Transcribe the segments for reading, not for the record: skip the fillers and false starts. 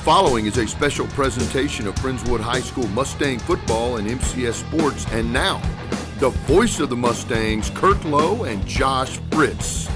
following is a special presentation of Friendswood High School Mustang football and MCS Sports. And now, the voice of the Mustangs, Kurt Lowe and Josh Fritz.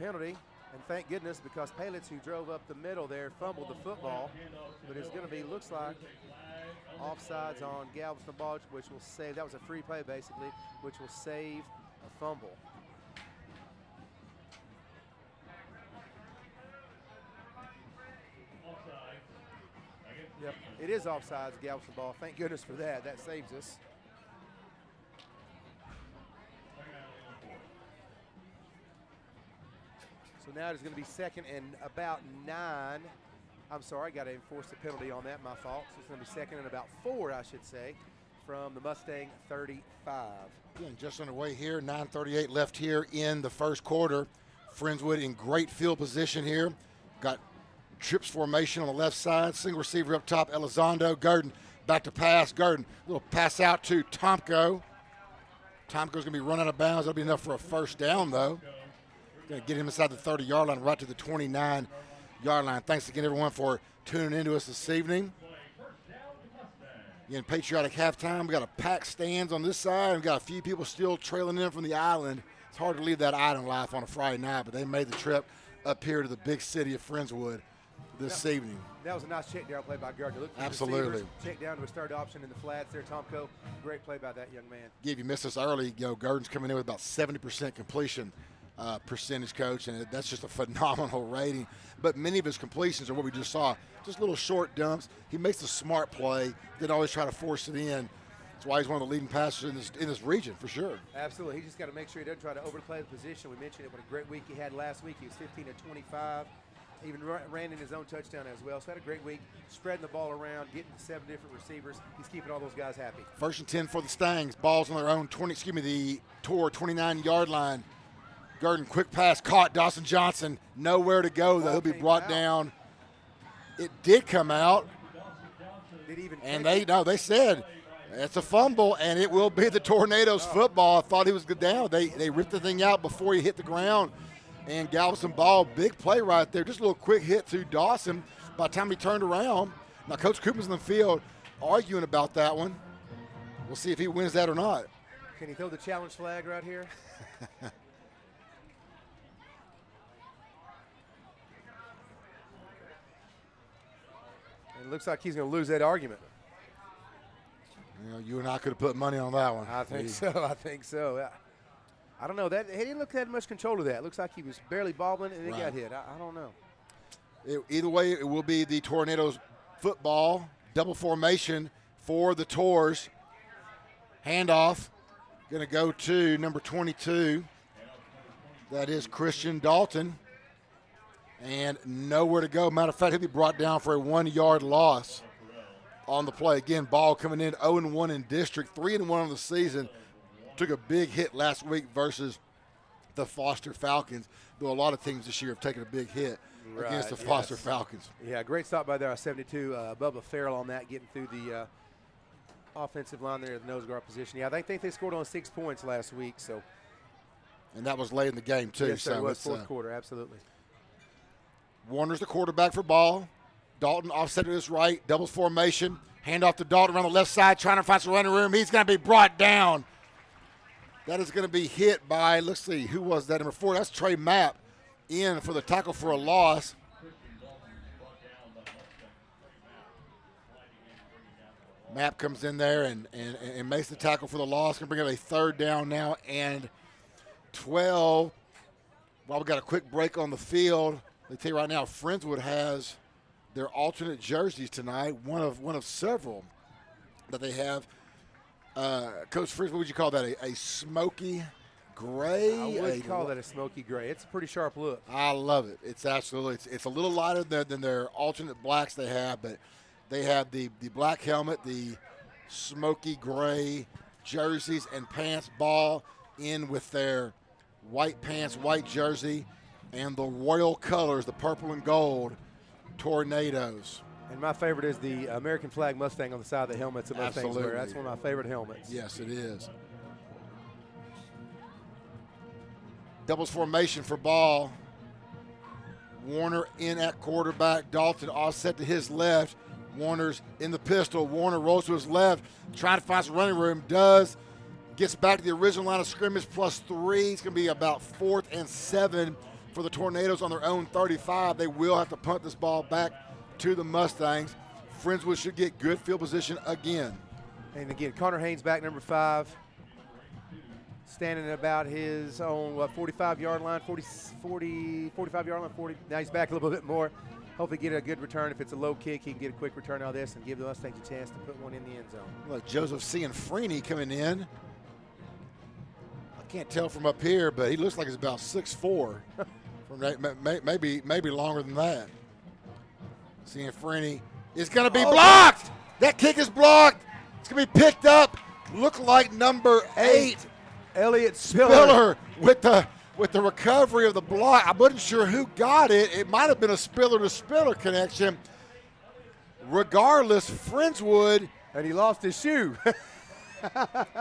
penalty. And thank goodness, because Palitz, who drove up the middle there, fumbled the football. But it's going to be, looks like, offsides on Galveston Ball, which will save, that was a free play basically, which will save a fumble. Yep, it is offsides, Galveston Ball. Thank goodness for that. That saves us. So now it's going to be second and about 9. I'm sorry, I got to enforce the penalty on that, my fault. So it's going to be second and about 4, I should say, from the Mustang 35. Again, just underway here, 9:38 left here in the first quarter. Friendswood in great field position here. Got trips formation on the left side, single receiver up top, Elizondo. Gurdon back to pass. Gurdon, little pass out to Tomko. Tomko's going to be run out of bounds. That'll be enough for a first down, though. Going to get him inside the 30-yard line, right to the 29-yard line. Thanks again, everyone, for tuning into us this evening. Again, patriotic halftime. We got a packed stands on this side. We've got a few people still trailing in from the island. It's hard to leave that island life on a Friday night, but they made the trip up here to the big city of Friendswood this evening. That was a nice check down play by Gardner. Absolutely. Check down to his third option in the flats there, Tomko. Great play by that young man. Yeah, if you missed us early, Gurdon's coming in with about 70% completion percentage, Coach, and that's just a phenomenal rating. But many of his completions are what we just saw, just little short dumps. He makes a smart play, didn't always try to force it in. That's why he's one of the leading passers in this region, for sure. Absolutely. He just got to make sure he doesn't try to overplay the position. We mentioned it. What a great week he had last week. He was 15 to 25. Even ran in his own touchdown as well. So had a great week, spreading the ball around, getting to 7 different receivers. He's keeping all those guys happy. First and 10 for the Stangs. Ball's on their own the Tor 29-yard line. Gurdon, quick pass, caught. Dawson Johnson, nowhere to go, though. He'll be brought down. It did come out. And they said it's a fumble, and it will be the Tornadoes football. I thought he was good down. They ripped the thing out before he hit the ground. And Galveston Ball, big play right there. Just a little quick hit to Dawson by the time he turned around. Now, Coach Cooper's in the field arguing about that one. We'll see if he wins that or not. Can he throw the challenge flag right here? And it looks like he's going to lose that argument. You know, you and I could have put money on that one. I think so. I think so. I don't know. He didn't look that much control of that. It looks like he was barely bobbling and it got hit. I don't know. Either way, it will be the Tornadoes football, double formation for the Tors. Handoff going to go to number 22. That is Christian Dalton. And nowhere to go. Matter of fact, he'll be brought down for a 1-yard loss on the play. Again, Ball coming in 0-1 in district, 3-1 on the season. Took a big hit last week versus the Foster Falcons, though a lot of teams this year have taken a big hit against the Foster Falcons. Yeah, great stop by there. 72, Bubba Farrell on that, getting through the offensive line there at the nose guard position. Yeah, I think they scored on 6 points last week. So, and that was late in the game, too. Yes, so it was fourth quarter, absolutely. Warner's the quarterback for Ball. Dalton offset to his right, doubles formation. Hand off to Dalton around the left side, trying to find some running room. He's going to be brought down. That is going to be hit by, let's see, who was that, number 4? That's Trey Mapp in for the tackle for a loss. Mapp comes in there and makes the tackle for the loss. Going to bring up a third down now and 12. While we got a quick break on the field, they tell you right now, Friendswood has their alternate jerseys tonight, one of several that they have. Coach Fritz, what would you call that? A smoky gray? I would call that a smoky gray. It's a pretty sharp look. I love it. It's absolutely. It's a little lighter than their alternate blacks they have, but they have the black helmet, the smoky gray jerseys and pants. Ball in with their white pants, white jersey, and the royal colors, the purple and gold Tornadoes. And my favorite is the American flag Mustang on the side of the helmets that Mustangs wear. That's one of my favorite helmets. Yes, it is. Doubles formation for Ball. Warner in at quarterback. Dalton offset to his left. Warner's in the pistol. Warner rolls to his left, trying to find some running room. Does. Gets back to the original line of scrimmage +3. It's going to be about 4th and 7 for the Tornadoes on their own 35. They will have to punt this ball back to the Mustangs. Friendswood should get good field position again. And again, Connor Haynes back, number 5. Standing at about his own, 45-yard line, 45-yard line, 40. Now he's back a little bit more. Hopefully get a good return. If it's a low kick, he can get a quick return out of this and give the Mustangs a chance to put one in the end zone. Look, Joseph Cianfrini coming in. I can't tell from up here, but he looks like he's about 6'4". From that, maybe longer than that. Cianfrini is going to be blocked. That kick is blocked. It's going to be picked up. Look like number 8. Elliott Spiller with the recovery of the block. I wasn't sure who got it. It might have been a Spiller-to-Spiller connection. Regardless, Friendswood. And he lost his shoe.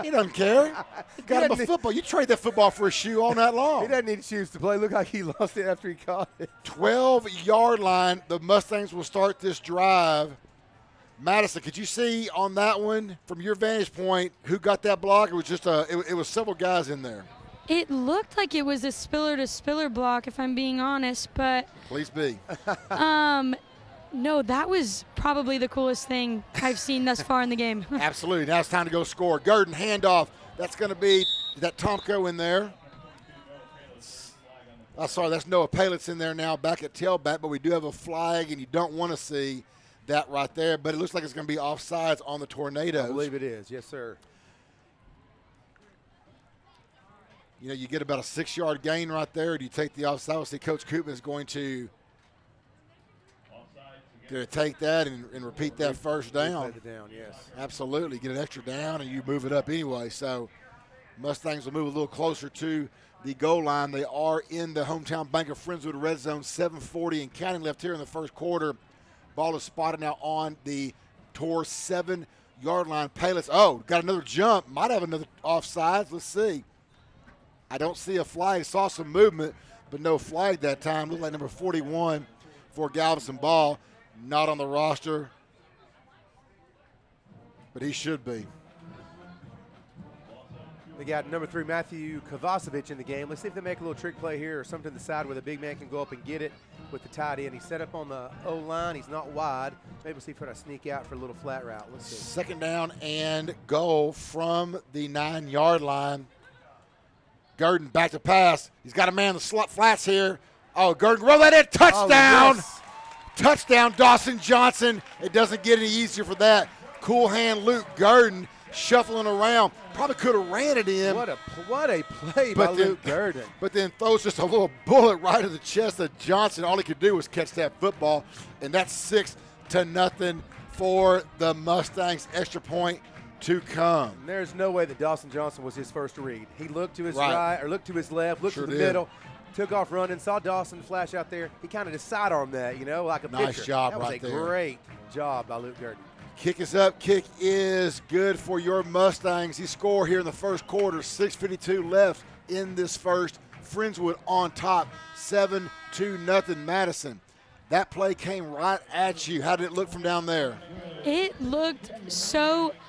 He doesn't care. He got him a football. You trade that football for a shoe all night long. He doesn't need shoes to play. Look like he lost it after he caught it. 12-yard line. The Mustangs will start this drive. Madison, could you see on that one from your vantage point who got that block? It was just it was several guys in there. It looked like it was a Spiller-to-Spiller block, if I'm being honest, but Please be. no, that was probably the coolest thing I've seen thus far in the game. Absolutely. Now it's time to go score. Gurdon handoff. That's going to be that Tomko in there. Sorry, that's Noah Palitz in there now back at tailback, but we do have a flag, and you don't want to see that right there, but it looks like it's going to be offsides on the Tornadoes. I believe it is. Yes, sir. You know, you get about a 6-yard gain right there. Do you take the offside? We'll see Coach Koopman is going to take that and repeat that first down. The down, yes. Absolutely. Get an extra down, and you move it up anyway. So Mustangs will move a little closer to the goal line. They are in the hometown Bank of Friendswood red zone, 7:40 and counting left here in the first quarter. Ball is spotted now on the Tors 7-yard line. Payless, got another jump. Might have another offsides. Let's see. I don't see a flag. Saw some movement, but no flag that time. Looked like number 41 for Galveston Ball. Not on the roster, but he should be. They got number 3, Matthew Kovacevic in the game. Let's see if they make a little trick play here or something to the side where the big man can go up and get it with the tight end. He's set up on the O-line. He's not wide. Maybe we'll see if we're going to sneak out for a little flat route. Let's see. Second down and goal from the 9-yard line. Gurdon back to pass. He's got a man in the flats here. Gurdon, roll that in. Touchdown. Yes. Touchdown, Dawson Johnson. It doesn't get any easier for that. Cool hand Luke Gurdon shuffling around. Probably could have ran it in. What a play by Luke Gurdon. But then throws just a little bullet right to the chest of Johnson. All he could do was catch that football, and that's 6-0 for the Mustangs. Extra point to come. And there's no way that Dawson Johnson was his first read. He looked to his right or looked to his left, looked to the middle, took off running, saw Dawson flash out there. He kind of just sidearmed that, like a pitcher. Nice job right there. That was a great job by Luke Gurdon. Kick is up. Kick is good for your Mustangs. He scored here in the first quarter. 6:52 left in this first. Friendswood on top, 7-0 Madison. That play came right at you. How did it look from down there? It looked so –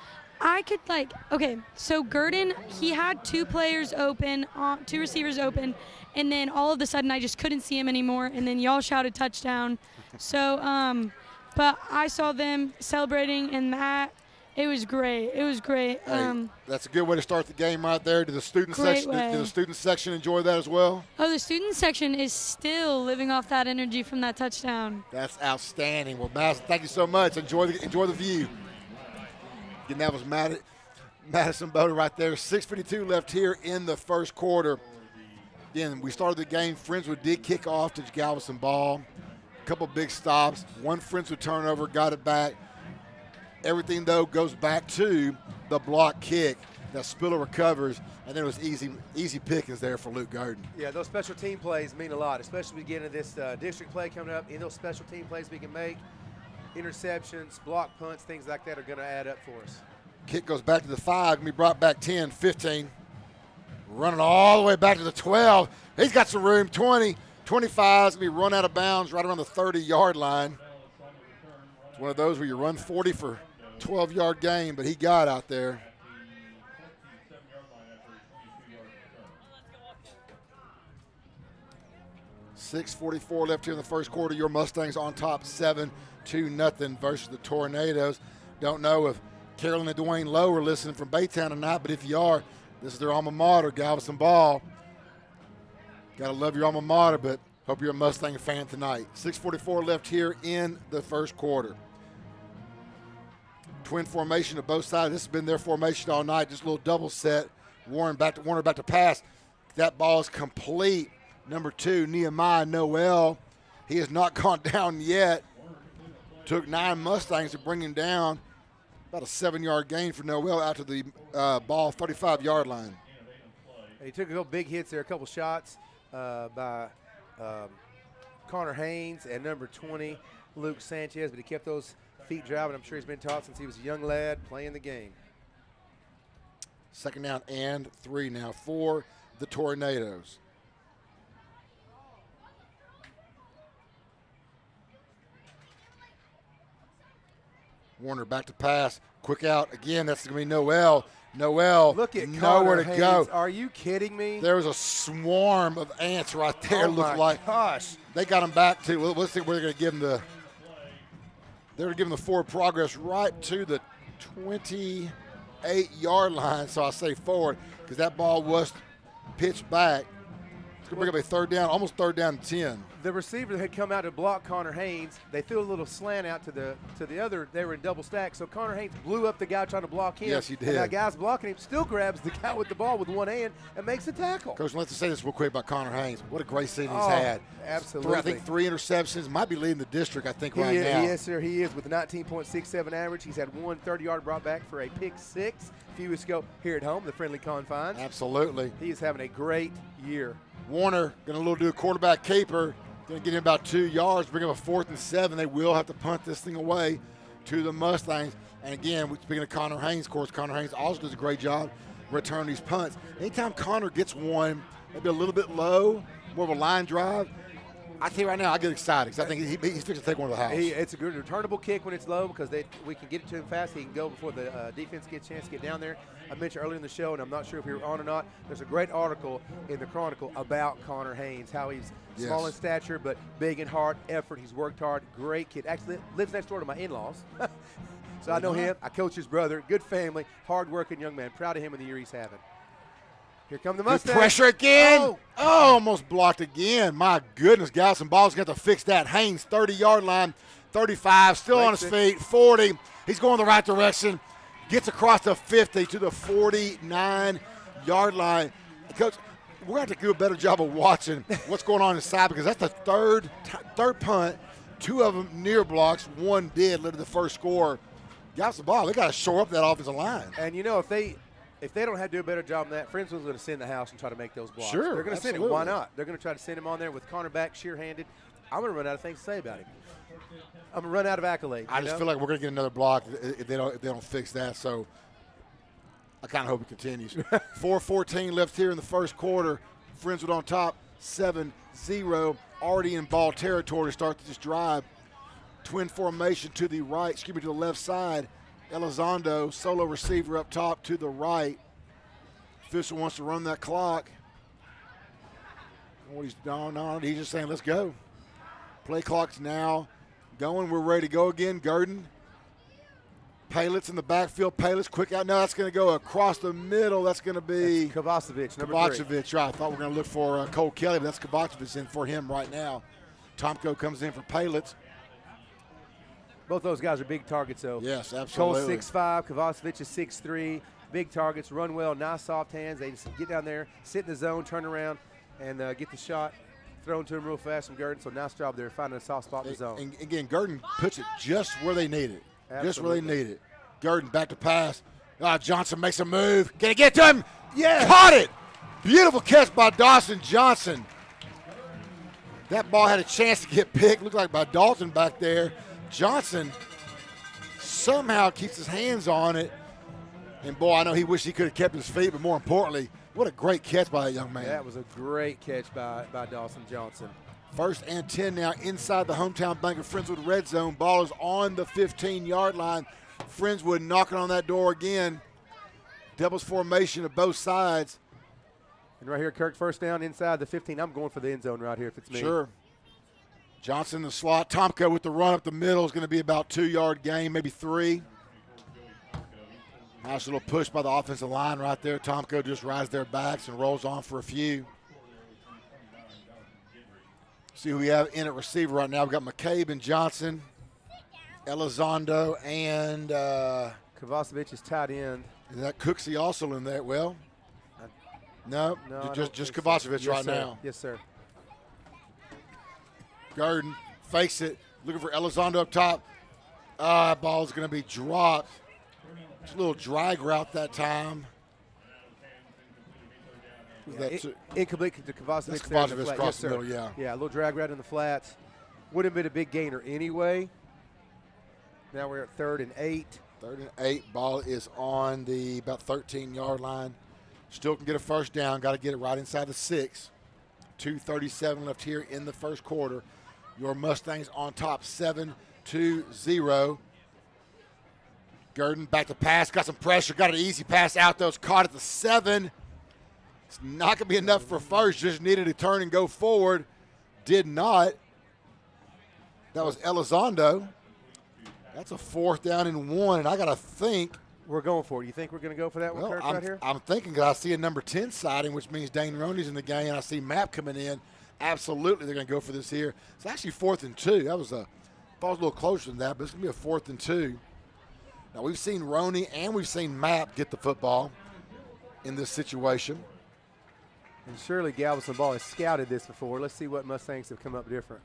so Gurdon, he had 2 players open, 2 receivers open, and then all of a sudden I just couldn't see him anymore, and then y'all shouted touchdown. So, but I saw them celebrating, and it was great. It was great. Hey, that's a good way to start the game right there. Did the student section enjoy that as well? The student section is still living off that energy from that touchdown. That's outstanding. Well, Madison, thank you so much. Enjoy the view. And that was Madison Boda right there. 6:52 left here in the first quarter. Again, we started the game. Friendswood did kick off to Galveston Ball. A couple big stops. One Friendswood turnover, got it back. Everything, though, goes back to the block kick that Spiller recovers, and then it was easy pickings there for Luke Gurdon. Yeah, those special team plays mean a lot, especially we get into this district play coming up. Those special team plays we can make, interceptions, block punts, things like that are going to add up for us. Kick goes back to the 5, going to be brought back 10, 15. Running all the way back to the 12. He's got some room, 20, 25 is going to be run out of bounds right around the 30-yard line. It's one of those where you run 40 for 12-yard gain, but he got out there. 6:44 left here in the first quarter. Your Mustangs on top 7-0 versus the Tornadoes. Don't know if Carolyn and Dwayne Lowe are listening from Baytown tonight, but if you are, this is their alma mater, Galveston Ball. Got to love your alma mater, but hope you're a Mustang fan tonight. 6:44 left here in the first quarter. Twin formation to both sides. This has been their formation all night. Just a little double set. Warner back to pass. That ball is complete. Number 2, Nehemiah Noel. He has not gone down yet. Took 9 Mustangs to bring him down. About a 7-yard gain for Noel out to the ball 35-yard line. He took a couple big hits there, a couple shots by Connor Haynes and number 20, Luke Sanchez, but he kept those feet driving. I'm sure he's been taught since he was a young lad playing the game. Second down and 3 now for the Tornadoes. Warner back to pass. Quick out again. That's going to be Noel. Noel, look at nowhere to Haynes. go. Are you kidding me? There was a swarm of ants right there. Oh my gosh! They got him back to. Let's see where they're going to give him the. They're going to give him the forward progress right to the 28-yard line. So I say forward because that ball was pitched back. It's going to bring up a third down, almost third down and 10. The receiver had come out to block Connor Haynes. They threw a little slant out to the other. They were in double stack, so Connor Haynes blew up the guy trying to block him. Yes, he did. And that guy's blocking him, still grabs the guy with the ball with one hand and makes the tackle. Coach, let's say this real quick about Connor Haynes. What a great season he's had. Absolutely. I think 3 interceptions. Might be leading the district, I think, right now. Yes, sir, he is with a 19.67 average. He's had one 30-yard brought back for a pick 6 a few weeks ago here at home, the friendly confines. Absolutely. He is having a great year. Warner going to do a quarterback caper. Going to get him about 2 yards, bring him a 4th and 7. They will have to punt this thing away to the Mustangs. And again, speaking of Connor Haynes, of course, Connor Haynes also does a great job returning these punts. Anytime Connor gets one, maybe a little bit low, more of a line drive, I think right now I get excited because I think he's fixing to take one to the house. It's a good returnable kick when it's low because we can get it to him fast. He can go before the defense gets a chance to get down there. I mentioned earlier in the show, and I'm not sure if you're on or not, there's a great article in the Chronicle about Connor Haynes, how he's small in stature but big in heart, effort. He's worked hard, great kid. Actually lives next door to my in-laws. So I know him. I coach his brother. Good family, hard-working young man. Proud of him in the year he's having. Here come the Mustangs. Good pressure again. Oh, almost blocked again. My goodness, Galveston Ball's got to fix that. Haynes, 30-yard line, 35, still on his feet, 40. He's going the right direction. Gets across the 50 to the 49-yard line. Coach, we're going to have to do a better job of watching what's going on inside because that's the third punt. 2 of them near blocks. 1 did, led to the first score. Galveston Ball, they got to shore up that offensive line. And, you know, if they don't have to do a better job than that, Friendswood's going to send the house and try to make those blocks. Sure, they're going to send it. Why not? They're going to try to send him on there with Connor back, sheer-handed. I'm going to run out of things to say about him. I'm going to run out of accolades. I just feel like we're going to get another block if they don't fix that. So I kind of hope it continues. 4:14 left here in the first quarter. Friendswood on top, 7-0. Already in ball territory to start this drive. Twin formation to the right, to the left side. Elizondo, solo receiver up top to the right. Official wants to run that clock. He's just saying, let's go. Play clock's now going. We're ready to go again. Gurdon. Paylitz in the backfield. Paylitz quick out. No, that's going to go across the middle. That's going to be Kovacevic, number 3. Right. I thought we were going to look for Cole Kelly, but that's Kovacevic in for him right now. Tomko comes in for Paylitz. Both those guys are big targets, though. Yes, absolutely. Cole's 6'5", Kovacevic is 6'3". Big targets, run well, nice soft hands. They just get down there, sit in the zone, turn around, and get the shot thrown to him real fast from Gurdon. So nice job there finding a soft spot in the zone. And again, Gurdon puts it just where they need it. Absolutely. Just where they need it. Gurdon back to pass. Johnson makes a move. Can he get to him? Yeah. Caught it. Beautiful catch by Dawson Johnson. That ball had a chance to get picked. Looked like by Dalton back there. Johnson somehow keeps his hands on it. And, boy, I know he wished he could have kept his feet, but more importantly, what a great catch by that young man. That was a great catch by Dawson Johnson. 1st and 10 now inside the hometown bank of Friendswood red zone. Ball is on the 15-yard line. Friendswood knocking on that door again. Devils formation of both sides. And right here, Kirk, first down inside the 15. I'm going for the end zone right here if it's me. Sure. Johnson in the slot. Tomko with the run up the middle is going to be about 2-yard gain, maybe 3. Nice little push by the offensive line right there. Tomko just rides their backs and rolls on for a few. See who we have in at receiver right now. We've got McCabe and Johnson, Elizondo, and Kovacevic is tight end. is that Cooksey also in there? Well, no, I just don't think Kovacevic so. right Yes, sir. now. Yes, sir. Garden fakes it, looking for Elizondo up top. Ball's going to be dropped. It's a little drag route that time. Incomplete to Kovacevic. That's there in the Kovacevic flat. across Yes, the sir. middle, yeah. Yeah, a little drag route in the flats. Would have been a big gainer anyway. Now we're at 3rd and 8. 3rd and 8. Ball is on the about 13-yard line. Still can get a first down. Got to get it right inside the 6. 2:37 left here in the first quarter. Your Mustangs on top 7-0. Gurdon back to pass. Got some pressure. Got an easy pass out, though. It's caught at the 7. It's not going to be enough for first. Just needed to turn and go forward. Did not. That was Elizondo. That's a 4th down and 1, and I got to think. We're going for it. You think we're going to go for that one, Kirk, right here? I'm thinking because I see a number 10 sighting, which means Dane Roney's in the game, and I see Map coming in. Absolutely, they're going to go for this here. It's actually 4th and 2. That was a little closer than that, but it's going to be a 4th and 2. Now, we've seen Roney and we've seen Map get the football in this situation. And surely Galveston Ball has scouted this before. Let's see what Mustangs have come up different.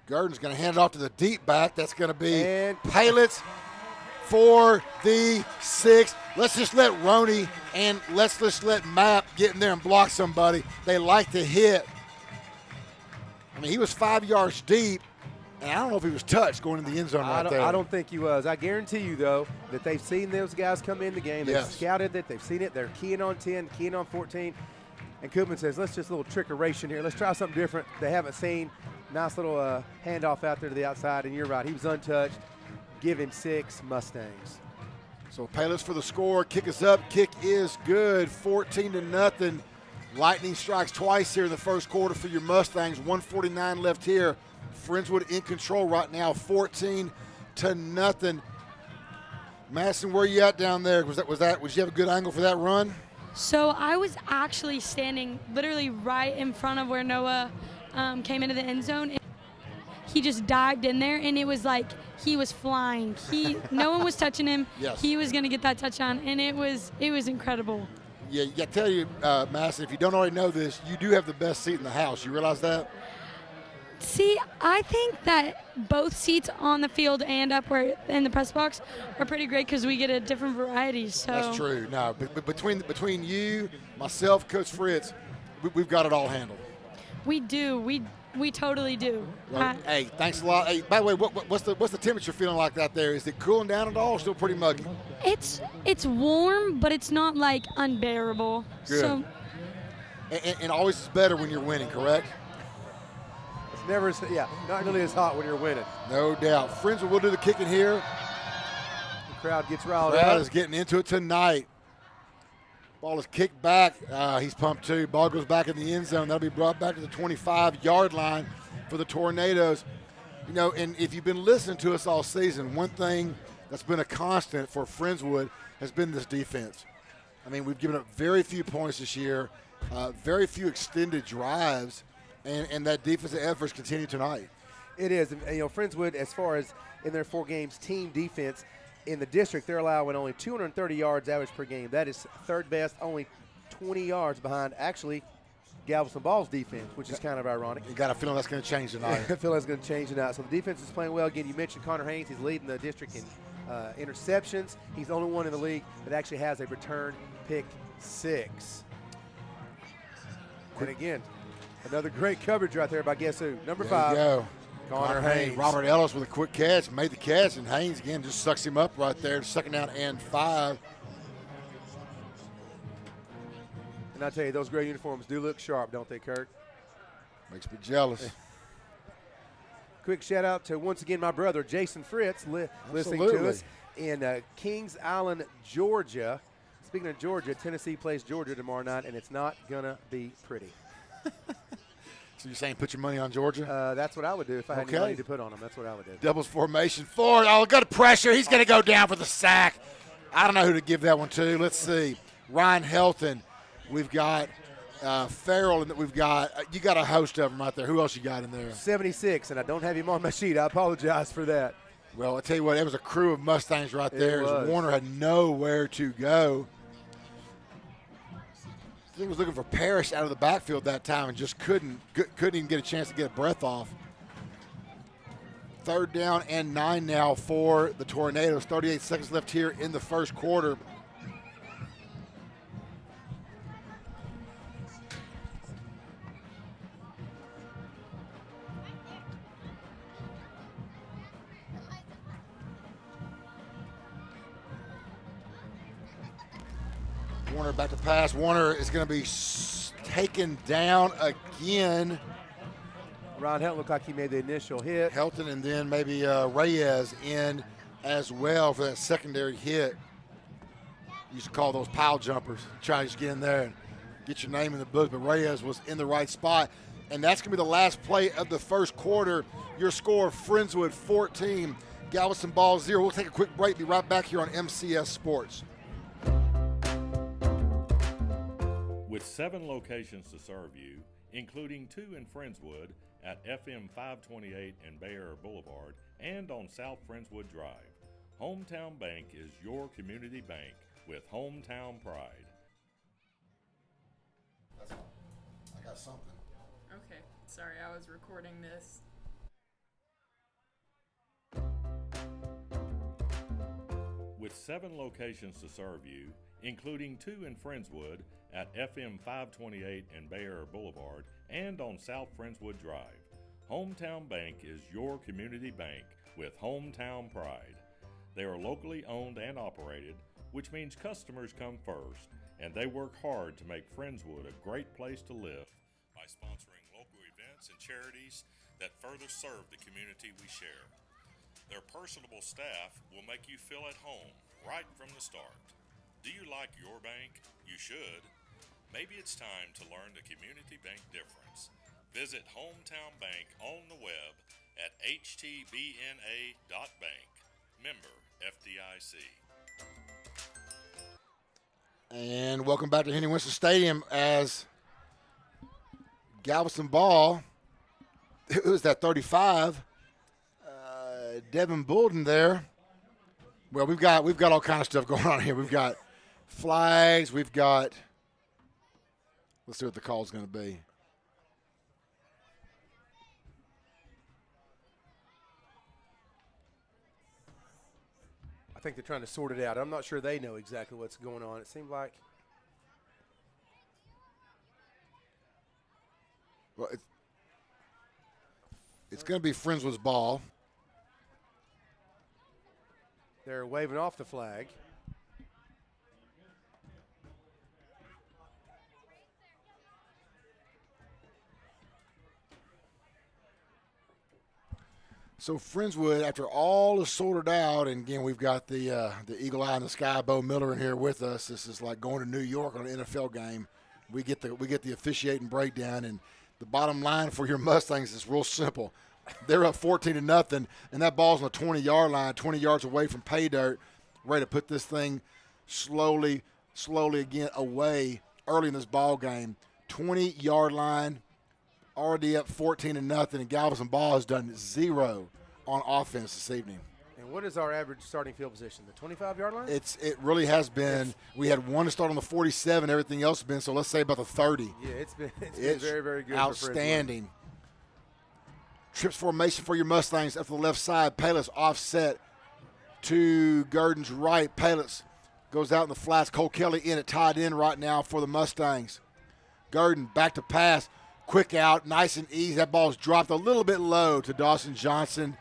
Gurdon's going to hand it off to the deep back. That's going to be Paylitz for the 6. Let's just let Roney and let's just let Map get in there and block somebody. They like to hit. I mean, he was 5 yards deep, and I don't know if he was touched going in the end zone right there. I don't think he was. I guarantee you, though, that they've seen those guys come in the game. They've scouted it. They've seen it. They're keying on 10, keying on 14. And Koopman says, let's just a little trickeration here. Let's try something different. They haven't seen. Nice little handoff out there to the outside. And you're right. He was untouched. Give him 6 Mustangs. So Payless for the score. Kick is up. Kick is good. 14-0. Lightning strikes twice here in the first quarter for your Mustangs. 1:49 left here. Friendswood in control right now, 14-0. Madison, where you at down there? Was you have a good angle for that run? So I was actually standing literally right in front of where Noah came into the end zone. And he just dived in there, and it was like he was flying. No one was touching him. Yes. He was going to get that touchdown, and it was incredible. Yeah, I tell you, Madison, if you don't already know this, you do have the best seat in the house. You realize that? See, I think that both seats on the field and up where in the press box are pretty great because we get a different variety. So that's true. No, but between you, myself, Coach Fritz, we've got it all handled. We do. We totally do. Well, hey, thanks a lot. Hey, by the way, what's the temperature feeling like out there? Is it cooling down at all? Or still pretty muggy? It's warm, but it's not like unbearable. Good. So, and always is better when you're winning, correct? Never, not nearly as hot when you're winning. No doubt. Friendswood will do the kicking here. The crowd gets riled up. Crowd is getting into it tonight. Ball is kicked back. He's pumped too. Ball goes back in the end zone. That'll be brought back to the 25-yard line for the Tornadoes. You know, and if you've been listening to us all season, one thing that's been a constant for Friendswood has been this defense. I mean, we've given up very few points this year, very few extended drives. And that defensive efforts continue tonight. It is. You know, Friendswood, as far as in their 4 games team defense in the district, they're allowing only 230 yards average per game. That is 3rd best, only 20 yards behind actually Galveston Ball's defense, which is kind of ironic. You got a feeling that's going to change tonight. I feel that's going to change tonight. So the defense is playing well. Again, you mentioned Connor Haynes. He's leading the district in interceptions. He's the only one in the league that actually has a return pick 6. And again, another great coverage right there by guess who? Number 5. There you go. Connor Haynes. Robert Ellis with a quick catch, made the catch, and Haynes again just sucks him up right there. 2nd down and 5. And I tell you, those gray uniforms do look sharp, don't they, Kirk? Makes me jealous. Quick shout out to, once again, my brother, Jason Fritz, listening to us in Kings Island, Georgia. speaking of Georgia, Tennessee plays Georgia tomorrow night, and it's not going to be pretty. So you're saying put your money on Georgia? That's what I would do if I had any money to put on them. That's what I would do. Doubles formation. Ford, good pressure. He's going to go down for the sack. I don't know who to give that one to. Let's see. Ryan Helton. We've got Farrell, and we've got you got a host of them right there. Who else you got in there? 76, and I don't have him on my sheet. I apologize for that. Well, I tell you what, it was a crew of Mustangs right there. As Warner had nowhere to go. I think he was looking for Parrish out of the backfield that time and just couldn't even get a chance to get a breath off. 3rd down and 9 now for the Tornadoes. 38 seconds left here in the first quarter. Warner back to pass. Warner is going to be taken down again. Ron Helton looked like he made the initial hit. Helton, and then maybe Reyes in as well for that secondary hit. Used to call those pile jumpers. Try to just get in there and get your name in the book, but Reyes was in the right spot. And that's going to be the last play of the first quarter. Your score, Friendswood 14, Galveston Ball 0. We'll take a quick break. Be right back here on MCS Sports. With 7 locations to serve you, including 2 in Friendswood at FM 528 and Bay Area Boulevard and on South Friendswood Drive, Hometown Bank is your community bank with hometown pride. I got something. Okay, sorry, I was recording this. With 7 locations to serve you, including 2 in Friendswood at FM 528 and Bay Area Boulevard and on South Friendswood Drive, Hometown Bank is your community bank with hometown pride. They are locally owned and operated, which means customers come first, and they work hard to make Friendswood a great place to live by sponsoring local events and charities that further serve the community we share. Their personable staff will make you feel at home right from the start. Do you like your bank? You should. Maybe it's time to learn the community bank difference. Visit Hometown Bank on the web at htbna.bank. Member FDIC. And welcome back to Henry Winston Stadium as Galveston Ball, who is that 35? Devin Bolden there. Well, we've got all kinds of stuff going on here. We've got flags. We've got. Let's see what the call is going to be. I think they're trying to sort it out. I'm not sure they know exactly what's going on. It seemed like. Well, it's going to be Friendswood's ball. They're waving off the flag. So Friendswood, after all is sorted out, and again we've got the eagle eye in the sky, Bo Miller, in here with us. This is like going to New York on an NFL game. We get the officiating breakdown, and the bottom line for your Mustangs is real simple. They're up 14-0, and that ball's on the 20-yard line, 20 yards away from pay dirt, ready to put this thing slowly again away early in this ball game. 20-yard line, already up 14-0, and Galveston Ball has done 0 on offense this evening. And what is our average starting field position? The 25-yard line? It really has been. We had one to start on the 47. Everything else has been, so let's say about the 30. Yeah, it's been very, very good. Outstanding. Trips formation for your Mustangs up to the left side. Palis offset to Gurdon's right. Palis goes out in the flats. Cole Kelly in at tight end right now for the Mustangs. Gurdon back to pass. Quick out, nice and easy. That ball's dropped a little bit low to Dawson Johnson.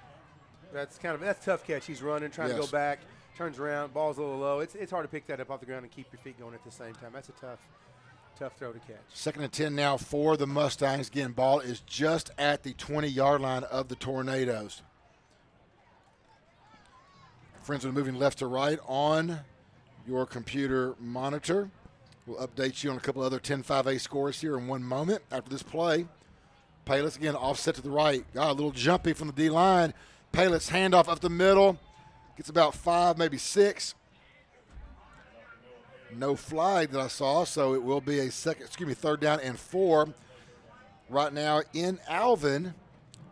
That's a tough catch. He's running, trying to go back, turns around, ball's a little low. It's hard to pick that up off the ground and keep your feet going at the same time. That's a tough throw to catch. 2nd and 10 now for the Mustangs. Again, ball is just at the 20-yard line of the Tornadoes. Friendswood moving left to right on your computer monitor. We'll update you on a couple other 10-5A scores here in one moment after this play. Payless again offset to the right. Got a little jumpy from the D-line. Payless handoff up the middle. Gets about 5, maybe 6. No flag that I saw, so it will be a third down and 4. Right now in Alvin,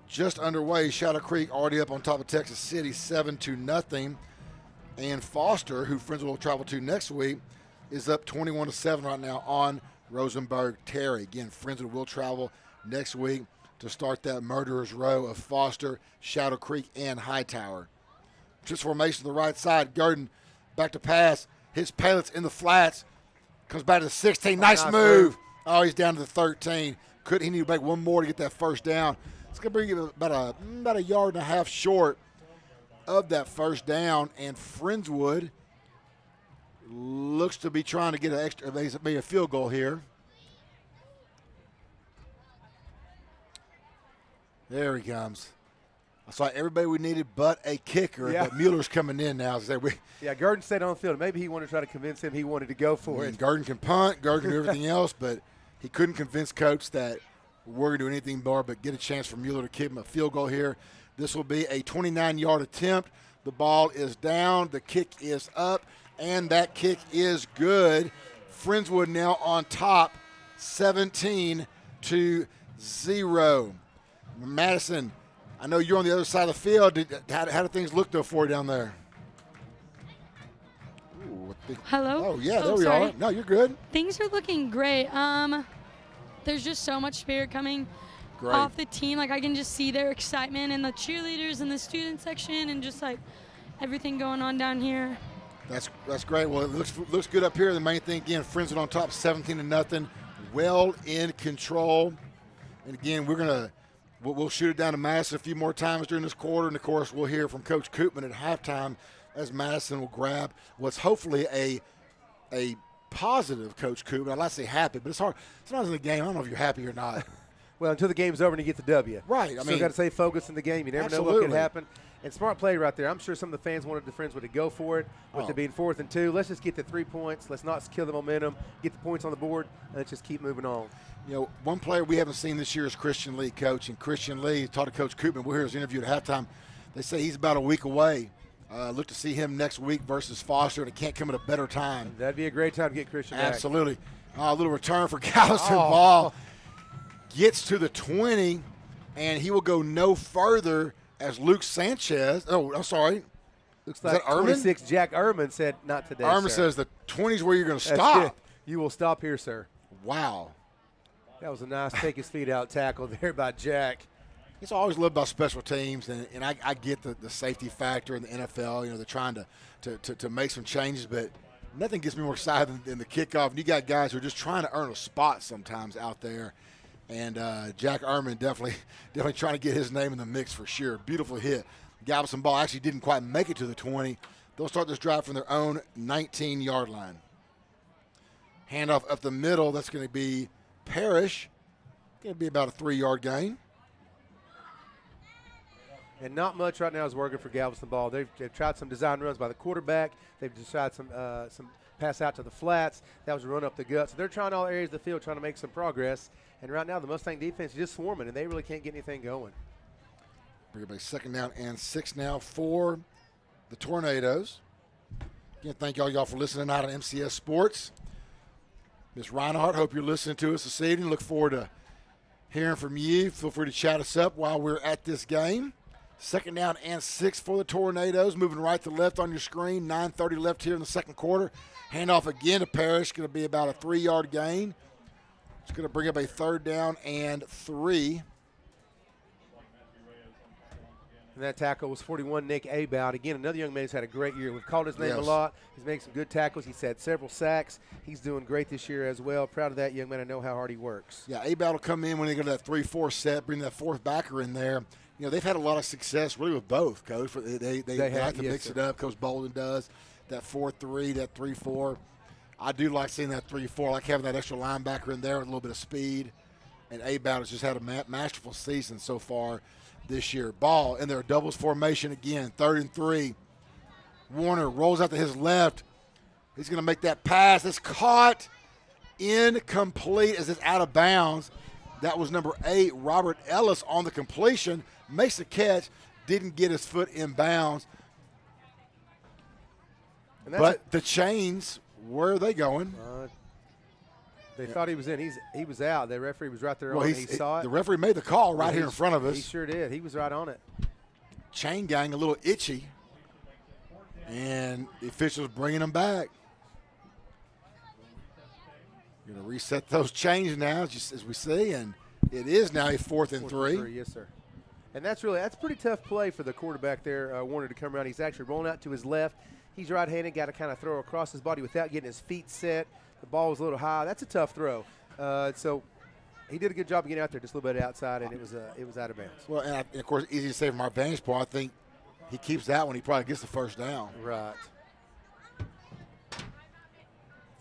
just underway. Shadow Creek already up on top of Texas City, 7-0. And Foster, who Friendswood will travel to next week, is up 21-7 right now on Rosenberg Terry. Again, Friendswood will travel next week to start that murderer's row of Foster, Shadow Creek, and Hightower. Just formation to the right side. Gurdon back to pass. Hits Payless in the flats. Comes back to the 16. Nice move. Oh, he's down to the 13. He need to make one more to get that first down. It's going to bring him about a yard and a half short of that first down. And Friendswood looks to be trying to get maybe a field goal here. There he comes. I saw everybody we needed but a kicker, but Mueller's coming in now. Gurdon stayed on the field. Maybe he wanted to try to convince him he wanted to go for it. Gurdon can punt, Gurdon can do everything else, but he couldn't convince Coach that we're going to do anything more but get a chance for Mueller to give him a field goal here. This will be a 29-yard attempt. The ball is down. The kick is up, and that kick is good. Friendswood now on top, 17-0. Madison, I know you're on the other side of the field. How did things look, though, for you down there? Hello? Oh, yeah, there we are. No, you're good. Things are looking great. There's just so much spirit coming off the team. Like, I can just see their excitement and the cheerleaders and the student section and just, like, everything going on down here. That's great. Well, it looks good up here. The main thing, again, Friendswood on top, 17-0. Well in control. And, again, we'll shoot it down to Madison a few more times during this quarter. And, of course, we'll hear from Coach Koopman at halftime as Madison will grab what's hopefully a positive Coach Koopman. I'd like to say happy, but it's hard. Sometimes in the game, I don't know if you're happy or not. Well, until the game's over and you get the W. Right. Still got to stay focused in the game. You never know what could happen. And smart play right there. I'm sure some of the fans wanted the Friendswood to go for it with it being 4th and 2. Let's just get the 3 points. Let's not kill the momentum. Get the points on the board, and let's just keep moving on. You know, one player we haven't seen this year is Christian Lee, Coach. And Christian Lee talked to Coach Koopman. We'll hear his interview at halftime. They say he's about a week away. Look to see him next week versus Foster, and it can't come at a better time. That'd be a great time to get Christian back. Absolutely. A little return for Galveston Ball. Gets to the 20, and he will go no further as Luke Sanchez. Oh, I'm sorry. Looks like 26 Jack Ehrman said not today, Ehrman sir. says the 20 is where you're going to stop. You will stop here, sir. Wow. That was a nice take his feet out tackle there by Jack. It's always loved about special teams, and I get the safety factor in the NFL. You know, they're trying to make some changes, but nothing gets me more excited than the kickoff. And you got guys who are just trying to earn a spot sometimes out there. And Jack Ehrman definitely trying to get his name in the mix for sure. Beautiful hit. Galveston Ball actually didn't quite make it to the 20. They'll start this drive from their own 19-yard line. Handoff up the middle. That's going to be Parrish. Going to be about a 3-yard gain. And not much right now is working for Galveston Ball. They've tried some design runs by the quarterback. They've just tried some pass out to the flats. That was a run up the gut. So they're trying all areas of the field, trying to make some progress. And right now the Mustang defense is just swarming, and they really can't get anything going. Bring it back 2nd down and 6 now for the Tornadoes. Again, thank y'all for listening out on MCS Sports. Ms. Reinhardt, hope you're listening to us this evening. Look forward to hearing from you. Feel free to chat us up while we're at this game. 2nd down and 6 for the Tornadoes. Moving right to left on your screen. 9:30 left here in the second quarter. Handoff again to Parrish. Going to be about a 3-yard gain. It's going to bring up a 3rd down and 3. And that tackle was 41, Nick About. Again, another young man who's had a great year. We've called his name a lot. He's making some good tackles. He's had several sacks. He's doing great this year as well. Proud of that young man. I know how hard he works. Yeah, About will come in when they go to that 3-4 set, bring that 4th backer in there. You know, they've had a lot of success really with both, Coach. They like to mix it up. Coach Bolden does. That 4-3, that 3-4. I do like seeing that 3-4. I like having that extra linebacker in there with a little bit of speed. And About has just had a masterful season so far this year. Ball in their doubles formation again, 3rd and 3. Warner rolls out to his left. He's going to make that pass. It's caught, incomplete as it's out of bounds. That was number 8, Robert Ellis, on the completion. Makes the catch, didn't get his foot in bounds. But the chains, where are they going? They thought he was in. He was out. The referee was right there. Well, he saw it. The referee made the call right here in front of us. He sure did. He was right on it. Chain gang a little itchy, and the officials bringing them back. Going to reset those chains now, just as we see, and it is now a 4th and 3. Yes, sir. And that's pretty tough play for the quarterback there, Warner, to come around. He's actually rolling out to his left. He's right-handed, got to kind of throw across his body without getting his feet set. The ball was a little high. That's a tough throw. So he did a good job of getting out there just a little bit outside, and it was out of bounds. Well, and of course, easy to say from our vantage point. I think he keeps that one. He probably gets the first down. Right.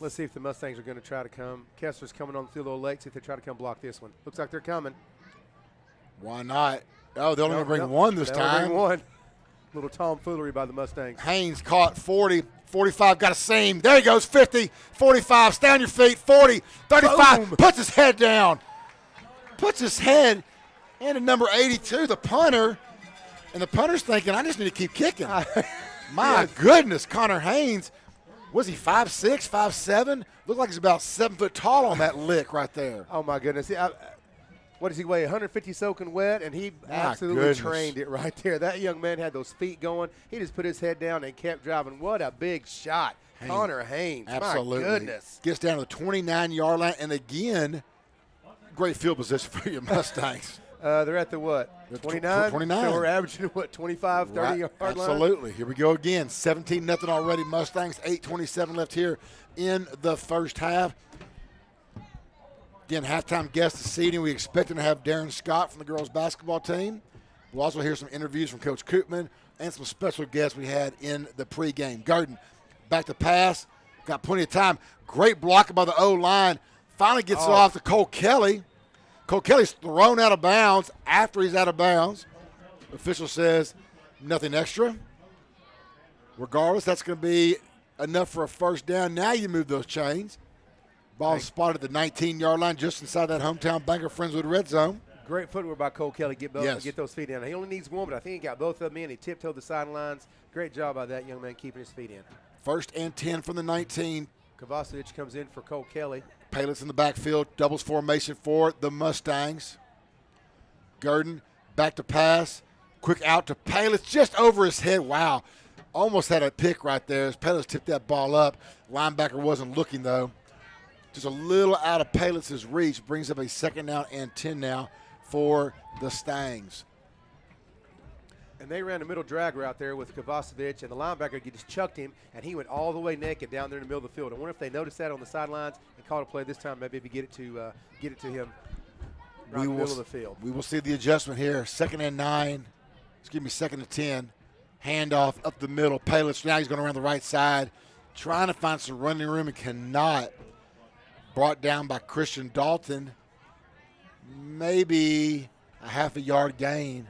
Let's see if the Mustangs are going to try to come. Kessler's coming on the field a little late. See if they try to come block this one. Looks like they're coming. Why not? Oh, they're only going to bring one this time. Bring one. Little tomfoolery by the Mustangs. Haynes caught 40, 45, got a seam. There he goes, 50, 45, stay on your feet, 40, 35, Boom. Puts his head down. Puts his head into number 82, the punter. And the punter's thinking, I just need to keep kicking. My goodness, Connor Haynes. Was he 5'6", 5'7"? Looked like he's about 7 foot tall on that lick right there. Oh, my goodness. What does he weigh, 150 soaking wet? And he absolutely trained it right there. That young man had those feet going. He just put his head down and kept driving. What a big shot. Connor Haynes. Absolutely. My goodness. Gets down to the 29-yard line. And, again, great field position for your Mustangs. They're at the what? 29? 29. So we're averaging, what, 25, 30-yard line? Absolutely. Here we go again. 17-0 already. Mustangs, 8:27 left here in the first half. Again, halftime guest this evening. We expect to have Darren Scott from the girls basketball team. We'll also hear some interviews from Coach Koopman and some special guests we had in the pregame. Garden back to pass. Got plenty of time. Great block by the O-line. Finally gets it off to Cole Kelly. Cole Kelly's thrown out of bounds after he's out of bounds. Official says nothing extra. Regardless, that's going to be enough for a first down. Now you move those chains. Ball spotted at the 19-yard line just inside that hometown Banker Friendswood red zone. Great footwork by Cole Kelly. Get those feet in. He only needs one, but I think he got both of them in. He tiptoed the sidelines. Great job by that young man keeping his feet in. 1st and 10 from the 19. Kovacevic comes in for Cole Kelly. Payless in the backfield, doubles formation for the Mustangs. Gurdon back to pass, quick out to Payless, just over his head. Wow, almost had a pick right there as Payless tipped that ball up. Linebacker wasn't looking though. Just a little out of Payless's reach, brings up a 2nd down and 10 now for the Stangs. And they ran a middle drag route there with Kovacevic, and the linebacker just chucked him, and he went all the way naked down there in the middle of the field. I wonder if they noticed that on the sidelines and called a play this time, maybe get it to him right in the middle of the field. We will see the adjustment here. 2nd and 9. 2nd and 10. Handoff up the middle. Payless now he's going around the right side, trying to find some running room and cannot. Brought down by Christian Dalton. Maybe a half a yard gain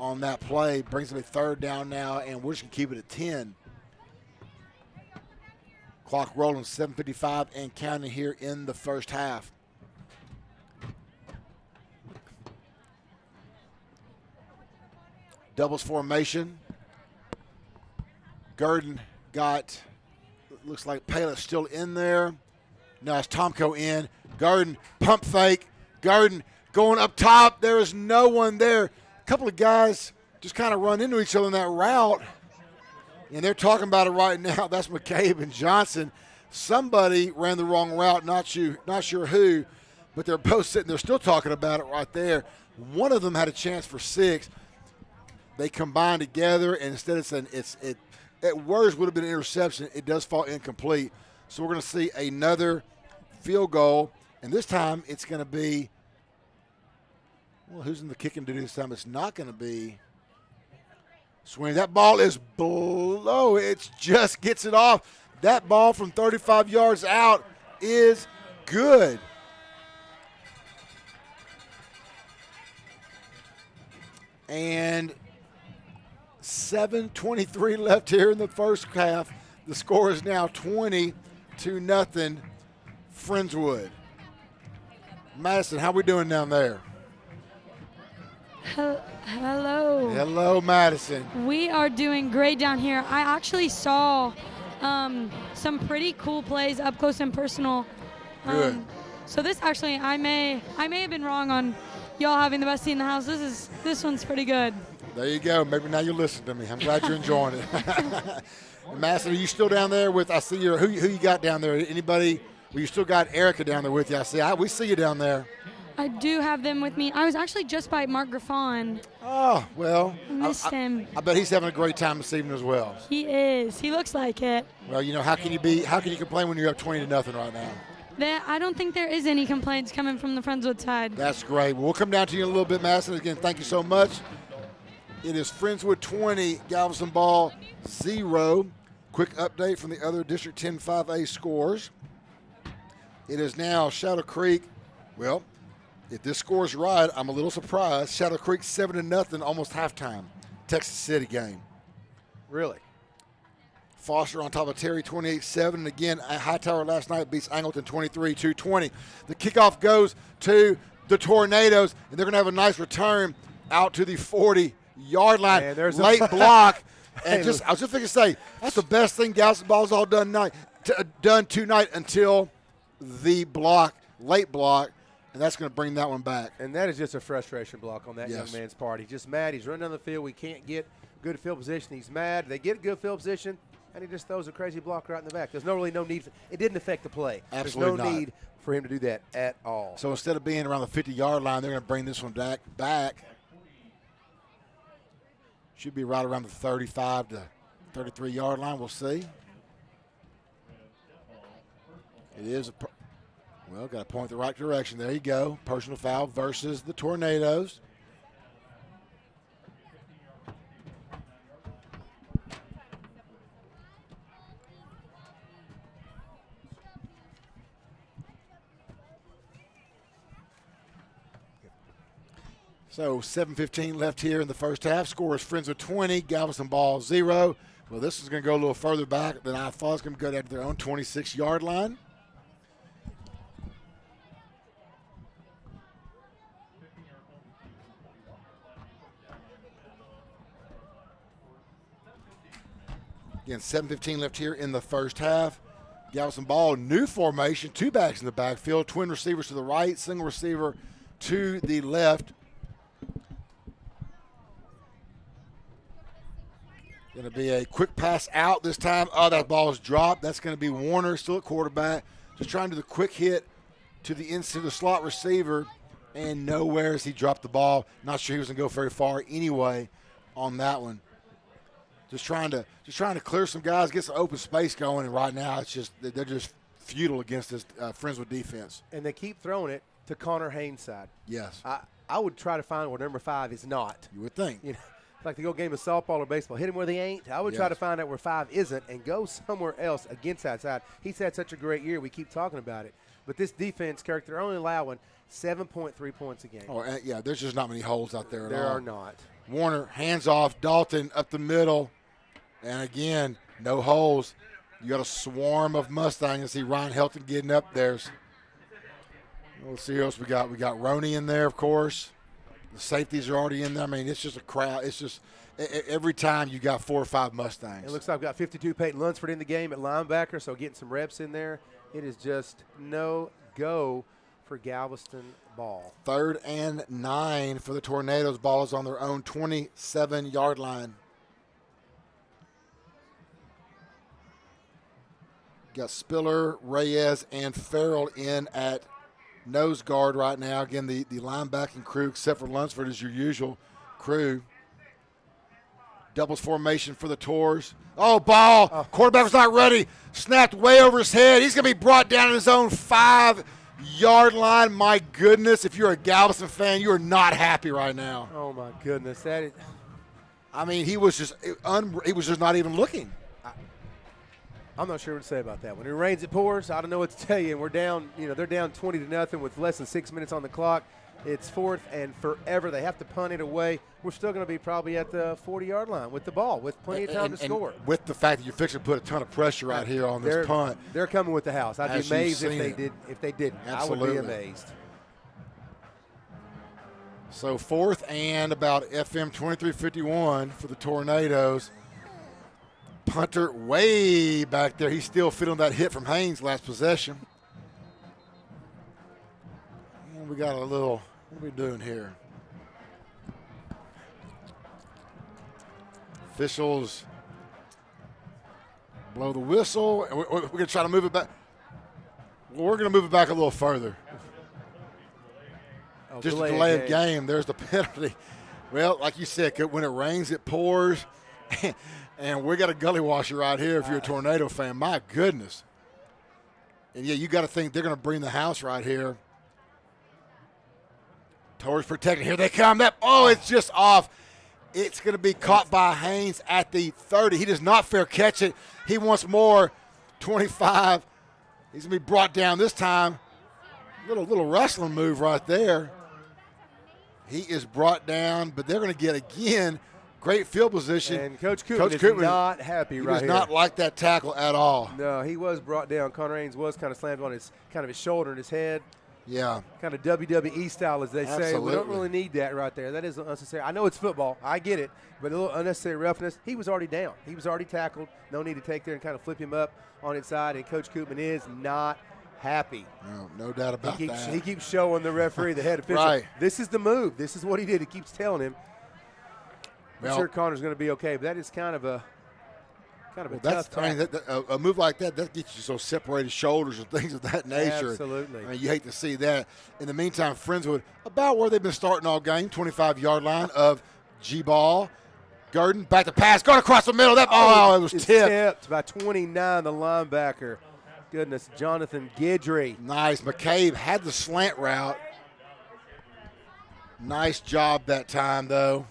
on that play. Brings him a 3rd down now, and we're just going to keep it at 10. Clock rolling, 7:55 and counting here in the first half. Doubles formation. Gurdon got, looks like Payless still in there. Now it's Tomko in. Gurdon, pump fake. Gurdon going up top. There is no one there. A couple of guys just kind of run into each other in that route, and they're talking about it right now. That's McCabe and Johnson. Somebody ran the wrong route, not sure who, but they're both sitting there still talking about it right there. One of them had a chance for 6. They combined together, and instead of saying it at worst would have been an interception, it does fall incomplete. So we're going to see another field goal, and this time it's going to be, well, who's in the kicking duty this time? It's not going to be Sweeney. That ball is below. It just gets it off. That ball from 35 yards out is good. And 7:23 left here in the first half. The score is now 20-0 Friendswood. Madison, how we doing down there? Hello. Hello, Madison. We are doing great down here. I actually saw some pretty cool plays up close and personal. Good. So this actually, I may have been wrong on y'all having the best seat in the house. This one's pretty good. There you go. Maybe now you listen to me. I'm glad you're enjoying it. Madison, are you still down there with? I see you. Who you got down there? Anybody? Well, you still got Erica down there with you. I see. We see you down there. I do have them with me. I was actually just by Mark Griffon. Oh, well. I missed him. I bet he's having a great time this evening as well. He is. He looks like it. Well, how can you complain when you're up 20-0 right now? I don't think there is any complaints coming from the Friendswood side. That's great. Well, we'll come down to you in a little bit, Madison. Again, thank you so much. It is Friendswood 20, Galveston Ball 0. Quick update from the other District 10 5A scores. It is now Shadow Creek. Well, if this score is right, I'm a little surprised. Shadow Creek 7-0, almost halftime. Texas City game. Really? Foster on top of Terry 28-7. And again, Hightower last night beats Angleton 23-20. The kickoff goes to the Tornadoes, and they're going to have a nice return out to the 40-yard line. Man, there's late block. And I was just going to say, that's the best thing Galveston Ball's all done tonight until the late block. And that's going to bring that one back. And that is just a frustration block on that Yes. young man's part. He's just mad. He's running down the field. We can't get good field position. He's mad. They get good field position, and he just throws a crazy block right in the back. There's no need. It didn't affect the play. Absolutely There's no not. need for him to do that at all. So instead of being around the 50-yard line, they're going to bring this one back. Should be right around the 35 to 33-yard line. We'll see. It is got to point the right direction. There you go. Personal foul versus the Tornadoes. So 7:15 left here in the first half. Score is Friendswood 20, Galveston Ball 0. Well, this is going to go a little further back than I thought. It's going to go down to their own 26-yard line. Again, 7:15 left here in the first half. Galveston Ball, new formation, 2 backs in the backfield, twin receivers to the right, single receiver to the left. Going to be a quick pass out this time. Oh, that ball is dropped. That's going to be Warner, still at quarterback. Just trying to do the quick hit to the slot receiver, and nowhere as he dropped the ball. Not sure he was going to go very far anyway on that one. Just trying to clear some guys, get some open space going, and right now they're just futile against this Friendswood defense. And they keep throwing it to Connor Haynes' side. Yes. I would try to find where number 5 is not. You would think. Like the old game of softball or baseball, hit him where they ain't. I would try to find out where 5 isn't and go somewhere else against that side. He's had such a great year. We keep talking about it. But this defense character, they're only allowing 7.3 points a game. Oh, yeah, there's just not many holes out there at all. There are not. Warner, hands off. Dalton up the middle. And again, no holes. You got a swarm of Mustangs. See Ryan Helton getting up there. Let's see who else we got. We got Roney in there, of course. The safeties are already in there. I mean, it's just a crowd. It's just every time you got 4 or 5 Mustangs. It looks like I've got 52 Peyton Lunsford in the game at linebacker, so getting some reps in there. It is just no go for Galveston Ball. 3rd and 9 for the Tornadoes. Ball is on their own 27-yard line. Got Spiller, Reyes, and Farrell in at nose guard right now. Again, the linebacking crew, except for Lunsford, is your usual crew. Doubles formation for the Tors. Oh, ball. Quarterback was not ready. Snapped way over his head. He's going to be brought down at his own 5-yard line. My goodness, if you're a Galveston fan, you are not happy right now. Oh, my goodness. That is. I mean, he was just not even looking. I'm not sure what to say about that. When it rains, it pours. I don't know what to tell you. And we're down, they're down 20-0 with less than 6 minutes on the clock. It's 4th and forever. They have to punt it away. We're still going to be probably at the 40-yard line with the ball, with plenty of time to score. And with the fact that you're fixing to put a ton of pressure right here on this punt. They're coming with the house. I'd be amazed if they didn't. Absolutely. I would be amazed. So 4th and about FM 2351 for the Tornadoes. Punter way back there. He's still feeling that hit from Haynes last possession. And we got a little, what are we doing here? Officials blow the whistle. And we're going to try to move it back. Well, we're going to move it back a little further. Just a delay of game. There's the penalty. Well, like you said, when it rains, it pours. And we got a gully washer right here if you're a Tornado fan. My goodness. And, yeah, you got to think they're going to bring the house right here. Tors protected. Here they come. It's just off. It's going to be caught by Haynes at the 30. He does not fair catch it. He wants more. 25. He's going to be brought down this time. Little wrestling move right there. He is brought down, but they're going to get, again, great field position. And Coach Koopman is not happy right here. He does not like that tackle at all. No, he was brought down. Connor Haynes was kind of slammed on his shoulder and his head. Yeah. Kind of WWE style, as they say. Absolutely. We don't really need that right there. That is unnecessary. I know it's football. I get it. But a little unnecessary roughness. He was already down. He was already tackled. No need to take there and kind of flip him up on his side. And Coach Koopman is not happy. No doubt about that. He keeps showing the referee, the head official, right. This is the move. This is what he did. He keeps telling him. I'm sure Connor's going to be okay, but that is kind of a tough tackle. A move like that gets you so separated shoulders and things of that nature. Absolutely. I mean, you hate to see that. In the meantime, Friendswood, about where they've been starting all game, 25-yard line of G-ball. Gurdon, back to pass, going across the middle. It was tipped by 29, the linebacker. Goodness, Jonathan Guidry. Nice. McCabe had the slant route. Nice job that time, though,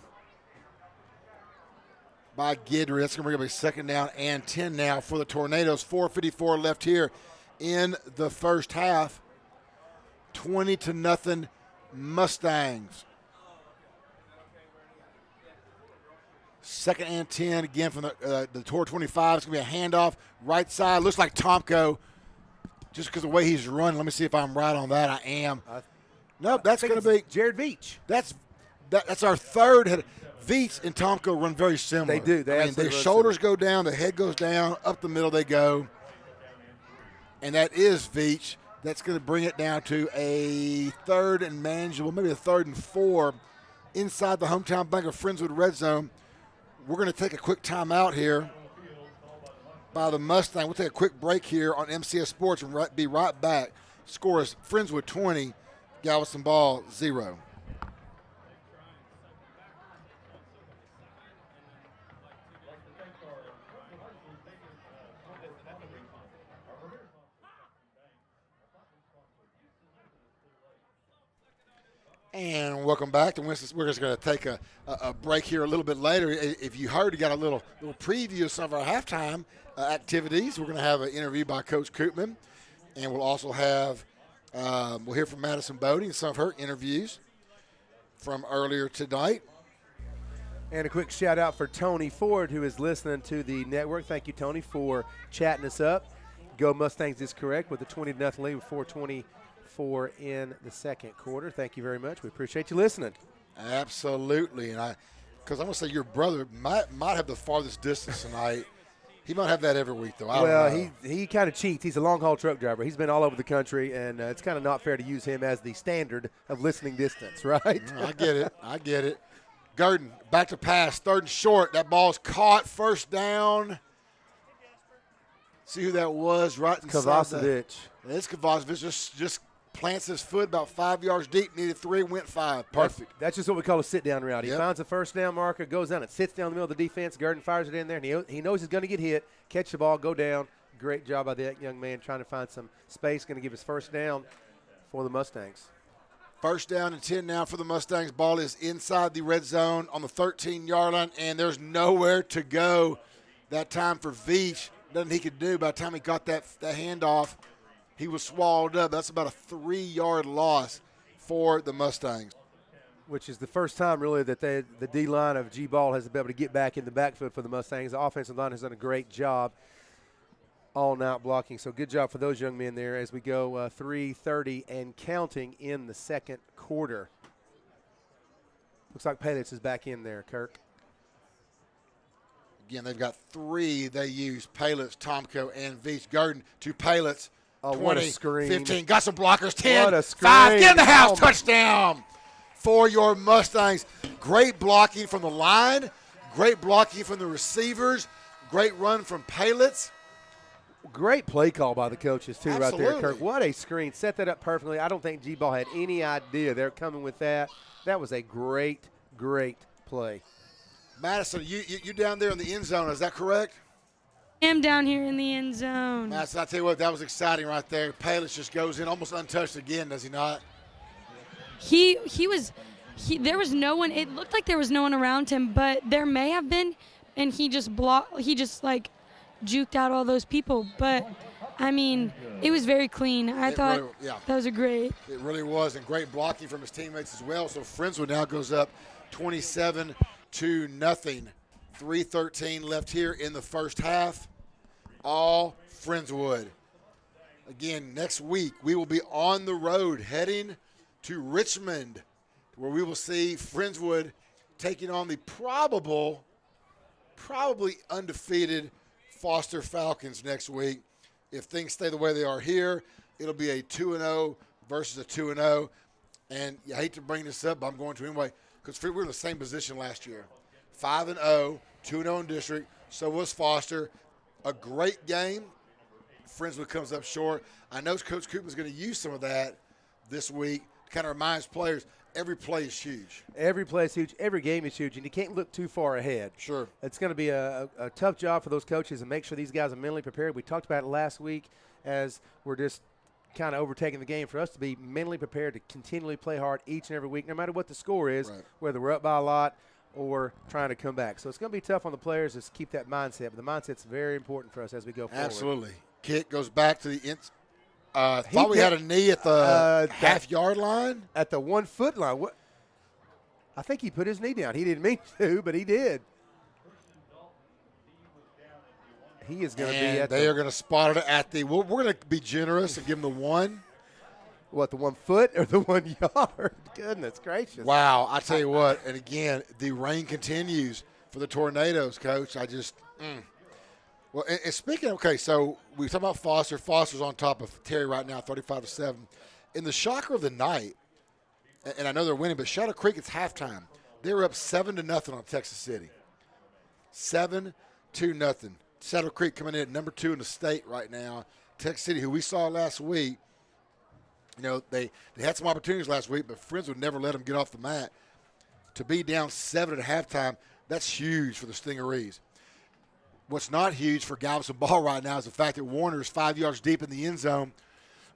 by Guidry. That's going to bring up a 2nd down and 10 now for the Tornadoes. 4:54 left here in the first half. 20-0 Mustangs. 2nd and 10 again from the Tor 25. It's going to be a handoff right side. Looks like Tomko. Just because of the way he's running. Let me see if I'm right on that. I am. Nope, that's going to be Jared Veach. That's our third. Veach and Tomko run very similar. They do. Their shoulders go down, the head goes down, up the middle they go. And that is Veach. That's going to bring it down to a 3rd and manageable, maybe a 3rd and 4 inside the hometown bank of Friendswood red zone. We're going to take a quick timeout here by the Mustang. We'll take a quick break here on MCS Sports and be right back. Score is Friendswood 20, Galveston Ball 0. And welcome back to Winston. We're just going to take a break here a little bit later. If you heard, you got a little preview of some of our halftime activities. We're going to have an interview by Coach Koopman, and we'll also have we'll hear from Madison Bodie and some of her interviews from earlier tonight. And a quick shout out for Tony Ford, who is listening to the network. Thank you, Tony, for chatting us up. Go Mustangs is correct with a 20-0 lead with 4:24 in the second quarter. Thank you very much. We appreciate you listening. Absolutely. And because I'm going to say your brother might have the farthest distance tonight. He might have that every week, though. I don't know. He kind of cheats. He's a long-haul truck driver. He's been all over the country, and it's kind of not fair to use him as the standard of listening distance, right? I get it. Gurdon, back to pass, 3rd and short. That ball's caught, 1st down. See who that was right inside Kovacevic. It's Kovacevic. Just plants his foot about 5 yards deep, needed 3, went 5. Perfect. That's just what we call a sit-down route. He Yep. finds a 1st down marker, goes down and sits down in the middle of the defense. Gurdon fires it in there, and he knows he's going to get hit, catch the ball, go down. Great job by that young man trying to find some space. Going to give his 1st down for the Mustangs. 1st down and 10 now for the Mustangs. Ball is inside the red zone on the 13-yard line, and there's nowhere to go that time for Veach. Nothing he could do. By the time he got that handoff, he was swallowed up. That's about a 3-yard loss for the Mustangs. Which is the first time really that the D-line of G-Ball has been able to get back in the backfield for the Mustangs. The offensive line has done a great job all night blocking. So good job for those young men there as we go 3:30 and counting in the second quarter. Looks like Palitz is back in there, Kirk. Again, they've got 3 they use, Palitz, Tomko, and Veach. Gurdon to Palitz. Oh, 20, what a screen. 15, got some blockers, 10, What a 5, get in the screen. house, Oh, my- touchdown for your Mustangs. Great blocking from the line, great blocking from the receivers, great run from Palitz. Great play call by the coaches, too, right there, Absolutely. Kirk. What a screen. Set that up perfectly. I don't think G-Ball had any idea they're coming with that. That was a great, great play. Madison, you down there in the end zone, is that correct? I am down here in the end zone. Madison, I tell you what, that was exciting right there. Palitz just goes in almost untouched again, does he not? There was no one. It looked like there was no one around him, but there may have been, and he just juked out all those people. But I mean, it was very clean. I thought really, yeah. that was a great. It really was, and great blocking from his teammates as well. So Friendswood now goes up 27-0. 3:13 left here in the first half. All Friendswood. Again, next week we will be on the road heading to Richmond, where we will see Friendswood taking on the probably undefeated Foster Falcons next week. If things stay the way they are here, it'll be a 2-0 versus a 2-0. And I hate to bring this up, but I'm going to anyway, because we were in the same position last year. 5-0, 2-0 in district. So was Foster. A great game. Friendswood comes up short. I know Coach Cooper is going to use some of that this week. Kind of reminds players every play is huge. Every play is huge. Every game is huge, and you can't look too far ahead. Sure. It's going to be a tough job for those coaches and make sure these guys are mentally prepared. We talked about it last week as we're just kind of overtaking the game for us to be mentally prepared to continually play hard each and every week, no matter what the score is, Right. whether we're up by a lot or trying to come back. So it's going to be tough on the players to keep that mindset, but the mindset's very important for us as we go forward. Absolutely. Kick goes back to the thought we had a knee at the half-yard line. At the 1 foot line. What? I think he put his knee down. He didn't mean to, but he did. He is going to be at they are going to spot it at the – we're going to be generous and give him the 1. What, the 1 foot or the 1 yard? Goodness gracious. Wow, I tell you what, and again, the rain continues for the Tornadoes, Coach. I just Well, and speaking – okay, so we talk about Foster. Foster's on top of Terry right now, 35-7. In the shocker of the night, and I know they're winning, but Shadow Creek, it's halftime. They were up 7-0 on Texas City. 7-0. Shadow Creek coming in at number 2 in the state right now. Texas City, who we saw last week, you know, they had some opportunities last week, but Friendswood never let them get off the mat. To be down 7 at halftime, that's huge for the Stingarees. What's not huge for Galveston Ball right now is the fact that Warner's 5 yards deep in the end zone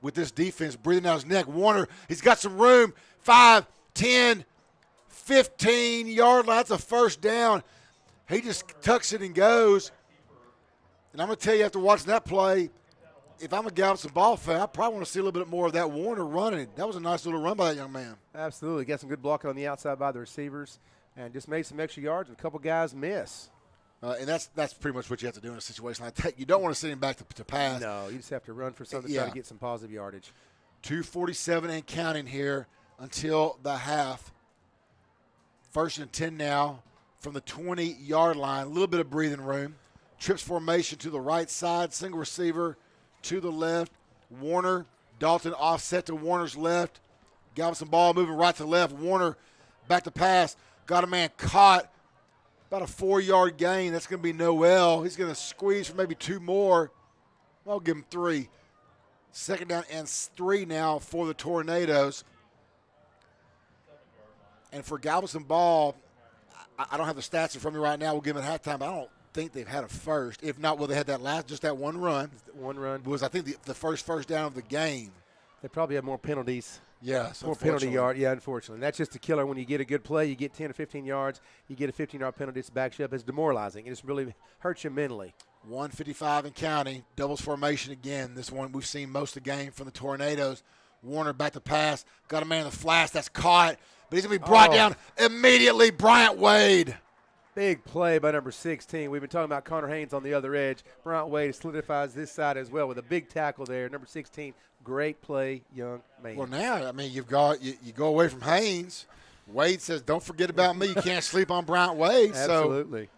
with this defense breathing out his neck. Warner, he's got some room. 5, 10, 15-yard line. That's a first down. He just tucks it and goes. And I'm going to tell you, after watching that play, if I'm a Galveston Ball fan, I probably want to see a little bit more of that Warner running. That was a nice little run by that young man. Absolutely. Got some good blocking on the outside by the receivers and just made some extra yards and a couple guys miss. And that's pretty much what you have to do in a situation like that. You don't want to send him back to pass. No, you just have to run for something to try to get some positive yardage. 2:47 and counting here until the half. 1st and 10 now from the 20-yard line. A little bit of breathing room. Trips formation to the right side. Single receiver to the left. Warner, Dalton offset to Warner's left. Galveston Ball moving right to left. Warner back to pass. Got a man caught. About a 4-yard gain. That's going to be Noel. He's going to squeeze for maybe 2 more. I'll give him 3. 2nd down and 3 now for the Tornadoes. And for Galveston Ball, I don't have the stats in front of me right now. We'll give them at halftime, but I don't think they've had a first. If not, well, they had just that one run. One run. Was, I think, the first down of the game. They probably have more penalties. Yes, more penalty yard. Yeah, unfortunately. That's just a killer. When you get a good play, you get 10 or 15 yards, you get a 15-yard penalty, it backs you up. It's demoralizing. It just really hurts you mentally. 1:55 and counting. Doubles formation again. This one we've seen most of the game from the Tornadoes. Warner back to pass. Got a man in the flash. That's caught. But he's going to be brought down immediately. Bryant Wade. Big play by number 16. We've been talking about Connor Haynes on the other edge. Bryant Wade solidifies this side as well with a big tackle there. Number 16, great play, young man. Well, now, I mean, you go away from Haynes. Wade says, don't forget about me. You can't sleep on Bryant Wade. Absolutely.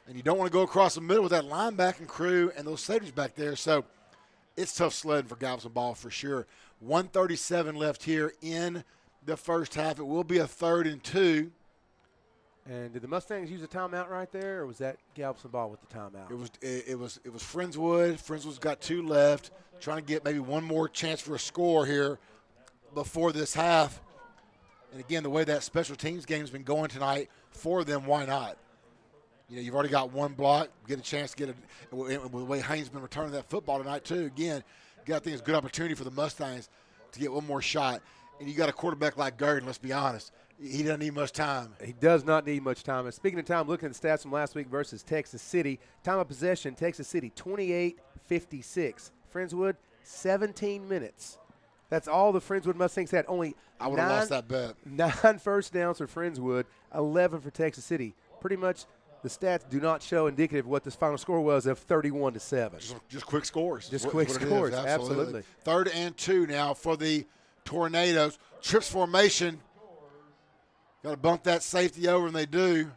And you don't want to go across the middle with that linebacking crew and those safeties back there. So it's tough sledding for Galveston Ball for sure. 1:37 left here in the first half. It will be a 3rd and 2. And did the Mustangs use a timeout right there, or was that Galveston Ball with the timeout? It was Friendswood. Friendswood's got 2 left, trying to get maybe one more chance for a score here before this half. And again, the way that special teams game's been going tonight for them, why not? You know, you've already got one block, get a chance to get it. With the way Haynes has been returning that football tonight too. Again, I think it's a good opportunity for the Mustangs to get one more shot. And you got a quarterback like Gurdon, let's be honest. He doesn't need much time. He does not need much time. And speaking of time, looking at the stats from last week versus Texas City, time of possession, Texas City 28-56. Friendswood, 17 minutes. That's all the Friendswood Mustangs had. Only I would have lost that bet. 9 first downs for Friendswood, 11 for Texas City. Pretty much the stats do not show indicative of what this final score was of 31-7. Just quick scores. Just quick scores, absolutely. 3rd and 2 now for the Tornadoes. Trips formation. Got to bump that safety over, and they do.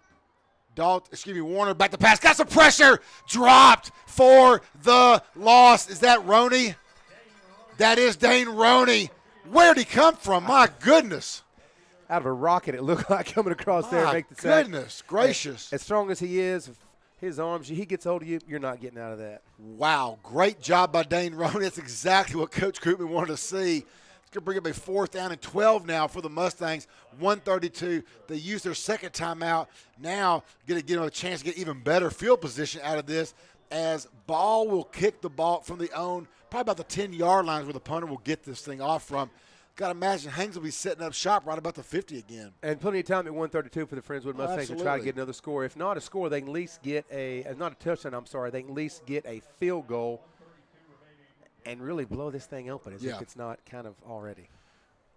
Warner back to pass. Got some pressure. Dropped for the loss. Is that Roney? That is Dane Roney. Where'd he come from? My goodness. Out of a rocket, it looked like coming across there and make the sack. Goodness gracious. As strong as he is, his arms, he gets hold of you, you're not getting out of that. Wow. Great job by Dane Roney. That's exactly what Coach Koopman wanted to see. It's going to bring up a 4th down and 12 now for the Mustangs. 1:32. They use their second timeout. Now going to get a chance to get even better field position out of this, as Ball will kick the ball from the own, probably about the 10-yard line where the punter will get this thing off from. Got to imagine Haynes will be setting up shop right about the 50 again. And plenty of time at 1:32 for the Friendswood Mustangs to try to get another score. If not a score, they can at least get not a touchdown, they can at least get a field goal and really blow this thing open as if it's not kind of already.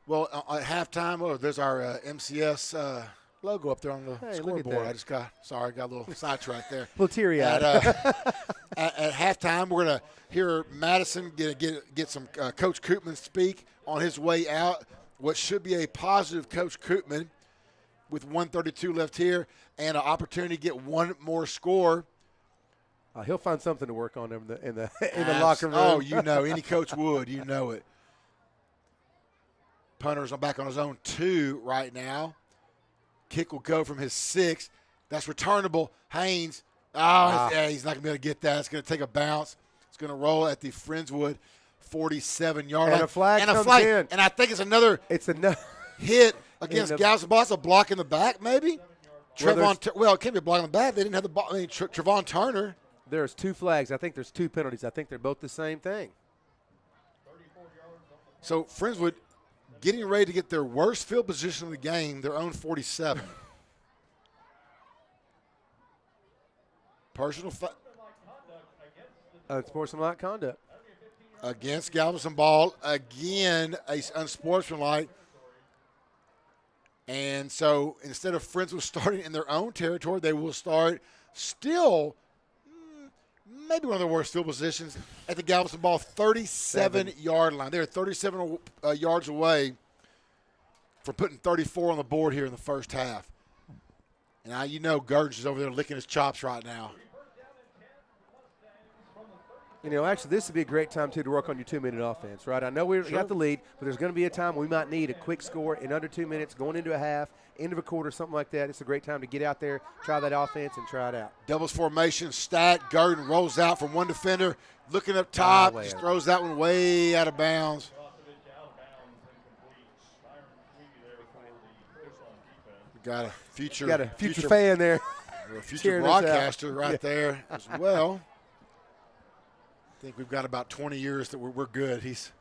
Well, at halftime, there's our MCS logo up there on the scoreboard. I got a little sidetracked there. A little teary-eyed. At halftime, we're going to hear Madison get some Coach Koopman speak on his way out. What should be a positive Coach Koopman with 1:32 left here and an opportunity to get one more score. He'll find something to work on in the locker room. Oh, any coach would. You know it. Punter's back on his own 2 right now. Kick will go from his 6. That's returnable. Haynes. He's not going to be able to get that. It's going to take a bounce. It's going to roll at the Friendswood 47-yard line. And a flag comes in. And I think it's another hit against Galveston Ball. It's a block in the back, maybe. It can't be a block in the back. They didn't have the ball. Trevon Turner. There's 2 flags. I think there's 2 penalties. I think they're both the same thing. So Friendswood getting ready to get their worst field position of the game, their own 47. Personal unsportsmanlike conduct against Galveston Ball. Again, a unsportsmanlike. And so instead of Friendswood starting in their own territory, they will start still maybe one of the worst field positions at the Galveston Ball 37-yard line. They're 37 yards away from putting 34 on the board here in the first half. And now Gurge is over there licking his chops right now. Actually, this would be a great time, too, to work on your 2-minute offense, right? I know we got the lead, but there's going to be a time we might need a quick score in under 2 minutes, going into a half, end of a quarter, something like that. It's a great time to get out there, try that offense, and try it out. Doubles formation, stack. Gurdon rolls out from one defender, looking up top, just throws that one way out of bounds. Got a future fan there. A future broadcaster right there as well. I think we've got about 20 years that we're good. He's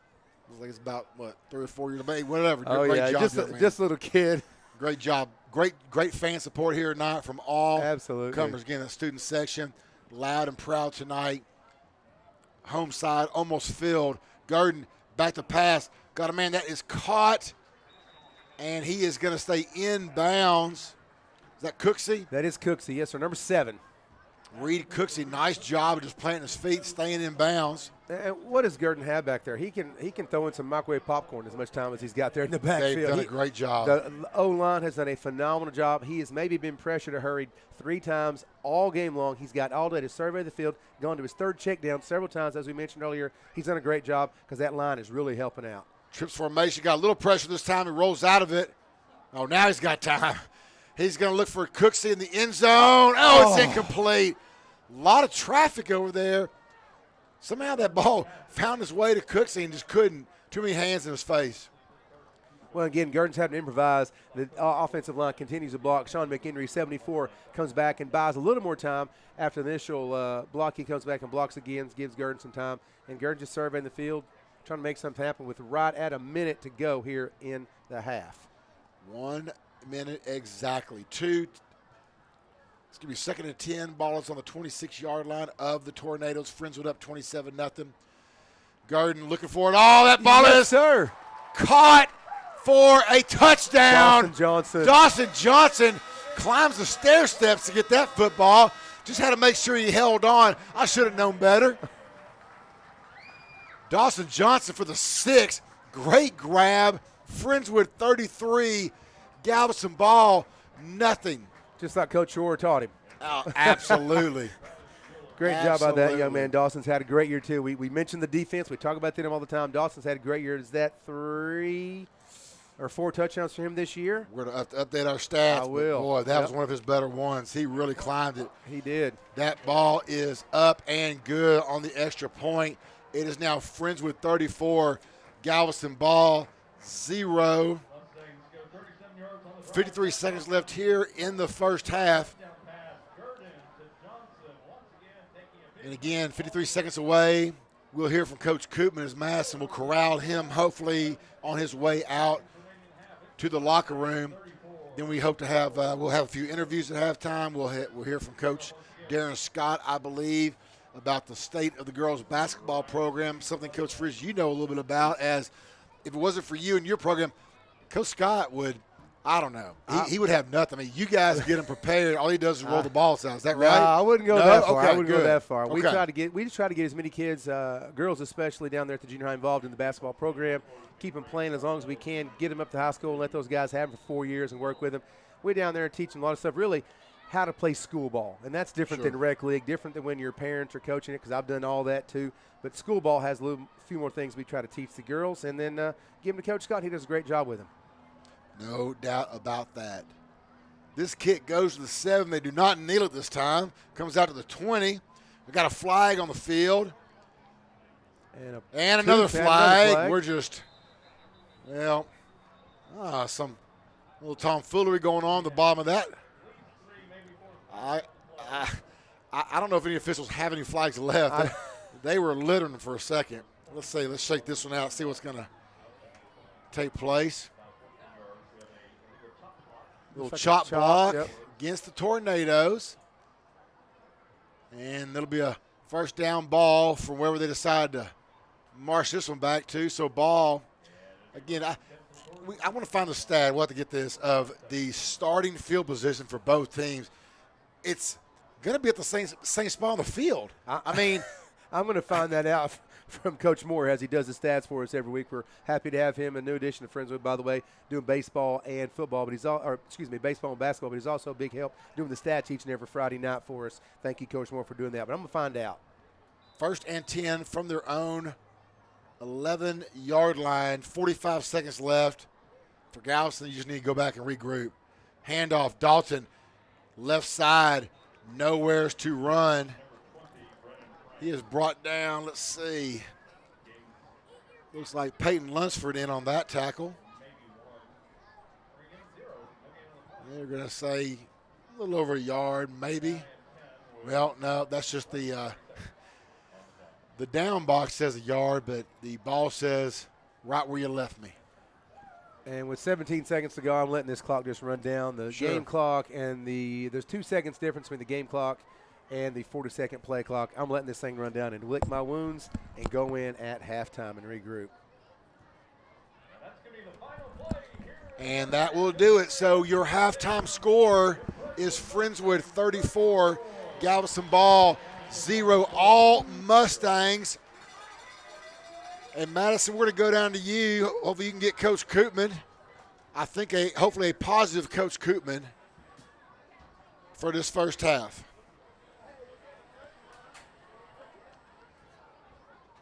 like it's about 3 or 4 years of age, whatever. Great job, just a little kid. Great job. Great fan support here tonight from all comers. Again, the student section, loud and proud tonight. Home side almost filled. Gurdon Back to pass. Got a man that is caught, and he is going to stay in bounds. Is that Cooksey? That is Cooksey, yes, sir. Number 7. Reed Cooksey, nice job of just planting his feet, staying in bounds. And what does Gurdon have back there? He can throw in some microwave popcorn as much time as he's got there in the backfield. They've done a great job. The O-line has done a phenomenal job. He has maybe been pressured or hurried 3 times all game long. He's got all day to survey the field, gone to his 3rd check down several times, as we mentioned earlier. He's done a great job because that line is really helping out. Trips formation, got a little pressure this time. He rolls out of it. Oh, now he's got time. He's going to look for Cooksey in the end zone. Oh, it's incomplete. A lot of traffic over there. Somehow that ball found its way to Cooksey and just couldn't. Too many hands in his face. Well, again, Gurdon's having to improvise. The offensive line continues to block. Sean McHenry, 74, comes back and buys a little more time. After the initial block, he comes back and blocks again, gives Gurdon some time. And Gurdon just surveying the field, trying to make something happen with right at a minute to go here in the half. 1 minute exactly. It's going to be 2nd and 10. Ball is on the 26-yard line of the Tornadoes. Friendswood up 27-0. Gurdon looking for it. Oh, that ball is caught for a touchdown. Dawson Johnson climbs the stair steps to get that football. Just had to make sure he held on. I should have known better. Dawson Johnson for the 6. Great grab. Friendswood 33. Galveston Ball, nothing. Just like Coach Shore taught him. Oh, absolutely. Great job by that young man. Dawson's had a great year, too. We mentioned the defense. We talk about them all the time. Dawson's had a great year. Is that 3 or 4 touchdowns for him this year? We're going to update our stats. I will. Boy, that was one of his better ones. He really climbed it. He did. That ball is up and good on the extra point. It is now Friendswood 34, Galveston Ball 0. 53 seconds left here in the first half. And again, 53 seconds away. We'll hear from Coach Koopman as Madison will corral him hopefully on his way out to the locker room. Then we hope to have we'll have a few interviews at halftime. We'll hear from Coach Darren Scott, I believe, about the state of the girls basketball program, something Coach Frizz you know a little bit about, as if it wasn't for you and your program, Coach Scott would – I don't know. He would have nothing. I mean, you guys get him prepared. All he does is roll the ball out. Is that right? No, I wouldn't go that far. Okay, I wouldn't go that far. Okay. We just try to get as many kids, girls especially, down there at the junior high involved in the basketball program. Keep them playing as long as we can. Get them up to high school and let those guys have them for 4 years and work with them. We're down there and teach them a lot of stuff. Really, how to play school ball, and that's different than rec league. Different than when your parents are coaching it, because I've done all that too. But school ball has a few more things we try to teach the girls, and then give them to Coach Scott. He does a great job with them. No doubt about that. This kick goes to the 7. They do not kneel it this time. Comes out to the 20. We got a flag on the field. And another flag. We're just, some little tomfoolery going on at the bottom of that. I don't know if any officials have any flags left. They were littering for a second. Let's shake this one out, see what's going to take place. Little chop block against the Tornadoes. And it'll be a first down ball from wherever they decide to march this one back to. So ball, again, I want to find the stat. We'll have to get this, of the starting field position for both teams. It's going to be at the same spot on the field. I mean, I'm going to find that out from Coach Moore as he does the stats for us every week. We're happy to have him, a new addition to Friendswood, by the way, doing baseball and football, but baseball and basketball, but he's also a big help doing the stats each and every Friday night for us. Thank you, Coach Moore, for doing that. But I'm going to find out. 1st and 10 from their own 11-yard line, 45 seconds left. For Galveston, you just need to go back and regroup. Handoff, Dalton, left side, nowheres to run. He is brought down, let's see. Looks like Peyton Lunsford in on that tackle. They're going to say a little over a yard, maybe. Well, no, that's just the down box says a yard, but the ball says right where you left me. And with 17 seconds to go, I'm letting this clock just run down. The game clock and there's 2 seconds difference between the game clock and the 40-second play clock. I'm letting this thing run down and lick my wounds and go in at halftime and regroup. And that will do it. So your halftime score is Friendswood 34, Galveston Ball 0, all Mustangs. And Madison, we're going to go down to you. Hopefully you can get Coach Koopman. I think hopefully a positive Coach Koopman for this first half.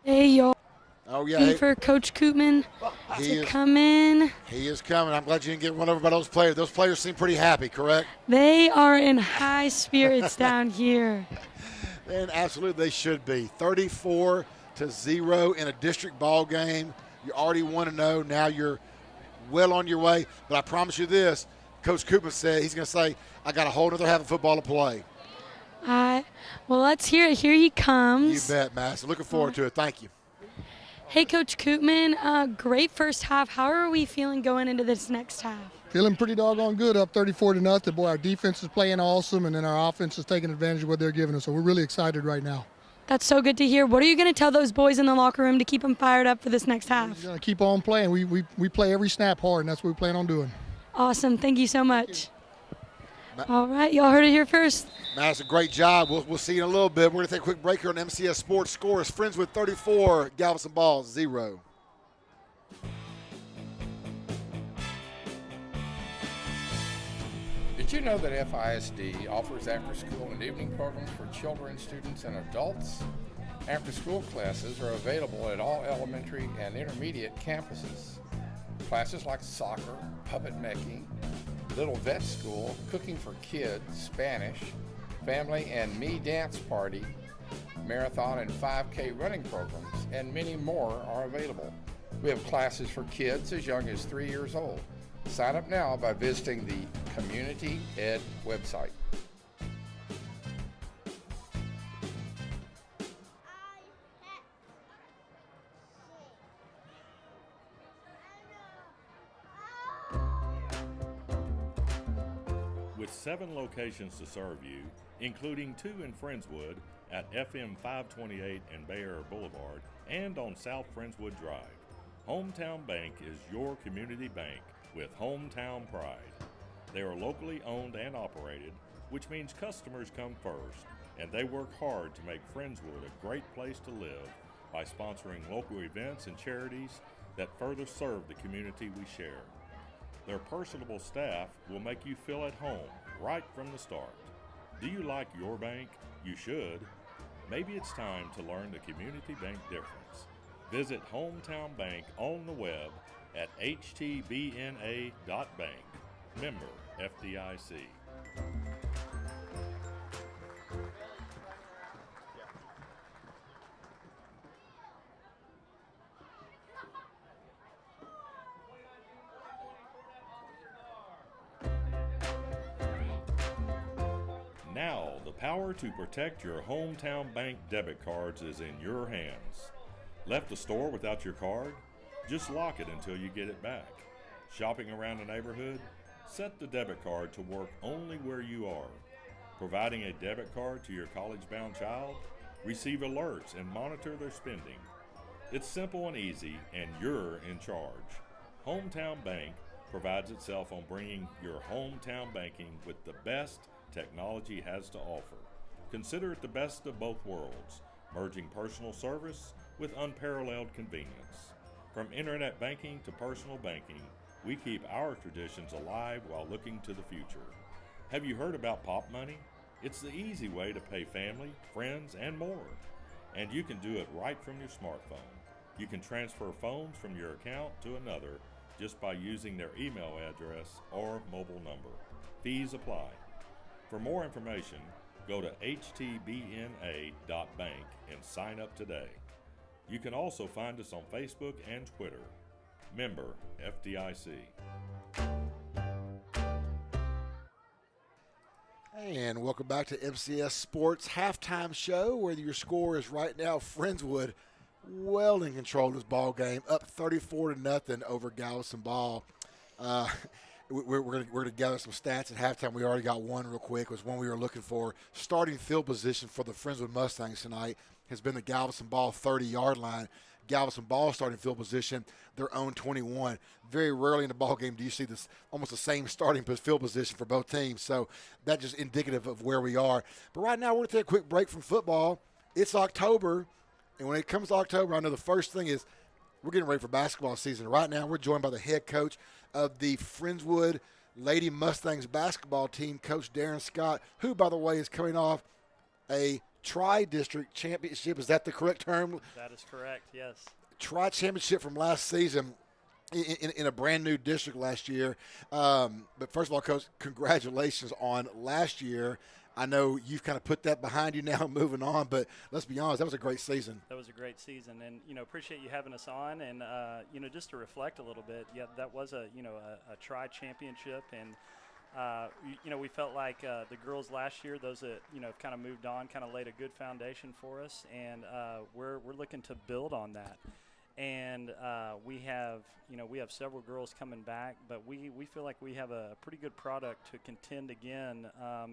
Hey, y'all. Oh, yeah. Waiting for Coach Koopman to come in. He is coming. I'm glad you didn't get run over by those players. Those players seem pretty happy, correct? They are in high spirits down here. And absolutely they should be. 34-0 in a district ball game. You already 1-0. Now you're well on your way. But I promise you this, Coach Koopman said he's going to say, I got a whole other half of football to play. Well, let's hear it. Here he comes. You bet, Master. Looking forward to it. Thank you. Hey, Coach Koopman, great first half. How are we feeling going into this next half? Feeling pretty doggone good, up 34-0. Boy, our defense is playing awesome, and then our offense is taking advantage of what they're giving us. So we're really excited right now. That's so good to hear. What are you going to tell those boys in the locker room to keep them fired up for this next half? We're going to keep on playing. We play every snap hard, and that's what we plan on doing. Awesome. Thank you so much. All right, y'all heard it here first. Master, great job. We'll see you in a little bit. We're going to take a quick break here on MCS Sports. Score is Friendswood 34, Galveston Ball 0. Did you know that FISD offers after-school and evening programs for children, students, and adults? After-school classes are available at all elementary and intermediate campuses. Classes like soccer, puppet making, Little Vet School, Cooking for Kids, Spanish, Family and Me Dance Party, Marathon and 5K running programs, and many more are available. We have classes for kids as young as 3 years old. Sign up now by visiting the Community Ed website. With 7 locations to serve you, including 2 in Friendswood at FM 528 and Bay Area Boulevard and on South Friendswood Drive, Hometown Bank is your community bank with hometown pride. They are locally owned and operated, which means customers come first, and they work hard to make Friendswood a great place to live by sponsoring local events and charities that further serve the community we share. Their personable staff will make you feel at home right from the start. Do you like your bank? You should. Maybe it's time to learn the community bank difference. Visit Hometown Bank on the web at htbna.bank. Member FDIC. Now, the power to protect your Hometown Bank debit cards is in your hands. Left the store without your card? Just lock it until you get it back. Shopping around the neighborhood? Set the debit card to work only where you are. Providing a debit card to your college-bound child? Receive alerts and monitor their spending. It's simple and easy, and you're in charge. Hometown Bank prides itself on bringing your hometown banking with the best technology has to offer. Consider it the best of both worlds, merging personal service with unparalleled convenience. From internet banking to personal banking, we keep our traditions alive while looking to the future. Have you heard about Pop Money? It's the easy way to pay family, friends, and more. And you can do it right from your smartphone. You can transfer phones from your account to another just by using their email address or mobile number. Fees apply. For more information, go to htbna.bank and sign up today. You can also find us on Facebook and Twitter. Member FDIC. And welcome back to MCS Sports Halftime Show, where your score is right now Friendswood well in control of this ball game, up 34-0 over Galveston Ball. We're going to gather some stats at halftime. We already got one real quick. It was one we were looking for. Starting field position for the Friendswood Mustangs tonight has been the Galveston Ball 30-yard line. Galveston Ball starting field position, their own 21. Very rarely in the ball game do you see this almost the same starting field position for both teams. So that's just indicative of where we are. But right now we're going to take a quick break from football. It's October, and when it comes to October, I know the first thing is we're getting ready for basketball season. Right now we're joined by the head coach of the Friendswood Lady Mustangs basketball team, Coach Darren Scott, who, by the way, is coming off a Tri-District Championship. Is that the correct term? That is correct, yes. Tri-Championship from last season in a brand new district last year. But first of all, Coach, congratulations on last year. I know you've kind of put that behind you now, moving on, but let's be honest, that was a great season. That was a great season, and, appreciate you having us on, and, just to reflect a little bit, yeah, that was a Tri-Championship, and, we felt like the girls last year, those that, have kind of moved on, kind of laid a good foundation for us, and we're looking to build on that. And we have several girls coming back, but we feel like we have a pretty good product to contend again,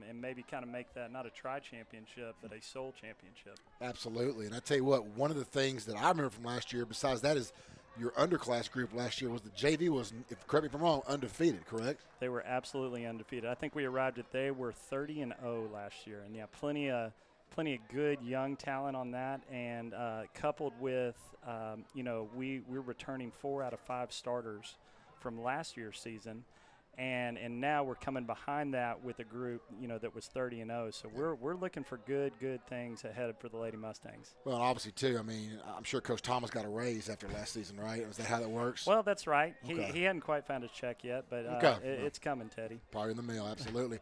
and maybe kind of make that not a tri-championship, but a sole championship. Absolutely. And I tell you what, one of the things that I remember from last year, besides that, is your underclass group last year was the JV was, correct me if I'm wrong, undefeated, correct? They were absolutely undefeated. I think we arrived at, they were 30-0 last year, and plenty of good young talent on that, and coupled with, we're returning 4 out of 5 starters from last year's season, and now we're coming behind that with a group, that was 30-0. So we're looking for good things ahead for the Lady Mustangs. Well, obviously, too, I mean, I'm sure Coach Thomas got a raise after last season, right? Is that how that works? Well, that's right. Okay. He hadn't quite found his check yet, but it's coming, Teddy. Probably in the mail, absolutely.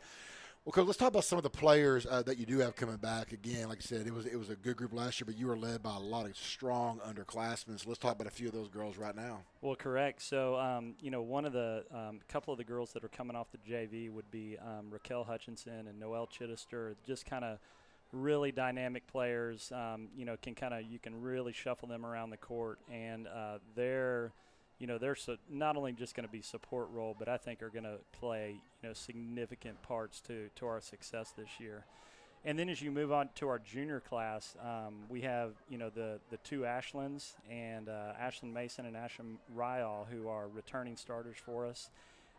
Well, Coach, let's talk about some of the players that you do have coming back. Again, like I said, it was a good group last year, but you were led by a lot of strong underclassmen. So let's talk about a few of those girls right now. Well, correct. So, one of the couple of the girls that are coming off the JV would be Raquel Hutchinson and Noelle Chittister, just kind of really dynamic players. You can really shuffle them around the court, and they're not only just going to be support role, but I think are going to play, significant parts to our success this year. And then as you move on to our junior class, we have, the 2 Ashlands, and Ashlyn Mason and Ashlyn Ryall, who are returning starters for us.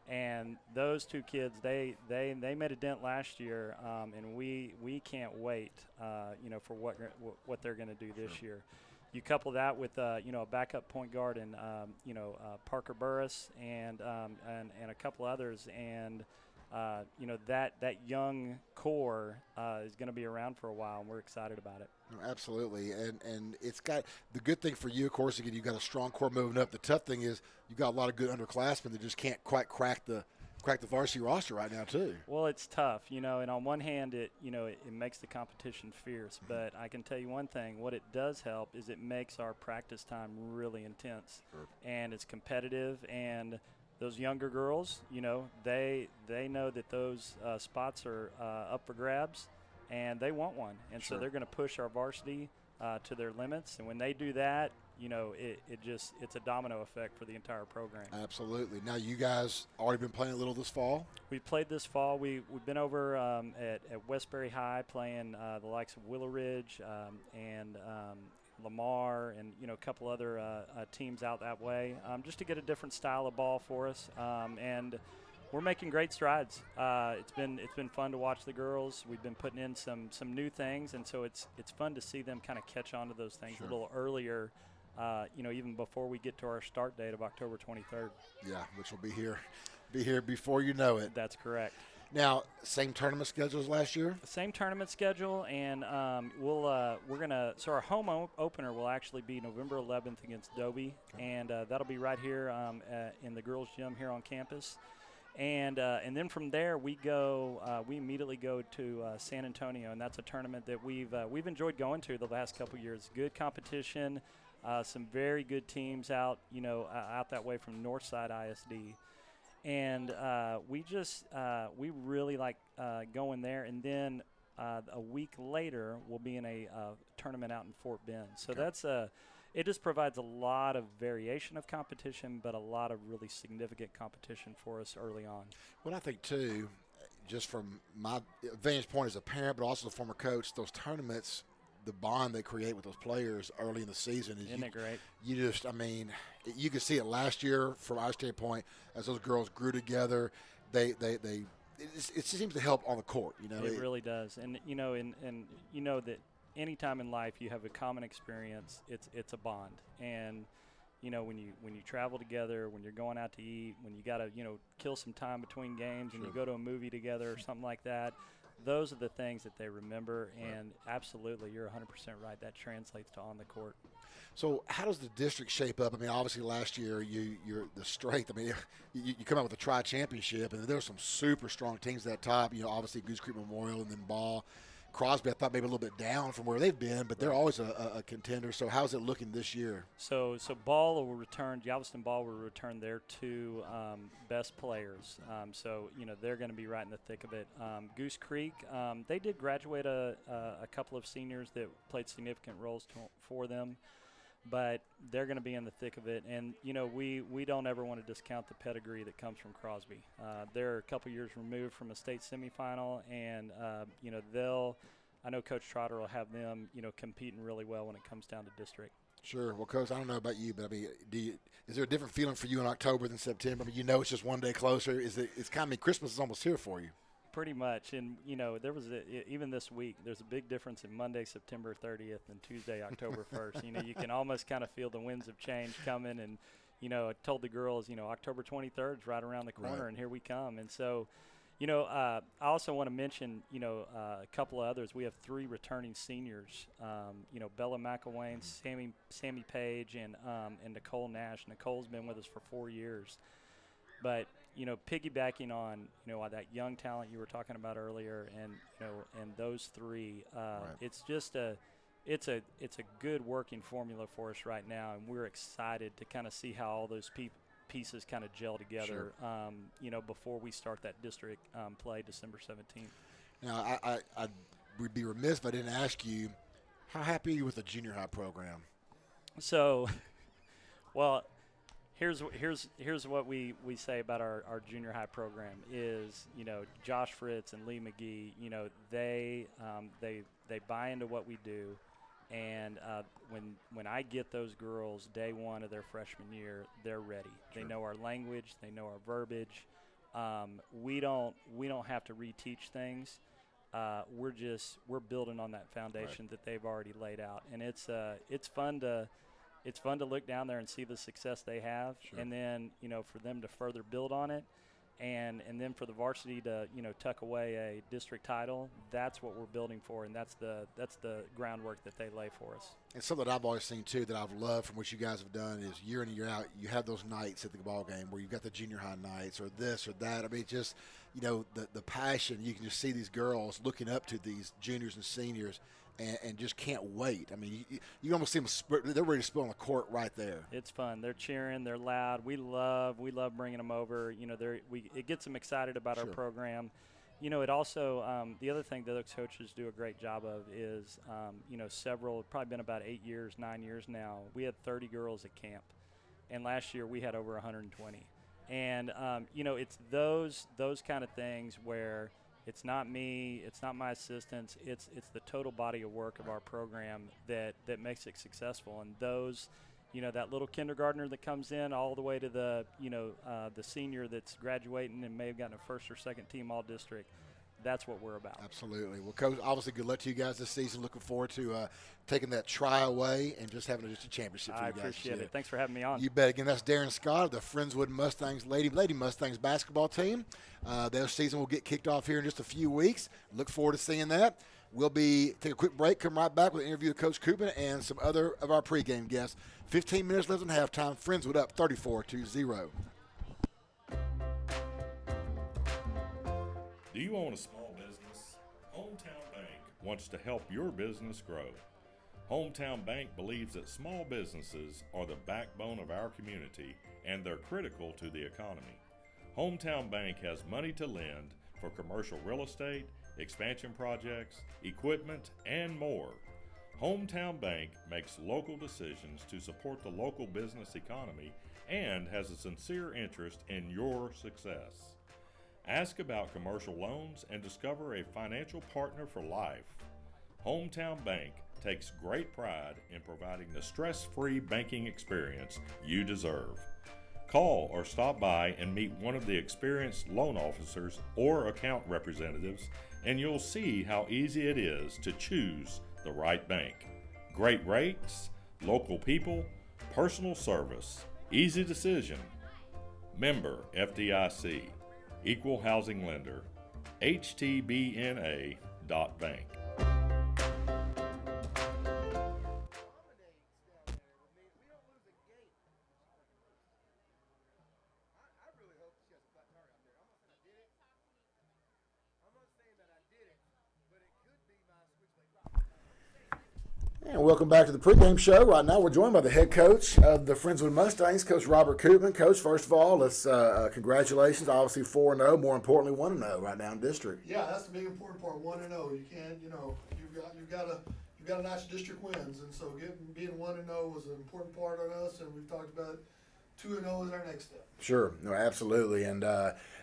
And those 2 kids, they made a dent last year, and we can't wait, for what they're going to do this year. You couple that with a backup point guard and Parker Burris and a couple others, and that young core is going to be around for a while, and we're excited about it. Absolutely, and it's got the good thing for you, of course. Again, you've got a strong core moving up. The tough thing is you've got a lot of good underclassmen that just can't quite crack the varsity roster right now too. Well, it's tough, and on one hand it makes the competition fierce, but I can tell you one thing, what it does help is it makes our practice time really intense. Sure. And it's competitive, and those younger girls, they know that those spots are up for grabs, and they want one, and Sure. So they're going to push our varsity to their limits, and when they do that, it's a domino effect for the entire program. Absolutely. Now, you guys already been playing a little this fall? We played this fall. We've been over at Westbury High playing the likes of Willow Ridge and Lamar and, a couple other teams out that way, just to get a different style of ball for us. And we're making great strides. It's been fun to watch the girls. We've been putting in some new things, and so it's fun to see them kind of catch on to those things. Sure. A little earlier, even before we get to our start date of October 23rd. Yeah, which will be here before you know it. That's correct. Now, same tournament schedule as last year? Same tournament schedule, and so our home opener will actually be November 11th against Dobie, and that'll be right here in the girls' gym here on campus. And then from there we immediately go to San Antonio, and that's a tournament that we've enjoyed going to the last couple years. Good competition, some very good teams out that way from Northside ISD. And we really like going there. And then a week later, we'll be in a tournament out in Fort Bend. So okay. It just provides a lot of variation of competition, but a lot of really significant competition for us early on. Well, I think, too, just from my vantage point as a parent, but also a former coach, those tournaments the bond they create with those players early in the season is Isn't it great? You could see it last year from our standpoint as those girls grew together. It seems to help on the court. It really does. And that anytime in life you have a common experience, it's a bond. And when you travel together, when you're going out to eat, when you got to kill some time between games, and you go to a movie together or something like that, those are the things that they remember. And absolutely, you're 100% right. That translates to on the court. So how does the district shape up? I mean, obviously last year you're the strength. I mean, you come out with a tri-championship, and there were some super strong teams at that top. Obviously Goose Creek Memorial and then Ball. Crosby, I thought maybe a little bit down from where they've been, but they're always a contender. So how's it looking this year? So Ball will return. Galveston Ball will return their two best players. So they're going to be right in the thick of it. Goose Creek, they did graduate a couple of seniors that played significant roles for them, but they're going to be in the thick of it. And we don't ever want to discount the pedigree that comes from Crosby. They're a couple years removed from a state semifinal, and I know Coach Trotter will have them competing really well when it comes down to district. Sure. Well, Coach, I don't know about you, but I mean, is there a different feeling for you in October than September? I mean, it's just one day closer. Christmas is almost here for you. Pretty much. And there was even this week, there's a big difference in Monday, September 30th, and Tuesday, October 1st. You can almost kind of feel the winds of change coming. And I told the girls, October 23rd is right around the corner, right. And here we come. And so I also want to mention a couple of others. We have 3 returning seniors, Bella McElwain, Sammy Page, and Nicole Nash. Nicole's been with us for 4 years. But piggybacking on that young talent you were talking about earlier, and those 3, right. It's just it's a good working formula for us right now, and we're excited to kind of see how all those pieces kind of gel together. Sure. Before we start that district play December 17th. Now I would be remiss if I didn't ask you, how happy are you with the junior high program? So, well. Here's what we say about our junior high program is, Josh Fritz and Lee McGee, they buy into what we do, and when I get those girls day one of their freshman year, they're ready. Sure. They know our language, they know our verbiage. We don't have to reteach things. We're building on that foundation right. that they've already laid out, and it's fun to. It's fun to look down there and see the success they have, sure. and then for them to further build on it, and then for the varsity to tuck away a district title. That's what we're building for, and that's the groundwork that they lay for us. And something that I've always seen too that I've loved from what you guys have done is year in and year out, you have those nights at the ball game where you've got the junior high nights or this or that. I mean, just the passion. You can just see these girls looking up to these juniors and seniors. And just can't wait. I mean, you almost see them. They're ready to spill on the court right there. It's fun. They're cheering. They're loud. We love bringing them over. It gets them excited about sure. our program. It also the other thing that those coaches do a great job of is probably been about 9 years now. We had 30 girls at camp, and last year we had over 120. And it's those kind of things where. It's not me. It's not my assistants. It's the total body of work of our program that makes it successful. And those, that little kindergartner that comes in all the way to the senior that's graduating and may have gotten a first or second team all district. That's what we're about. Absolutely. Well, Coach, obviously good luck to you guys this season. Looking forward to taking that try away and just having just a championship for you guys. I appreciate it. Thanks for having me on. You bet. Again, that's Darren Scott of the Friendswood Mustangs Lady Mustangs basketball team. Their season will get kicked off here in just a few weeks. Look forward to seeing that. We'll take a quick break, come right back with an interview with Coach Coopin and some other of our pregame guests. 15 minutes left in halftime. Friendswood up 34-0. Do you own a small business? Hometown Bank wants to help your business grow. Hometown Bank believes that small businesses are the backbone of our community and they're critical to the economy. Hometown Bank has money to lend for commercial real estate, expansion projects, equipment, and more. Hometown Bank makes local decisions to support the local business economy and has a sincere interest in your success. Ask about commercial loans and discover a financial partner for life. Hometown Bank takes great pride in providing the stress-free banking experience you deserve. Call or stop by and meet one of the experienced loan officers or account representatives, and you'll see how easy it is to choose the right bank. Great rates, local people, personal service, easy decision. Member FDIC, Equal Housing Lender, htbna.bank. And welcome back to the pregame show. Right now, we're joined by the head coach of the Friendswood Mustangs, Coach Robert Koopman. Coach, first of all, let's congratulations. Obviously, 4-0. More importantly, 1-0 right now in district. Yeah, that's the big important part. 1-0. You can't, you've got to notch district wins, and so being 1-0 was an important part on us. And we've talked about 2-0 is our next step. Sure, no, absolutely, and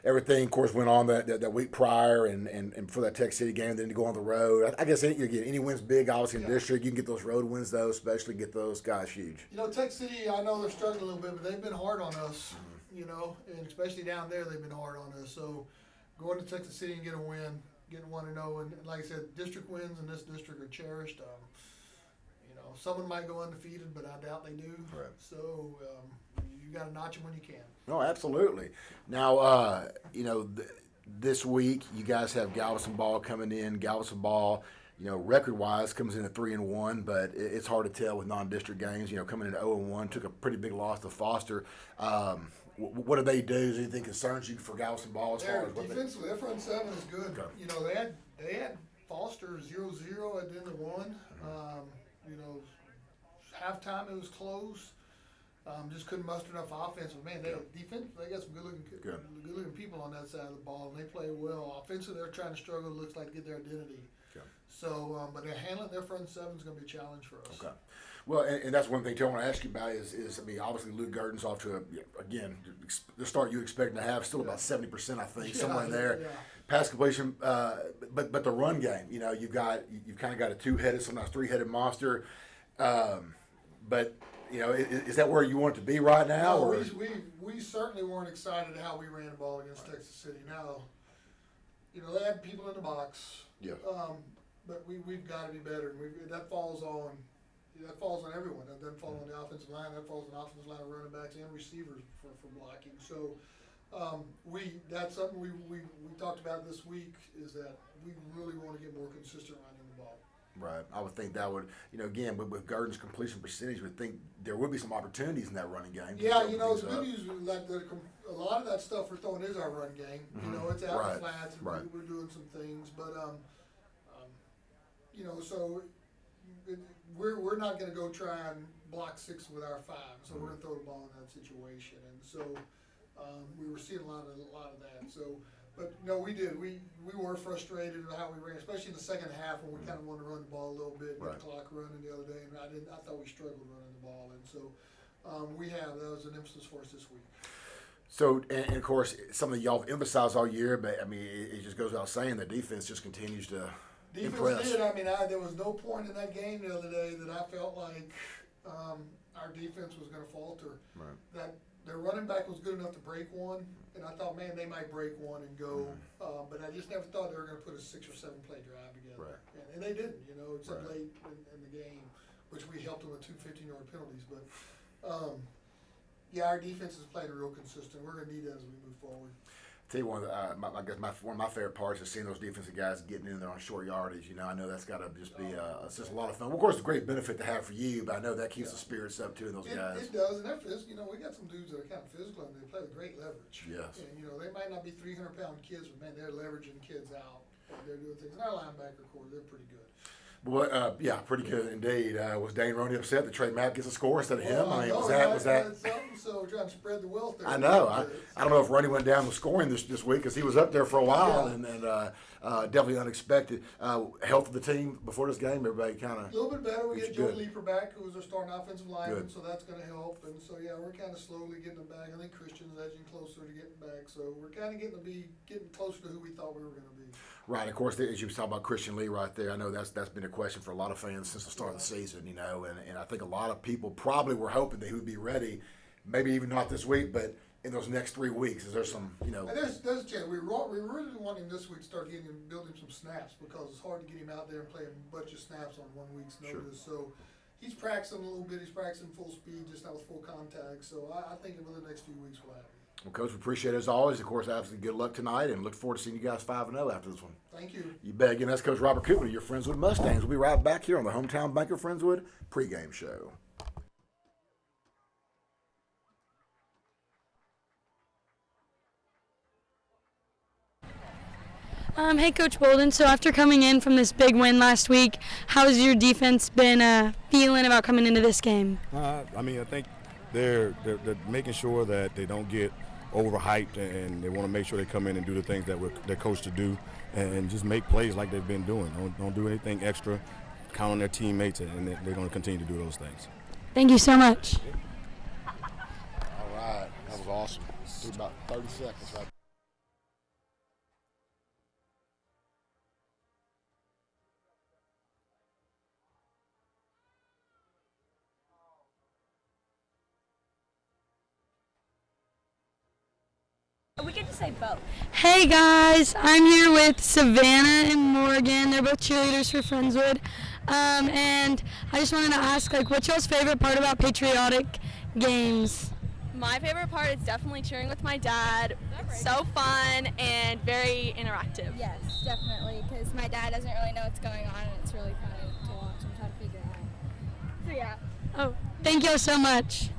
everything, of course, went on that week prior, and for that Tech City game, then to go on the road. I guess any wins big, obviously in district. You can get those road wins though, especially get those guys huge. Tech City, I know they're struggling a little bit, but they've been hard on us. And especially down there, they've been hard on us. So going to Texas City and get a win, getting 1-0, and like I said, district wins in this district are cherished. Someone might go undefeated, but I doubt they do. Right. So you got to notch them when you can. No, absolutely. Now, this week you guys have Galveston Ball coming in. Galveston Ball, record-wise comes in at 3-1, but it's hard to tell with non-district games. Coming in at 0-1, took a pretty big loss to Foster. What do they do? Is anything concerns you for Galveston Ball as far as what defensively, their front seven is good. Okay. They had Foster 0-0 at the end of one. Halftime it was close. Just couldn't muster enough offense. But man, they defense. They got some good-looking people on that side of the ball, and they play well. Offensively, they're trying to struggle. It looks like to get their identity. Okay. So, but they're handling their front seven is going to be a challenge for us. Okay. Well, and that's one thing too I want to ask you about is obviously Luke Gurdon's off to the start you expecting to have, still about 70%, I think, somewhere in there. Yeah. Pass completion, but the run game, you've kind of got a two-headed, sometimes three-headed monster. But is that where you want it to be right now? No, or we certainly weren't excited how we ran the ball against Texas City. Now, they had people in the box. Yeah. But we've got to be better. That falls on everyone. That doesn't fall on the offensive line. That falls on the offensive line, running backs, and receivers for blocking. So that's something we talked about this week, is that we really want to get more consistent running the ball. Right. I would think that would, again, with Gurdon's completion percentage, would think there would be some opportunities in that running game. Yeah, the good news is like a lot of that stuff we're throwing is our run game. Mm-hmm. It's out right. in the flats, and right. we're doing some things, but so we're not going to go try and block six with our five. So we're going to throw the ball in that situation, and so we were seeing a lot of that. So. But we did. We were frustrated with how we ran, especially in the second half when we kind of wanted to run the ball a little bit, get the clock running the other day, and I thought we struggled running the ball, and so that was an emphasis for us this week. So, and of course, something y'all have emphasized all year, but I mean, it just goes without saying the defense just continues to impress. Did. There was no point in that game the other day that I felt like our defense was going to falter. Right. That their running back was good enough to break one, and I thought, man, they might break one and go. But I just never thought they were going to put a 6 or 7 play drive together. Right. And they didn't, except late in the game, which we helped them with 2 15-yard penalties. But, our defense is playing real consistent. We're going to need that as we move forward. Tell you one of my favorite parts is seeing those defensive guys getting in there on short yardage. I know that's got to just be it's just a lot of fun. Well, of course, it's a great benefit to have for you, but I know that keeps the spirits up too in those guys. It does, and they're physical. We got some dudes that are kind of physical and they play with great leverage. Yes. And they might not be 300-pound kids, but man, they're leveraging kids out. They're doing things. And our linebacker core, they're pretty good. Well, pretty good indeed. Was Dane Roney upset that Trey Mack gets a score instead of him? Was that? So we're trying to spread the wealth there. I know. I don't know if Roney went down the scoring this week because he was up there for a while and definitely unexpected. Health of the team before this game, everybody kind of a little bit better. We get Joe Leeper back, who was our starting offensive lineman, so that's going to help. And so we're kind of slowly getting them back. I think Christian's edging closer to getting back, so we're kind of getting closer to who we thought we were going to be. Right. Of course, as you was talking about Christian Lee right there, I know that's been a question for a lot of fans since the start of the season, you know, and I think a lot of people probably were hoping that he would be ready, maybe even not this week, but in those next 3 weeks. Is there some, you know? And there's a chance. We really want him this week to start getting him, building some snaps, because it's hard to get him out there and play a bunch of snaps on 1 week's notice. Sure. So he's practicing a little bit. He's practicing full speed, just not with full contact. So I think within the next few weeks we'll have him. Well, Coach, we appreciate it as always. Of course, absolutely good luck tonight, and look forward to seeing you guys 5-0 after this one. Thank you. You bet. Again, that's Coach Robert Cooper, your Friendswood Mustangs. We'll be right back here on the Hometown Bank of Friendswood pregame show. Hey, Coach Bolden. So after coming in from this big win last week, how's your defense been feeling about coming into this game? I think they're making sure that they don't get overhyped, and they want to make sure they come in and do the things that they're coached to do, and just make plays like they've been doing. Don't do anything extra. Count on their teammates, and they're going to continue to do those things. Thank you so much. All right. That was awesome. It was about 30 seconds right. We get to say both. Hey guys, I'm here with Savannah and Morgan. They're both cheerleaders for Friendswood. And I just wanted to ask, what's y'all's favorite part about patriotic games? My favorite part is definitely cheering with my dad. It's so fun and very interactive. Yes, definitely, because my dad doesn't really know what's going on, and it's really fun to watch and try to figure it out. So yeah. Oh, thank y'all so much.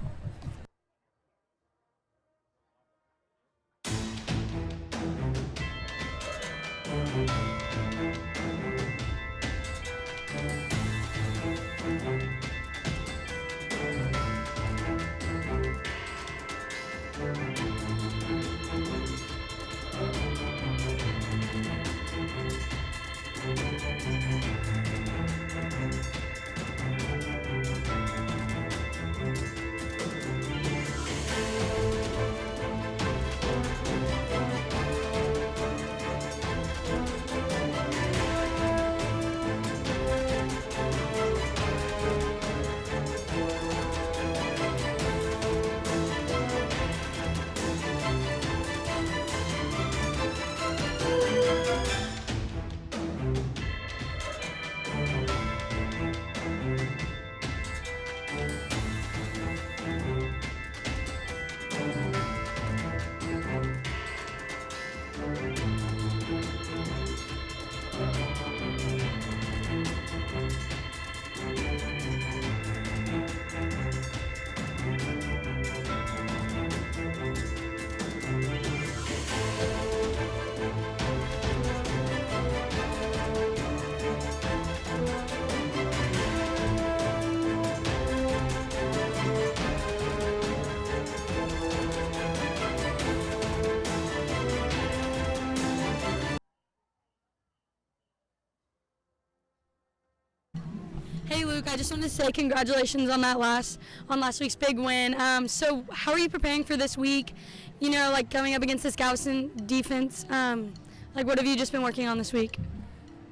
Hey Luke, I just wanted to say congratulations on last week's big win. So how are you preparing for this week? You know, coming up against this Galveston defense. What have you just been working on this week?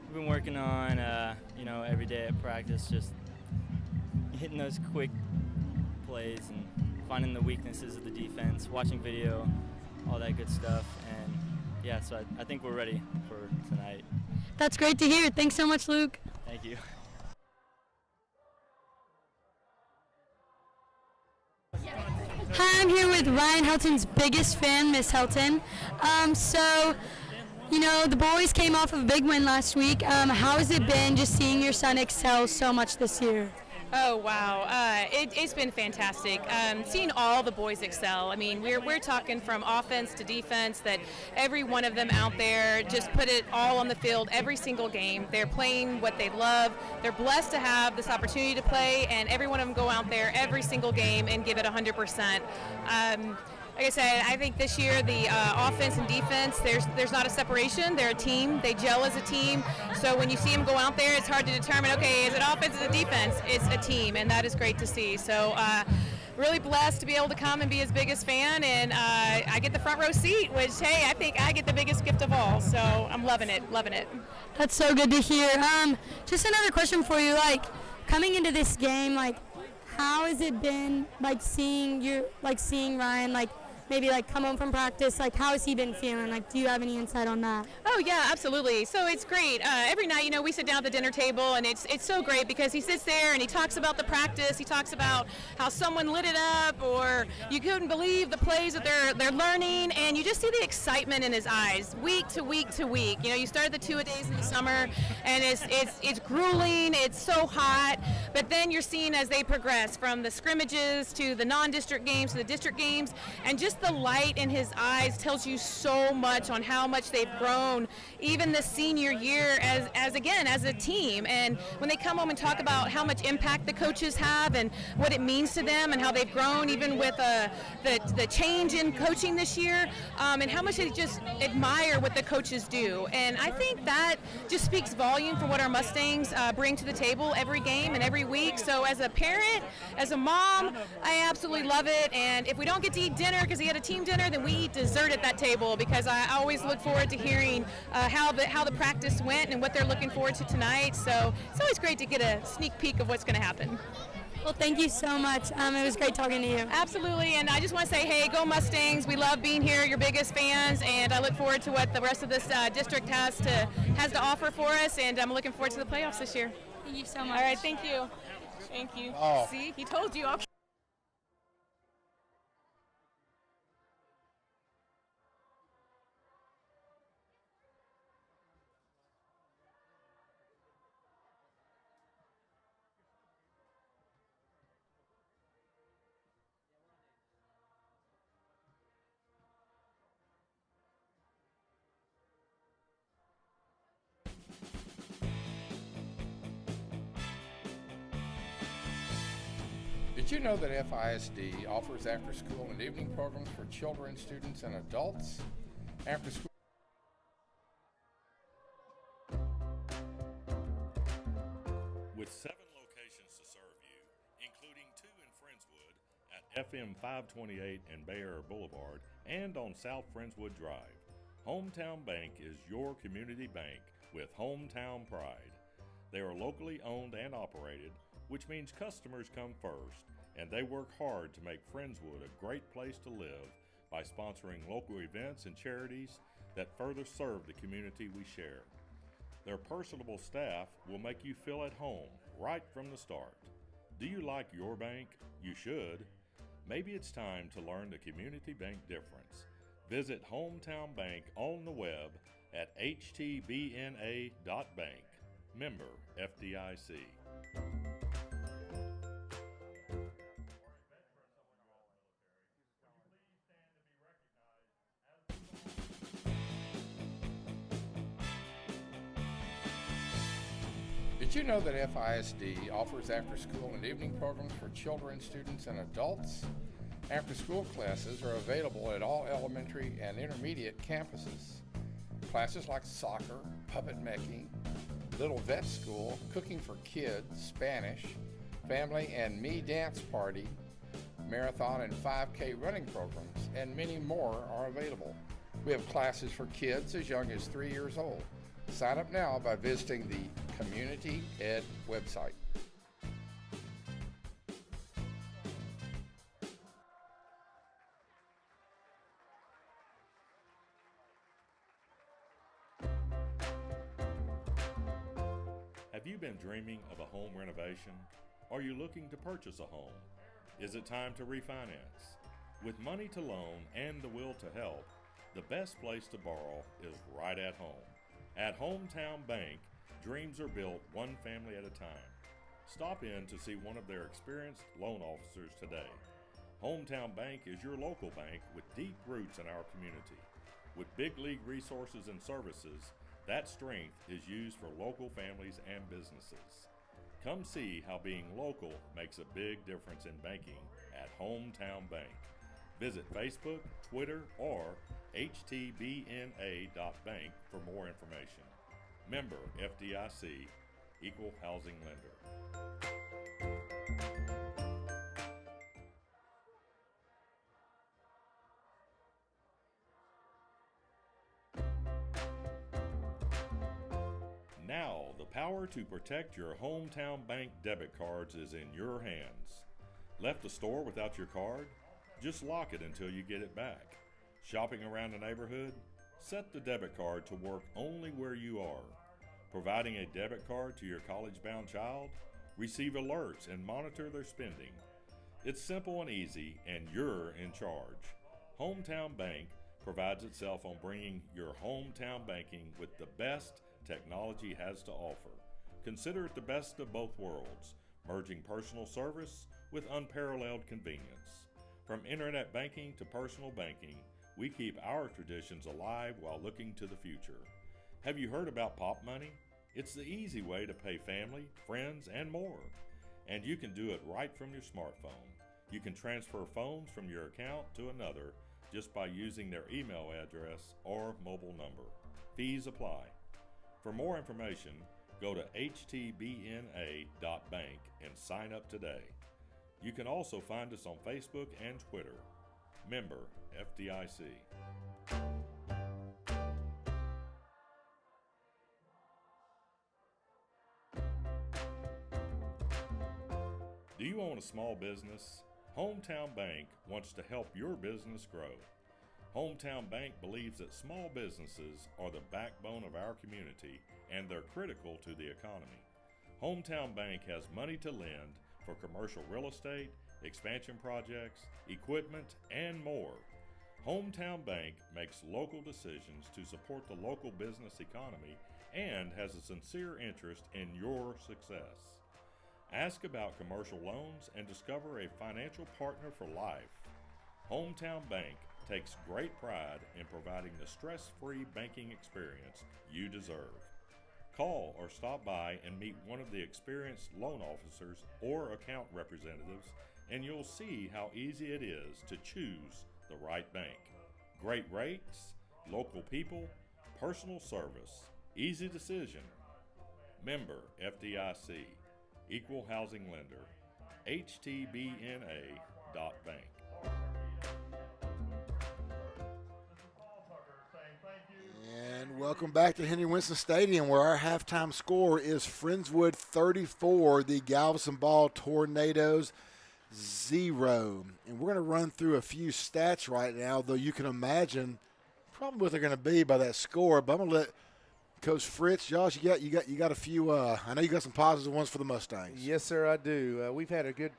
We've been working on, every day at practice, just hitting those quick plays and finding the weaknesses of the defense, watching video, all that good stuff, and yeah, so I think we're ready for tonight. That's great to hear. Thanks so much, Luke. Thank you. Hi, I'm here with Ryan Helton's biggest fan, Miss Helton. The boys came off of a big win last week. How has it been just seeing your son excel so much this year? Oh, wow. It's been fantastic. Seeing all the boys excel. I mean, we're talking from offense to defense, that every one of them out there just put it all on the field every single game. They're playing what they love. They're blessed to have this opportunity to play, and every one of them go out there every single game and give it 100%. Like I said, I think this year the offense and defense, there's not a separation. They're a team. They gel as a team. So when you see them go out there, it's hard to determine, okay, is it offense or defense? It's a team, and that is great to see. So really blessed to be able to come and be his biggest fan, and I get the front row seat, which, hey, I think I get the biggest gift of all, so I'm loving it, loving it. That's so good to hear. Just another question for you, like coming into this game, like how has it been like seeing Ryan like maybe like come home from practice, like how has he been feeling? Like do you have any insight on that? Oh yeah, absolutely. So it's great. Every night, we sit down at the dinner table, and it's so great because he sits there and he talks about the practice. He talks about how someone lit it up, or you couldn't believe the plays that they're learning, and you just see the excitement in his eyes, week to week to week. You started the 2-a-days in the summer, and it's grueling. It's so hot, but then you're seeing as they progress from the scrimmages to the non-district games to the district games, and just the light in his eyes tells you so much on how much they've grown, even this senior year as a team. And when they come home and talk about how much impact the coaches have and what it means to them and how they've grown even with the change in coaching this year, and how much they just admire what the coaches do. And I think that just speaks volume for what our Mustangs bring to the table every game and every week. So as a parent, as a mom, I absolutely love it. And if we don't get to eat dinner because he had a team dinner, then we eat dessert at that table, because I always look forward to hearing how the practice went and what they're looking forward to tonight. So it's always great to get a sneak peek of what's going to happen. Well, thank you so much. It was great talking to you. Absolutely, and I just want to say, hey, go Mustangs. We love being here, your biggest fans, and I look forward to what the rest of this district has to offer for us, and I'm looking forward to the playoffs this year. Thank you so much. All right, thank you. Thank you. Oh. See, he told you. Okay. Did you know that FISD offers after-school and evening programs for children, students, and adults? After-school With 7 locations to serve you, including 2 in Friendswood at FM 528 and Bayer Boulevard and on South Friendswood Drive, Hometown Bank is your community bank with hometown pride. They are locally owned and operated, which means customers come first, and they work hard to make Friendswood a great place to live by sponsoring local events and charities that further serve the community we share. Their personable staff will make you feel at home right from the start. Do you like your bank? You should. Maybe it's time to learn the community bank difference. Visit Hometown Bank on the web at htbna.bank. Member FDIC. Did you know that FISD offers after-school and evening programs for children, students, and adults? After-school classes are available at all elementary and intermediate campuses. Classes like soccer, puppet making, Little Vet School, Cooking for Kids, Spanish, Family and Me Dance Party, Marathon and 5K running programs, and many more are available. We have classes for kids as young as 3 years old. Sign up now by visiting the Community Ed website. Have you been dreaming of a home renovation? Are you looking to purchase a home? Is it time to refinance? With money to loan and the will to help, the best place to borrow is right at home. At Hometown Bank, dreams are built one family at a time. Stop in to see one of their experienced loan officers today. Hometown Bank is your local bank with deep roots in our community. With big league resources and services, that strength is used for local families and businesses. Come see how being local makes a big difference in banking at Hometown Bank. Visit Facebook, Twitter, or htbna.bank for more information. Member FDIC, Equal Housing Lender. power to protect your hometown bank debit cards is in your hands. Left the store without your card? Just lock it until you get it back. Shopping around the neighborhood? Set the debit card to work only where you are. Providing a debit card to your college-bound child? Receive alerts and monitor their spending. It's simple and easy, and you're in charge. Hometown Bank prides itself on bringing your hometown banking with the best technology has to offer. Consider it the best of both worlds, merging personal service with unparalleled convenience. From internet banking to personal banking, we keep our traditions alive while looking to the future. Have you heard about Pop Money? It's the easy way to pay family, friends, and more. And you can do it right from your smartphone. You can transfer phones from your account to another just by using their email address or mobile number. Fees apply. For more information, go to htbna.bank and sign up today. You can also find us on Facebook and Twitter. Member FDIC. Do you own a small business? Hometown Bank wants to help your business grow. Hometown Bank believes that small businesses are the backbone of our community and they're critical to the economy. Hometown Bank has money to lend for commercial real estate, expansion projects, equipment, and more. Hometown Bank makes local decisions to support the local business economy and has a sincere interest in your success. Ask about commercial loans and discover a financial partner for life. Hometown Bank takes great pride in providing the stress-free banking experience you deserve. Call or stop by and meet one of the experienced loan officers or account representatives, and you'll see how easy it is to choose the right bank. Great rates, local people, personal service, easy decision. Member FDIC, Equal Housing Lender, htbna.bank. And welcome back to Henry Winston Stadium, where our halftime score is Friendswood 34, the Galveston Ball Tornadoes 0. And we're going to run through a few stats right now, though you can imagine probably what they're going to be by that score. But I'm going to let Coach Fritz, Josh, you got a few. I know you got some positive ones for the Mustangs. Yes, sir, I do. We've had a good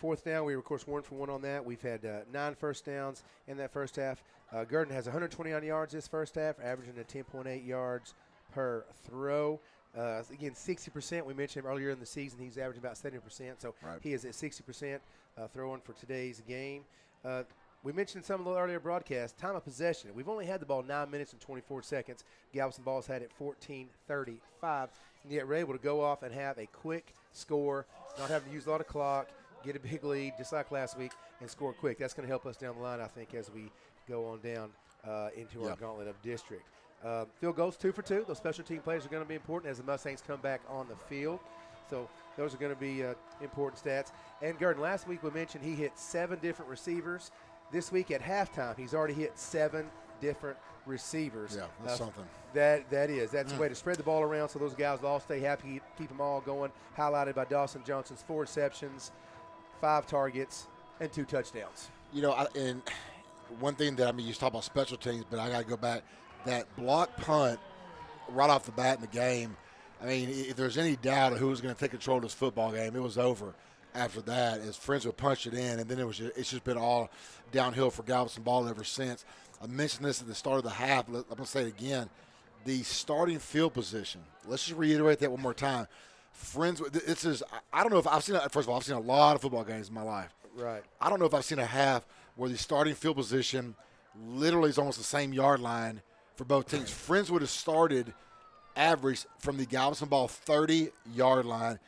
fourth down. We were, of course, 1 for 1 on that. We've had 9 first downs in that first half. Gurdon has 129 yards this first half, averaging at 10.8 yards per throw. Again, 60%. We mentioned him earlier in the season. He's averaging about 70%. So right. He is at 60% throwing for today's game. We mentioned some of the earlier broadcasts, time of possession. We've only had the ball 9 minutes and 24 seconds. Galveston Ball's had it 14:35, and yet we're able to go off and have a quick score, not having to use a lot of clock, get a big lead just like last week, and score quick. That's going to help us down the line, I think, as we go on down into our gauntlet of district. Field goals 2 for 2. Those special team plays are going to be important as the Mustangs come back on the field. So those are going to be important stats. And Gurdon, last week we mentioned he hit 7 different receivers. This week at halftime, he's already hit 7 different receivers. Yeah, that's something. That's a way to spread the ball around so those guys will all stay happy, keep them all going. Highlighted by Dawson Johnson's 4 receptions, 5 targets, and 2 touchdowns. You know, and one thing that, you talk about special teams, but I got to go back. That block punt right off the bat in the game, if there's any doubt of who was going to take control of this football game, it was over after that as Friendswood punched it in, and then it's just been all downhill for Galveston Ball ever since. I mentioned this at the start of the half. I'm going to say it again. The starting field position, let's just reiterate that one more time. Friendswood, I don't know if I've seen, first of all, I've seen a lot of football games in my life. Right. I don't know if I've seen a half where the starting field position literally is almost the same yard line for both teams. Friendswood has started average from the Galveston Ball 30-yard line.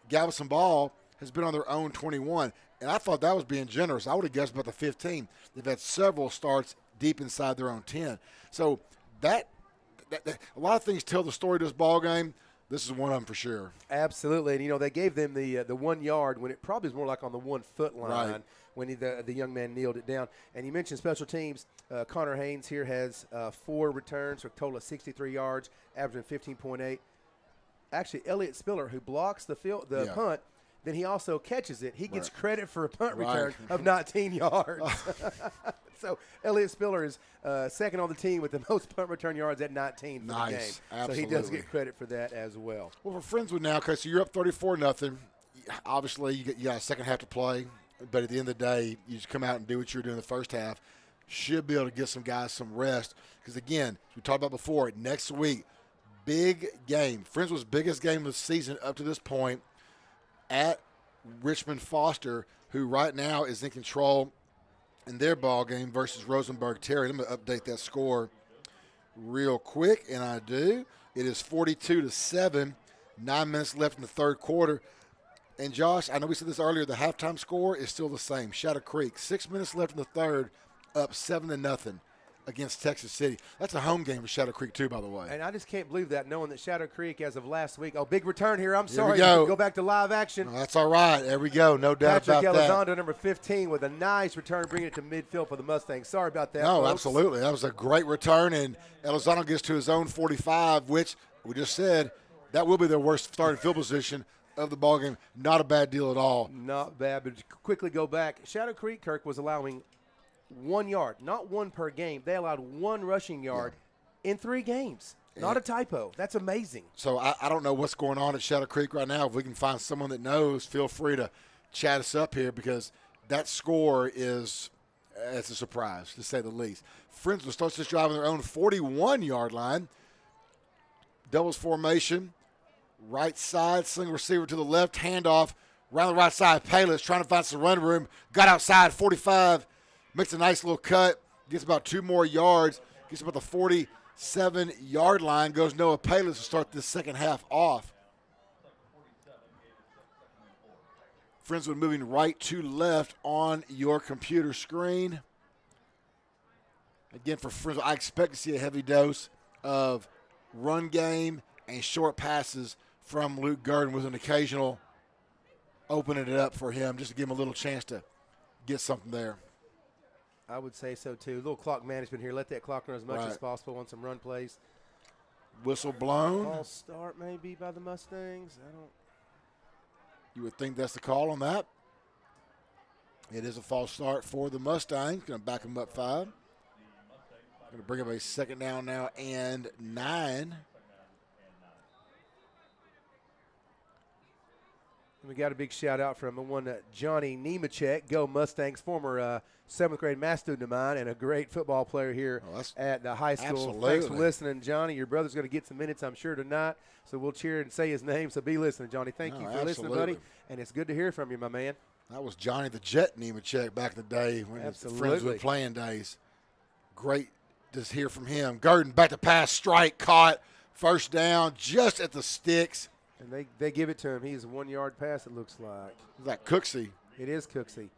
Galveston Ball has been on their own 21, and I thought that was being generous. I would have guessed about the 15. They've had several starts deep inside their own 10. So that a lot of things tell the story of this ball game. This is one of them for sure. Absolutely, and they gave them the 1 yard when it probably was more like on the 1 foot line. Right. When the young man kneeled it down. And you mentioned special teams. Connor Haynes here has 4 returns for a total of 63 yards, averaging 15.8. actually Elliott Spiller, who blocks the punt. Then he also catches it. He gets credit for a punt return of 19 yards. So Elliott Spiller is second on the team with the most punt return yards at 19 for the game. Absolutely. So he does get credit for that as well. Well, for Friendswood now, because you're up 34-0. Obviously, you got a second half to play. But at the end of the day, you just come out and do what you're doing in the first half. Should be able to get some guys some rest. Because, again, as we talked about before, next week, big game. Friendswood's biggest game of the season up to this point at Richmond Foster, who right now is in control in their ball game versus Rosenberg Terry. Let me update that score real quick, and I do. It is 42-7, 9 minutes left in the third quarter. And, Josh, I know we said this earlier, the halftime score is still the same. Shadow Creek, 6 minutes left in the third, up 7-0 against Texas City. That's a home game for Shadow Creek, too, by the way. And I just can't believe that, knowing that Shadow Creek, as of last week, big return here. I'm Here sorry. we go. Go back to live action. No, that's all right. There we go. No doubt Patrick about that. Elizondo, number 15, with a nice return, bringing it to midfield for the Mustangs. Sorry about that, No, folks. absolutely. That was a great return, and Elizondo gets to his own 45, which we just said that will be their worst starting field position of the ballgame. Not a bad deal at all. Not bad, but to quickly go back. Shadow Creek, Kirk, was allowing 1 yard, not one per game. They allowed 1 rushing yard in 3 games. Not a typo. That's amazing. So I don't know what's going on at Shadow Creek right now. If we can find someone that knows, feel free to chat us up here, because that score it's a surprise, to say the least. Friendswood starts this drive on their own 41-yard line. Doubles formation. Right side, sling receiver to the left, handoff, around the right side. Palis trying to find some run room. Got outside, 45, makes a nice little cut, gets about 2 more yards, gets about the 47-yard line, goes Noah Palis to start this second half off. Friendswood moving right to left on your computer screen. Again, for Friendswood, I expect to see a heavy dose of run game and short passes from Luke Gurdon, with an occasional opening it up for him, just to give him a little chance to get something there. I would say so, too. A little clock management here. Let that clock run as much as possible on some run plays. Whistle blown. False start maybe by the Mustangs. You would think that's the call on that. It is a false start for the Mustangs. Going to back them up 5. Going to bring up a second down now and 9. We got a big shout out from one Johnny Nemechek, go Mustangs, former 7th grade math student of mine and a great football player here at the high school. Absolutely. Thanks for listening, Johnny. Your brother's going to get some minutes, I'm sure, tonight. So we'll cheer and say his name. So be listening, Johnny. Thank you for listening, buddy. And it's good to hear from you, my man. That was Johnny the Jet Nemechek back in the day when his friends were playing days. Great to hear from him. Gurdon back to pass, strike, caught, first down, just at the sticks. And they give it to him. He's a 1-yard pass, it looks like. Is that Cooksey? It is Cooksey.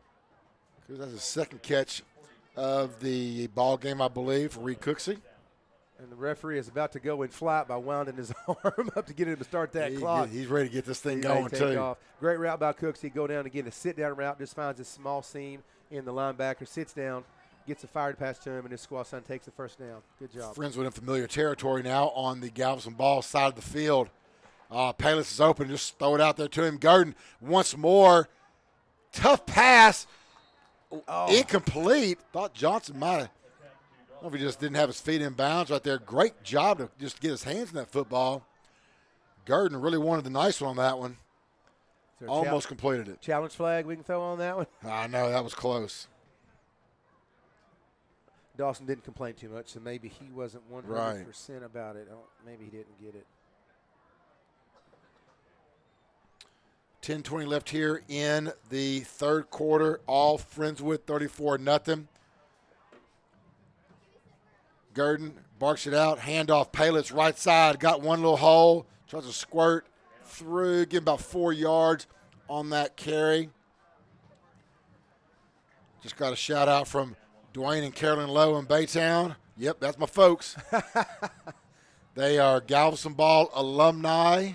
That's his second catch of the ball game, I believe, for Reed Cooksey. And the referee is about to go in flight by winding his arm up to get him to start that clock. He's ready to get this thing going, too. Off. Great route by Cooksey. Go down again. A sit-down route. Just finds a small seam in the linebacker. Sits down. Gets a fired pass to him, and his squad son takes the first down. Good job. Friendswood in familiar territory now on the Galveston Ball side of the field. Palis is open. Just throw it out there to him. Gurdon once more. Tough pass. Incomplete. Thought Johnson might have. I don't know if he just didn't have his feet in bounds right there. Great job to just get his hands in that football. Gurdon really wanted the nice one on that one. Almost completed it. Challenge flag we can throw on that one? I know, that was close. Dawson didn't complain too much, so maybe he wasn't 100% about it. Maybe he didn't get it. 10:20 left here in the third quarter. All Friendswood 34-0. Gurdon barks it out. Handoff. Palis right side. Got one little hole. Tries to squirt through. Give about 4 yards on that carry. Just got a shout out from Dwayne and Carolyn Lowe in Baytown. Yep, that's my folks. They are Galveston Ball alumni.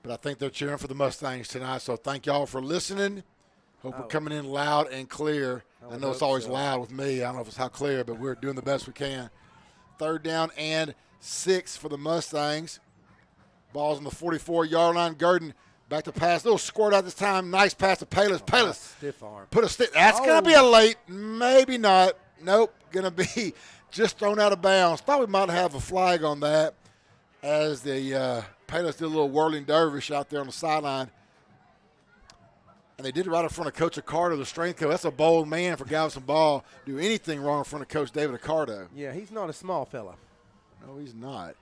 But I think they're cheering for the Mustangs tonight, so thank y'all for listening. Hope we're coming in loud and clear. I know it's always loud with me. I don't know if it's how clear, but we're doing the best we can. 3rd down and 6 for the Mustangs. Ball's on the 44-yard line. Gurdon back to pass. Little squirt out this time. Nice pass to Palis. Palis. Stiff arm. Put a stick. That's going to be a late. Maybe not. Nope. Going to be just thrown out of bounds. Thought we might have a flag on that as the Palis did a little whirling dervish out there on the sideline. And they did it right in front of Coach Accardo, the strength coach. That's a bold man for Galveston Ball. Do anything wrong in front of Coach David Accardo. Yeah, he's not a small fella. No, he's not.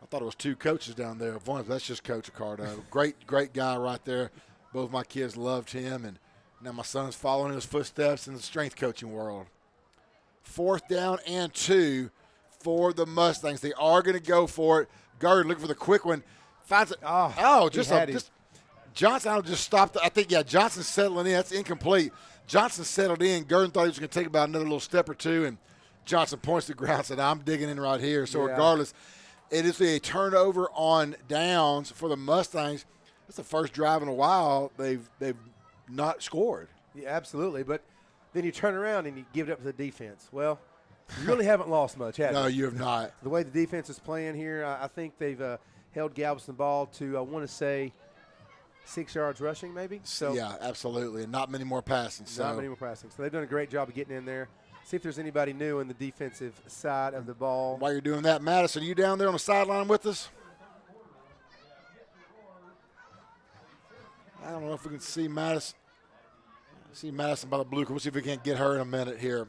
I thought it was two coaches down there. One, that's just Coach Accardo. Great guy right there. Both my kids loved him, and now my son's following in his footsteps in the strength coaching world. 4th down and 2 for the Mustangs. They are going to go for it. Gerd looking for the quick one. Finds it. Just Johnson just stopped. I think, Johnson's settling in. That's incomplete. Johnson settled in. Gurdon thought he was going to take about another little step or two, and Johnson points to the ground and said, I'm digging in right here. So regardless, it is a turnover on downs for the Mustangs. It's the first drive in a while they've not scored. Yeah, absolutely. But then you turn around and you give it up to the defense. Well, you really haven't lost much, have you? No, you have not. The way the defense is playing here, I think they've held Galveston Ball to, I want to say, 6 yards rushing maybe. So yeah, absolutely. And not many more passing. Not many more passing. So they've done a great job of getting in there. See if there's anybody new in the defensive side of the ball. While you're doing that, Madison, are you down there on the sideline with us? I don't know if we can see Madison. See Madison by the blue. We'll see if we can't get her in a minute here.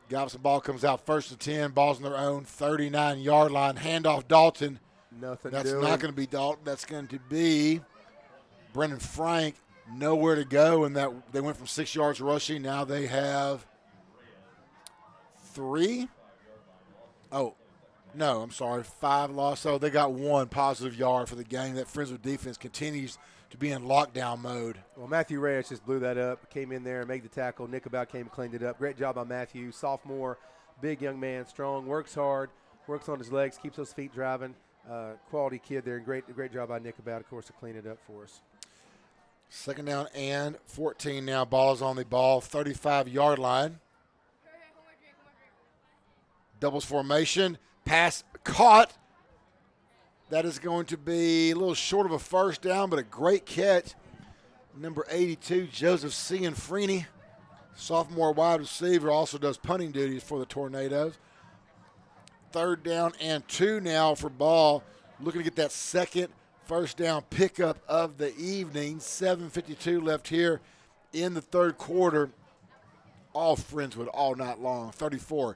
Galveston Ball comes out 1st and 10. Ball's on their own 39-yard line. Handoff Dalton. Nothing That's doing. not going to be Dalton. That's going to be Brendan Frank. Nowhere to go, and that they went from 6 yards rushing. Now they have 3. Oh, no, I'm sorry, 5 lost. So they got 1 positive yard for the game. That Friendswood defense continues to be in lockdown mode. Well, Matthew Reyes just blew that up, came in there and made the tackle. Nick about came and cleaned it up. Great job by Matthew. Sophomore, big young man, strong, works hard, works on his legs, keeps those feet driving. Quality kid there, and great job by Nick about, of course, to clean it up for us. 2nd down and 14 now. Ball is on the ball, 35-yard line. Doubles formation. Pass caught. That is going to be a little short of a 1st down, but a great catch. Number 82, Joseph Cianfrini, sophomore wide receiver, also does punting duties for the Tornadoes. 3rd down and 2 now for Ball. Looking to get that second 1st down pickup of the evening. 7:52 left here in the 3rd quarter. All Friendswood all night long. 34-0.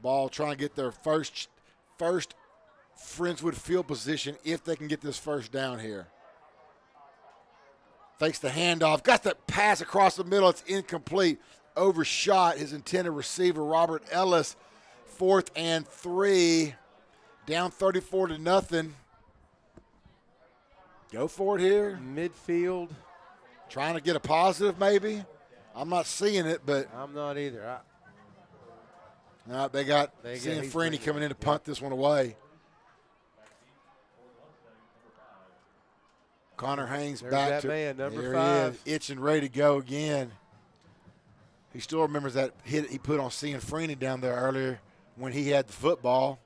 Ball trying to get their first Friendswood field position if they can get this 1st down here. Fakes the handoff. Got the pass across the middle. It's incomplete. Overshot his intended receiver, Robert Ellis. 4th and 3. Down 34-0. Go for it here. Midfield. Trying to get a positive maybe. I'm not seeing it, but. I'm not either. They got Cianfrini coming in to punt this one away. Connor Haynes back that to man, number there 5. He is, itching, ready to go again. He still remembers that hit he put on Cianfrini down there earlier when he had the football.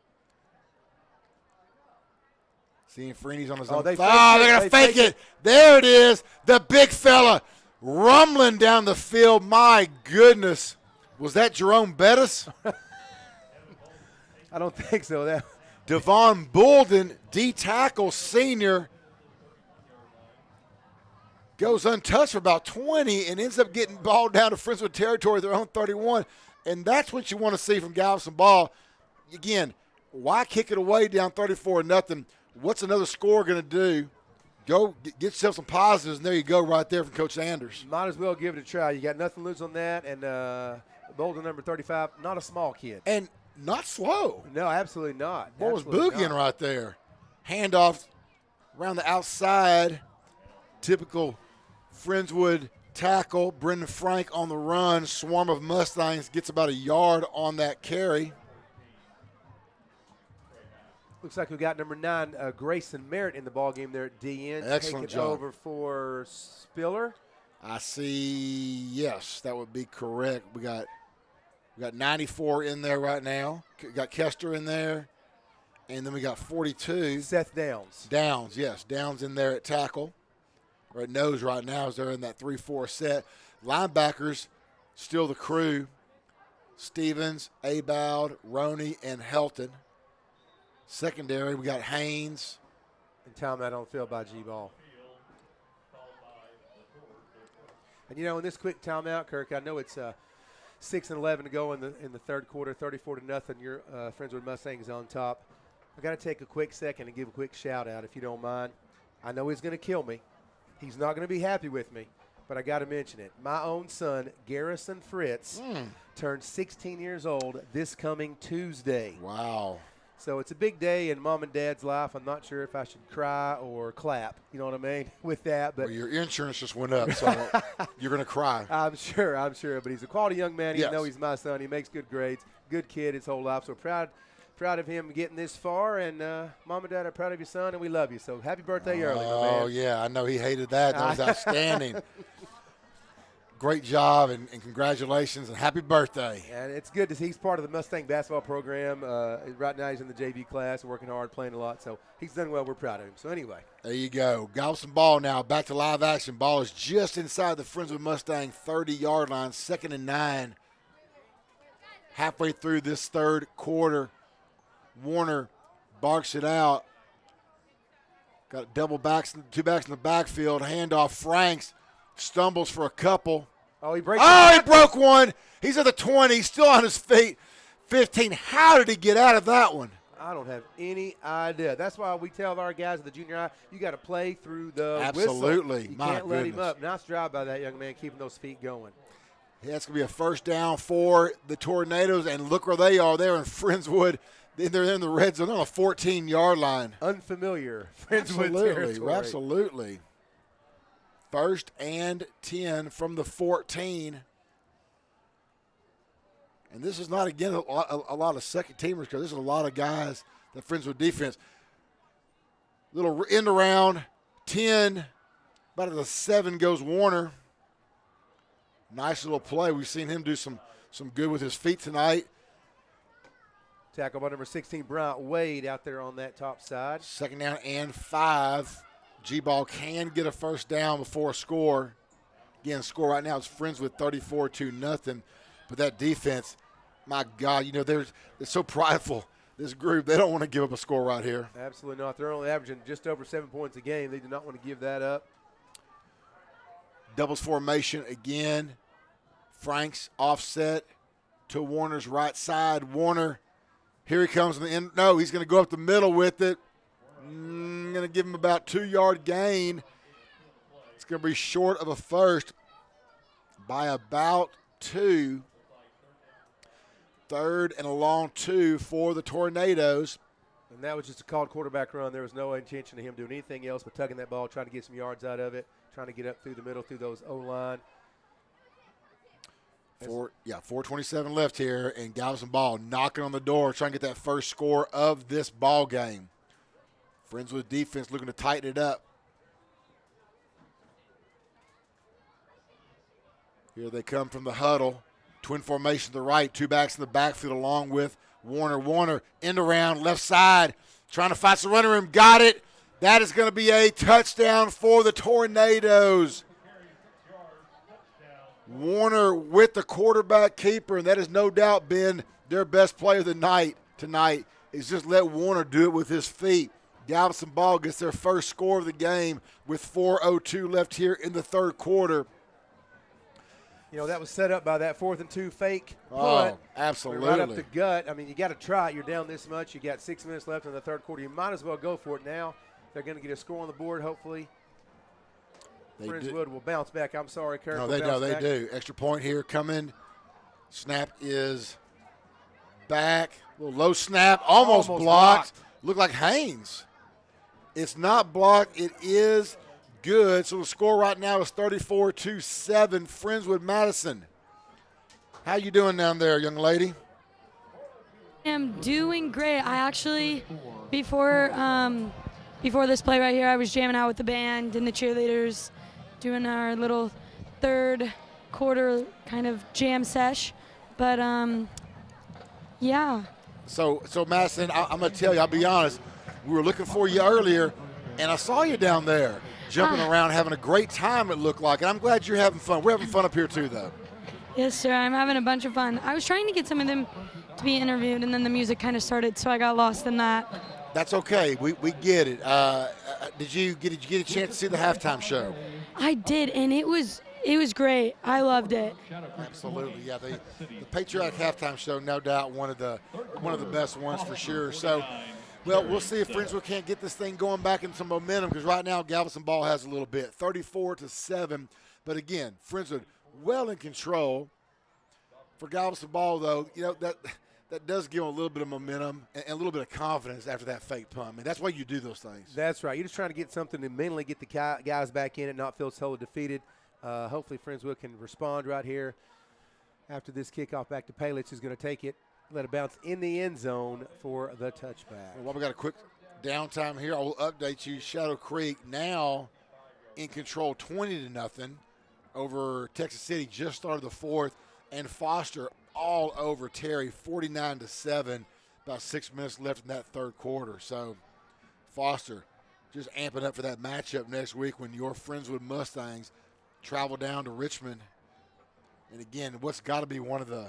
Cianfrini's on his own. They're going to fake it. There it is. The big fella rumbling down the field. My goodness. Was that Jerome Bettis? I don't think so. Devon Bolden, D-tackle senior, goes untouched for about 20 and ends up getting ball down to Friendswood territory, their own 31. And that's what you want to see from Galveston Ball. Again, why kick it away down 34-0? What's another score going to do? Go get yourself some positives, and there you go right there from Coach Sanders. Might as well give it a try. You got nothing to lose on that. And Bolden, number 35, not a small kid. And not slow. No, absolutely not. Boy was boogieing right there. Handoff around the outside. Typical Friendswood tackle. Brendan Frank on the run. Swarm of Mustangs gets about a yard on that carry. Looks like we got number 9, Grayson Merritt in the ball game there at DN. Excellent Taking job. over for Spiller. I see, yes, that would be correct. We got We got 94 in there right now. Got Kester in there. And then we got 42. Seth Downs. Downs, yes. Downs in there at tackle. Or at nose right now as they're in that 3-4 set. Linebackers, still the crew. Stevens, Abowd, Roney, and Helton. Secondary, we got Haynes. And timeout on the field by G-Ball. And, in this quick timeout, Kirk, I know it's 6-11 to go in the third quarter, 34-0. Your Friendswood Mustangs on top. I got to take a quick second and give a quick shout-out, if you don't mind. I know he's going to kill me. He's not going to be happy with me, but I got to mention it. My own son, Garrison Fritz, turned 16 years old this coming Tuesday. Wow. So it's a big day in Mom and Dad's life. I'm not sure if I should cry or clap, you know what I mean, with that. But well, your insurance just went up, so you're going to cry. I'm sure. But he's a quality young man. Even though he's my son, he makes good grades, good kid his whole life. So proud of him getting this far. And Mom and Dad are proud of your son, and we love you. So happy birthday early, my man. Oh, yeah, I know he hated that. That was outstanding. Great job, and congratulations, and happy birthday. And it's good to see he's part of the Mustang basketball program. Right now he's in the JV class, working hard, playing a lot. So he's done well. We're proud of him. So anyway. There you go. Galveston Ball now back to live action. Ball is just inside the Friendswood Mustang 30-yard line, 2nd and 9. Halfway through this third quarter, Warner barks it out. Got two backs in the backfield. Handoff, Franks. Stumbles for a couple. Oh, he breaks. Oh, he broke one. He's at the 20, still on his feet. 15. How did he get out of that one? I don't have any idea. That's why we tell our guys at the junior high, you got to play through the Absolutely. whistle. You can't let him up. Nice job by that young man keeping those feet going. Yeah, it's going to be a first down for the Tornadoes, and look where they are. They're in Friendswood. They're in the red zone. They're on a 14-yard line. Unfamiliar Friendswood territory. Absolutely. First and 10 from the 14. And this is not, again, a lot of second-teamers because this is a lot of guys that Friendswood defense. Little end around, 10. About at the 7 goes Warner. Nice little play. We've seen him do some good with his feet tonight. Tackle by number 16, Bryant Wade, out there on that top side. 2nd down and 5. G-Ball can get a first down before a score. Again, score right now is Friendswood 34-0. But that defense, my God, they're so prideful. This group, they don't want to give up a score right here. Absolutely not. They're only averaging just over 7 points a game. They do not want to give that up. Doubles formation again. Franks offset to Warner's right side. Warner, here he comes in the end. No, he's going to go up the middle with it. Going to give him about 2-yard gain. It's going to be short of a first by about 2. 3rd and a long 2 for the Tornadoes. And that was just a called quarterback run. There was no intention of him doing anything else but tugging that ball, trying to get some yards out of it, trying to get up through the middle through those O-line. 4:27 left here, and Galveston Ball knocking on the door, trying to get that first score of this ball game. Friendswood defense looking to tighten it up. Here they come from the huddle. Twin formation to the right, 2 backs in the backfield along with Warner. Warner end around left side, trying to fight some running room. Got it. That is going to be a touchdown for the Tornadoes. Warner with the quarterback keeper, and that has no doubt been their best play of the night tonight, is just let Warner do it with his feet. Galveston Ball gets their first score of the game with 4:02 left here in the third quarter. That was set up by that 4th and 2 fake punt. Oh, absolutely. Right up the gut. I mean, you got to try it. You're down this much. You got 6 minutes left in the third quarter. You might as well go for it now. They're going to get a score on the board, hopefully. Friendswood will bounce back. I'm sorry, Kirk. No, they do. Extra point here coming. Snap is back. A little low snap. Almost blocked. Looked like Haynes. It's not blocked. It is good. So the score right now is 34-7. Friendswood Madison. How you doing down there, young lady? I'm doing great. I actually, before this play right here, I was jamming out with the band and the cheerleaders, doing our little third quarter kind of jam sesh But yeah. So Madison, I'm going to tell you, I'll be honest, we were looking for you earlier, and I saw you down there jumping around, having a great time, it looked like. And I'm glad you're having fun. We're having fun up here too, though. Yes, sir. I'm having a bunch of fun. I was trying to get some of them to be interviewed, and then the music kind of started, so I got lost in that. That's okay. We get it. Did you get a chance to see the halftime show? I did, and it was great. I loved it. Absolutely, yeah. The Patriotic halftime show, no doubt, one of the best ones for sure. So, well, we'll see if Friendswood can't get this thing going back in some momentum, because right now Galveston Ball has a little bit, 34-7. But again, Friendswood well in control. For Galveston Ball, though, that does give them a little bit of momentum and a little bit of confidence after that fake punt. I mean, that's why you do those things. That's right. You're just trying to get something to mentally get the guys back in and not feel totally defeated. Hopefully Friendswood can respond right here after this kickoff back to Palich, who's going to take it, let it bounce in the end zone for the touchback. Well, we got a quick downtime here. I will update you. Shadow Creek now in control 20-0 over Texas City. Just started the fourth, and Foster all over Terry, 49-7. About 6 minutes left in that third quarter. So Foster just amping up for that matchup next week when your Friendswood Mustangs travel down to Richmond. And again, what's got to be one of the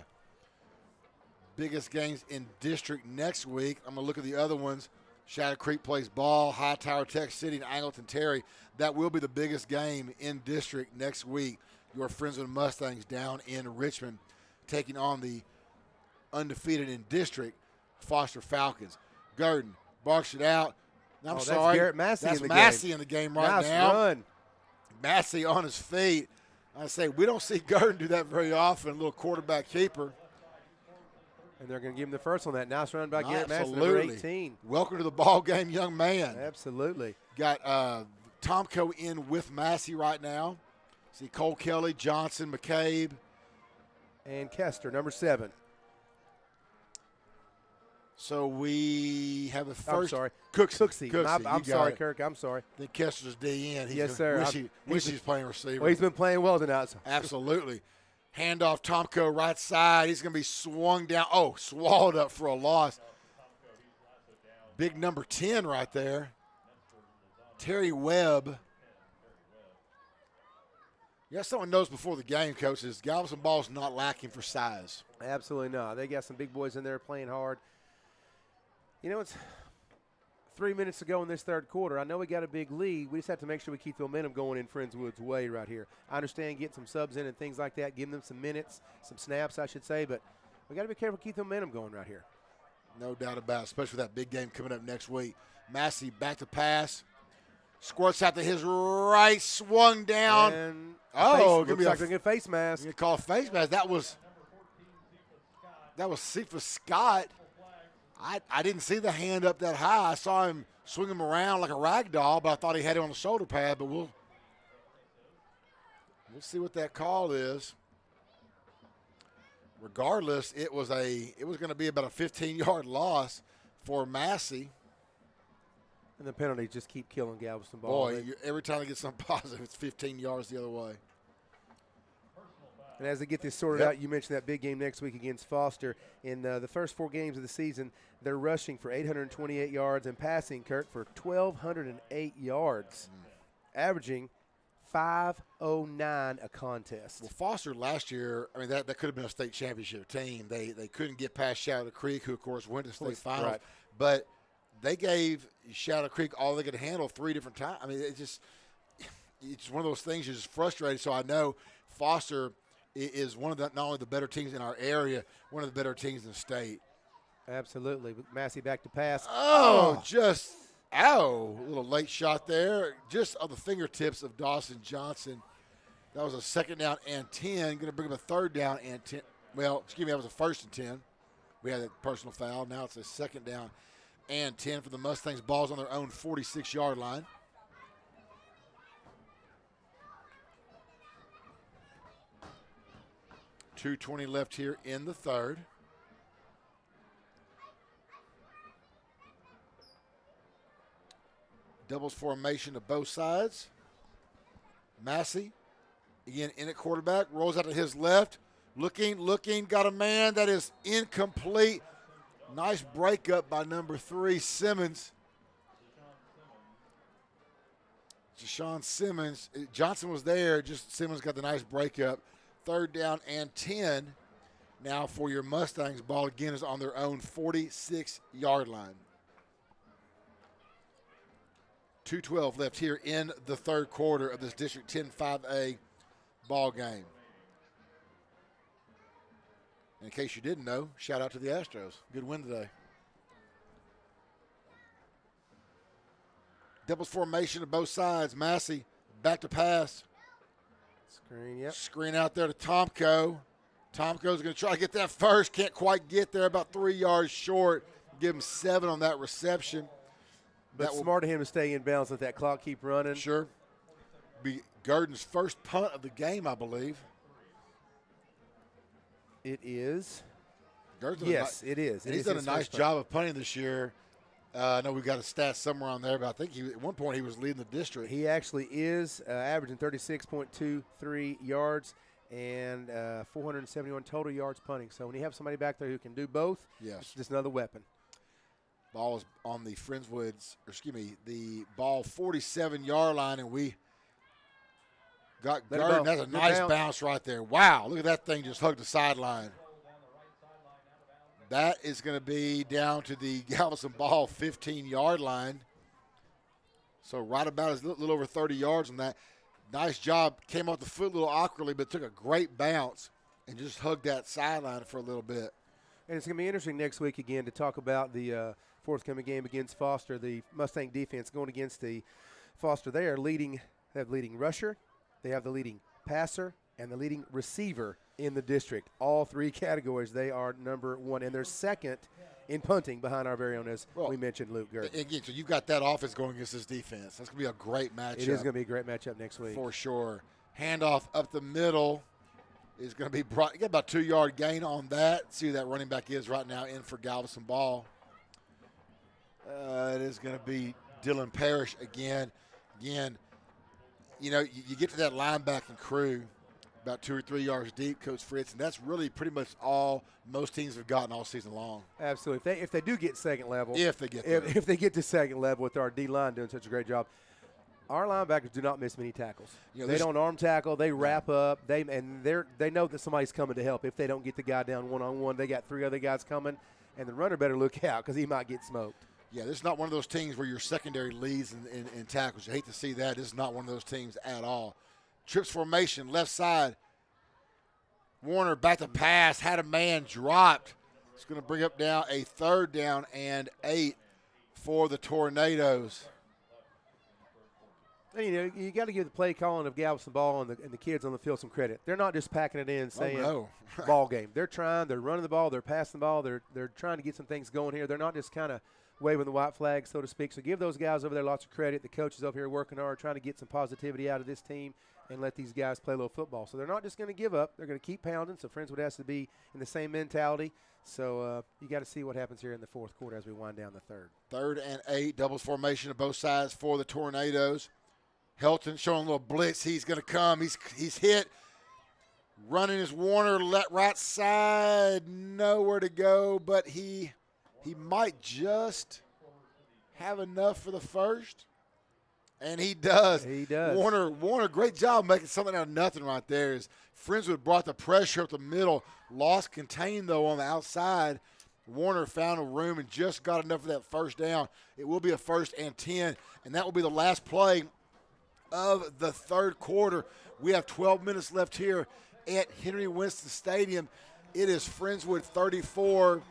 biggest games in district next week. I'm going to look at the other ones. Shadow Creek plays Ball, Hightower, Texas City, and Angleton Terry. That will be the biggest game in district next week. Your Friendswood Mustangs down in Richmond taking on the undefeated in district Foster Falcons. Gurdon barks it out. I'm sorry. That's Garrett Massey that's in the Massey game. in the game right Nice now. run. Massey on his feet. I say we don't see Gurdon do that very often, a little quarterback keeper. And they're going to give him the first on that. Nice run by Garrett Massey, number 18. Welcome to the ball game, young man. Absolutely. Got Tomko in with Massey right now. See Cole Kelly, Johnson, McCabe. And Kester, number 7. So we have a first. I'm sorry. Cooksey. I'm sorry, Kirk. I'm sorry. I think Kester's DN. Yes, sir. Wish he's playing receiver. Well, he's been playing well tonight. So. Absolutely. Handoff, Tomko, right side. He's going to be swung down. Oh, swallowed up for a loss. Big number 10 right there. Terry Webb. Yeah, someone knows before the game, Coach, is Galveston Ball's not lacking for size. Absolutely not. They got some big boys in there playing hard. You know, it's 3 minutes to go in this third quarter. I know we got a big lead. We just have to make sure we keep the momentum going in Friendswood's way right here. I understand getting some subs in and things like that, giving them some minutes, some snaps, I should say, but we got to be careful to keep the momentum going right here. No doubt about it, especially with that big game coming up next week. Massey back to pass. Squirts out to his right, swung down. And looks like a face mask. You're going to call a face mask. That was Cephas Scott. I didn't see the hand up that high. I saw him swing him around like a rag doll, but I thought he had it on the shoulder pad. But we'll see what that call is. Regardless, it was going to be about a 15-yard loss for Massey. And the penalties just keep killing Galveston Ball. Boy, every time they get something positive, it's 15 yards the other way. And as they get this sorted out, you mentioned that big game next week against Foster. In the first 4 games of the season, they're rushing for 828 yards and passing, Kirk, for 1,208 yards, averaging 509 a contest. Well, Foster last year, I mean, that could have been a state championship team. They couldn't get past Shadow Creek, who, of course, went to state finals. Right. But they gave Shadow Creek all they could handle 3 different times. I mean, it's one of those things you're just frustrated. So I know Foster is one of the not only the better teams in our area, one of the better teams in the state. Absolutely. Massey back to pass. A little late shot there. Just on the fingertips of Dawson Johnson. That was a 2nd down and 10. Going to bring him a 3rd down and 10. Well, excuse me, that was a 1st and 10. We had a personal foul. Now it's a 2nd down and 10 for the Mustangs. Ball's on their own 46-yard line. .220 left here in the third. Doubles formation to both sides. Massey, again in at quarterback, rolls out to his left, Looking, got a man that is incomplete. Nice breakup by number 3, Simmons. Jashawn Simmons. Johnson was there, just Simmons got the nice breakup. 3rd down and 10. Now for your Mustangs, ball again is on their own 46-yard line. 2:12 left here in the 3rd quarter of this District 10 5A ball game. In case you didn't know, shout out to the Astros. Good win today. Doubles formation to both sides. Massey back to pass. Screen, yep. Screen out there to Tomko. Tomko's going to try to get that first. Can't quite get there, about 3 yards short. Give him 7 on that reception. But smart of him to stay in bounds, let that clock keep running. Sure. Be Gurdon's first punt of the game, I believe. It is. Yes, it is. He's done a nice job of punting this year. I know we've got a stat somewhere on there, but I think at one point he was leading the district. He actually is averaging 36.23 yards and 471 total yards punting. So when you have somebody back there who can do both, it's just another weapon. Ball is on the the ball 47-yard line, and we got Gurdon. That's a nice bounce right there. Wow, look at that thing just hugged the sideline. That is going to be down to the Galveston Ball 15-yard line. So right about a little over 30 yards on that. Nice job. Came off the foot a little awkwardly, but took a great bounce and just hugged that sideline for a little bit. And it's going to be interesting next week again to talk about the forthcoming game against Foster. The Mustang defense going against the Foster. They have leading rusher, they have the leading passer, and the leading receiver in the district. All 3 categories, they are number 1, and they're 2nd in punting behind our very own, as we mentioned, Luke Gurdon. Again, so you've got that offense going against this defense. That's going to be a great matchup. It is going to be a great matchup next week. For sure. Handoff up the middle is going to be brought. You get about 2-yard gain on that. See who that running back is right now in for Galveston Ball. It is going to be Dylan Parrish again. Again, you know, you get to that linebacking crew about 2 or 3 yards deep, Coach Fritz, and that's really pretty much all most teams have gotten all season long. Absolutely. If they do get second level. If they get there. If they get to second level with our D-line doing such a great job. Our linebackers do not miss many tackles. You know, they don't arm tackle. They wrap up. They know that somebody's coming to help. If they don't get the guy down one-on-one, they got 3 other guys coming, and the runner better look out because he might get smoked. Yeah, this is not one of those teams where your secondary leads in tackles. You hate to see that. This is not one of those teams at all. Trips formation, left side. Warner back to pass, had a man dropped. It's going to bring up now a 3rd down and 8 for the Tornadoes. You know, you got to give the play calling of Galveston Ball and the kids on the field some credit. They're not just packing it in saying ball game. They're trying. They're running the ball. They're passing the ball. They're trying to get some things going here. They're not just kind of waving the white flag, so to speak. So give those guys over there lots of credit. The coaches over here working hard, trying to get some positivity out of this team and let these guys play a little football. So they're not just going to give up. They're going to keep pounding. So Friendswood has to be in the same mentality. So you got to see what happens here in the 4th quarter as we wind down the 3rd. 3rd and 8, doubles formation of both sides for the Tornadoes. Helton showing a little blitz. He's going to come. He's hit. Running his Warner right side. Nowhere to go, but he might just have enough for the first. And he does. He does. Warner, great job making something out of nothing right there. As Friendswood brought the pressure up the middle. Lost contained, though, on the outside. Warner found a room and just got enough of that first down. It will be a 1st and 10, and that will be the last play of the 3rd quarter. We have 12 minutes left here at Henry Winston Stadium. It is Friendswood 34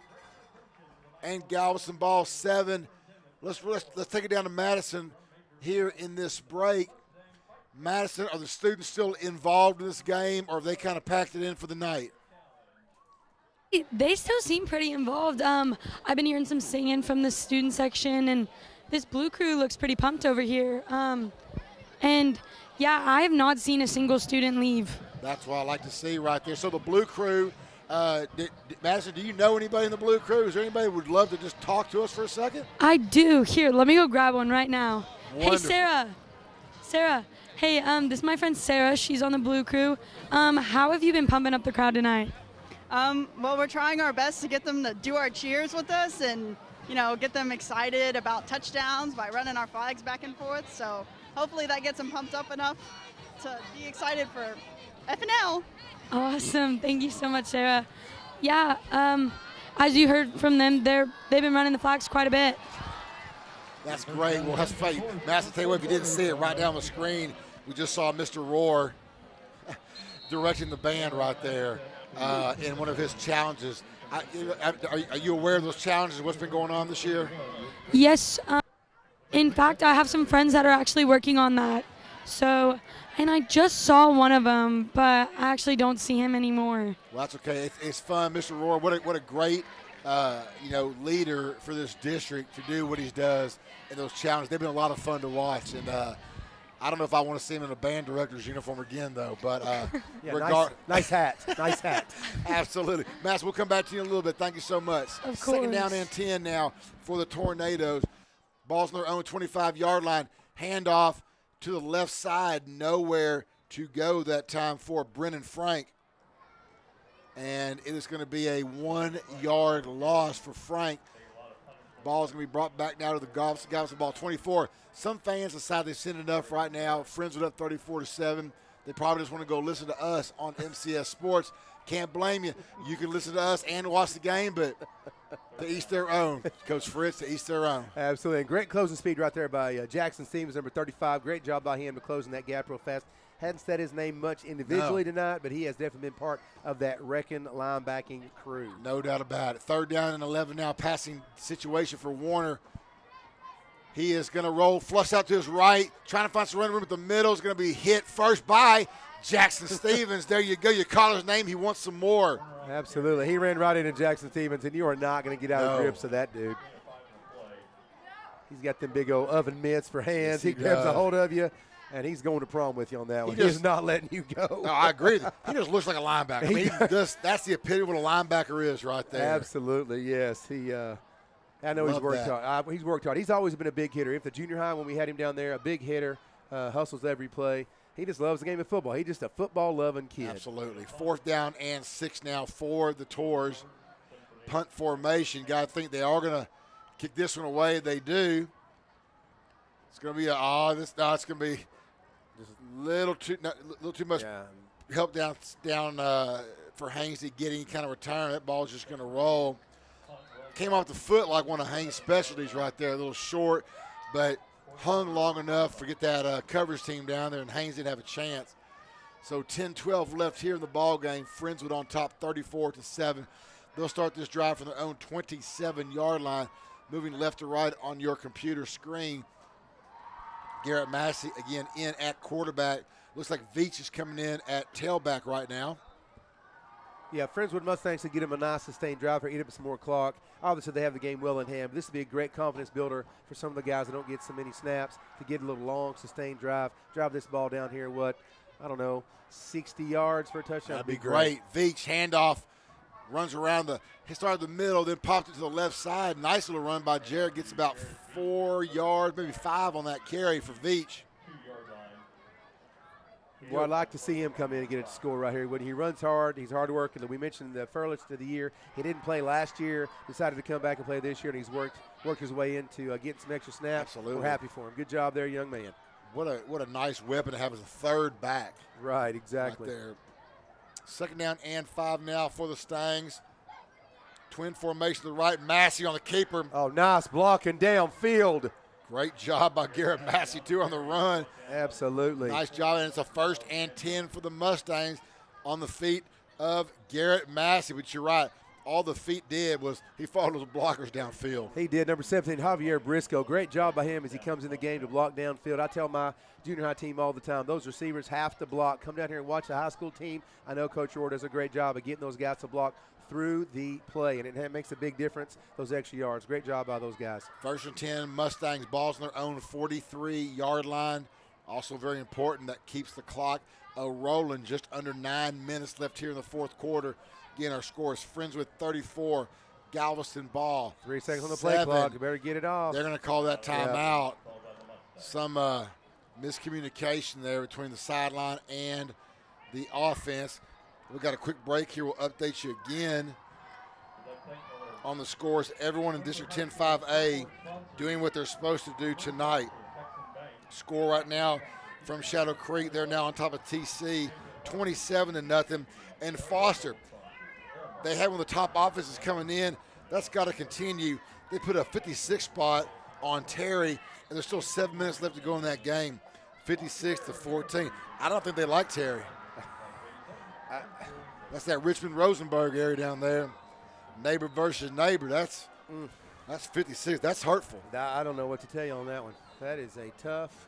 and Galveston Ball 7. Let's take it down to Madison here in this break. Madison, are the students still involved in this game, or have they kind of packed it in for the night? They still seem pretty involved. I've been hearing some singing from the student section, and this blue crew looks pretty pumped over here. And, yeah, I have not seen a single student leave. That's what I like to see right there. So the blue crew, Madison, do you know anybody in the blue crew? Is there anybody who would love to just talk to us for a second? I do. Here, let me go grab one right now. Wonderful. Hey, Sarah, Hey, this is my friend Sarah. She's on the Blue Crew. How have you been pumping up the crowd tonight? Well, we're trying our best to get them to do our cheers with us and, get them excited about touchdowns by running our flags back and forth. So hopefully that gets them pumped up enough to be excited for FNL. Awesome. Thank you so much, Sarah. Yeah, as you heard from them, they've been running the flags quite a bit. That's great. Well, that's funny. Master, tell you what, if you didn't see it right down the screen, we just saw Mr. Rohr directing the band right there in one of his challenges. Are you aware of those challenges, what's been going on this year? Yes. In fact, I have some friends that are actually working on that. So, and I just saw one of them, but I actually don't see him anymore. Well, that's okay. It's fun. Mr. Rohr, what a great leader for this district to do what he does in those challenges. They've been a lot of fun to watch, and I don't know if I want to see him in a band director's uniform again, though. But yeah, nice hat, nice hat. Absolutely, Mass. We'll come back to you in a little bit. Thank you so much. Of course. Second down and 10 now for the Tornadoes. Ball's on their own 25-yard line. Handoff to the left side. Nowhere to go that time for Brennan Frank. And it is going to be a 1-yard loss for Frank. Ball is going to be brought back now to the Galveston Ball 24. Some fans decide they've seen enough right now. Friendswood up 34-7. They probably just want to go listen to us on MCS Sports. Can't blame you. You can listen to us and watch the game, but to each their own. Coach Fritz, to each their own. Absolutely. And great closing speed right there by Jackson Stevens, number 35. Great job by him to closing that gap real fast. Hadn't said his name much individually tonight, but he has definitely been part of that wrecking linebacking crew. No doubt about it. Third down and 11 now, passing situation for Warner. He is going to roll, flush out to his right, trying to find some running room at the middle. Is going to be hit first by Jackson Stevens. There you go. You call his name. He wants some more. Absolutely. He ran right into Jackson Stevens, and you are not going to get out of the grips of that dude. He's got them big old oven mitts for hands. Yes, he grabs a hold of you. And he's going to prom with you on that one. He's not letting you go. No, I agree. He just looks like a linebacker. That's the epitome of what a linebacker is right there. Absolutely, yes. I know he's worked hard. He's worked hard. He's always been a big hitter. If the junior high, when we had him down there, a big hitter, hustles every play. He just loves the game of football. He's just a football-loving kid. Absolutely. Fourth down and 6 now for the Tors. Punt formation. Got to think they are going to kick this one away. They do. It's going to be it's going to be just a little too much help down for Haynes to get any kind of return. That ball's just going to roll. Came off the foot like one of Haynes' specialties right there. A little short, but hung long enough to get that coverage team down there, and Haynes didn't have a chance. So 10-12 left here in the ball game. Friendswood on top 34-7. They'll start this drive from their own 27-yard line, moving left to right on your computer screen. Garrett Massey again in at quarterback. Looks like Veach is coming in at tailback right now. Yeah, Friendswood Mustangs to get him a nice sustained drive or eat up some more clock. Obviously, they have the game well in hand. But this would be a great confidence builder for some of the guys that don't get so many snaps to get a little long, sustained drive. Drive this ball down here, 60 yards for a touchdown. That'd be great. Veach, handoff, runs around started the middle, then popped it to the left side. Nice little run by Jarrett. Gets about 4 yards, maybe 5 on that carry for Veach. Well, I'd like to see him come in and get a score right here. When he runs hard, he's hard working. We mentioned the furlist of the year. He didn't play last year, decided to come back and play this year, and he's worked his way into getting some extra snaps. Absolutely. We're happy for him. Good job there, young man. What a nice weapon to have as a third back. Right, exactly. Right there. Second down and 5 now for the Stangs. Twin formation to the right. Massey on the keeper. Oh, nice blocking downfield. Great job by Garrett Massey, too, on the run. Absolutely. Nice job, and it's a 1st and 10 for the Mustangs on the feet of Garrett Massey. But you're right. All the feet did was he followed those blockers downfield. He did. Number 17, Javier Briscoe. Great job by him as he comes in the game to block downfield. I tell my junior high team all the time, those receivers have to block. Come down here and watch the high school team. I know Coach Rohr does a great job of getting those guys to block through the play, and it makes a big difference, those extra yards. Great job by those guys. 1st and 10, Mustangs, balls on their own 43-yard line. Also very important, that keeps the clock rolling. Just under 9 minutes left here in the fourth quarter. Again, our score is Friendswood 34, Galveston Ball 3 seconds on the play clock. You better get it off. They're going to call that timeout. Some Miscommunication there between the sideline and the offense. We've got a quick break here. We'll update you again on the scores. Everyone in District 10-5A doing what they're supposed to do tonight. Score right now from Shadow Creek. They're now on top of TC, 27-0. And Foster, they had one of the top offenses coming in. That's got to continue. They put a 56 spot on Terry, and there's still 7 minutes left to go in that game. 56-14. I don't think they like Terry. That's that Richmond-Rosenberg area down there. Neighbor versus neighbor. That's 56. That's hurtful. I don't know what to tell you on that one. That is a tough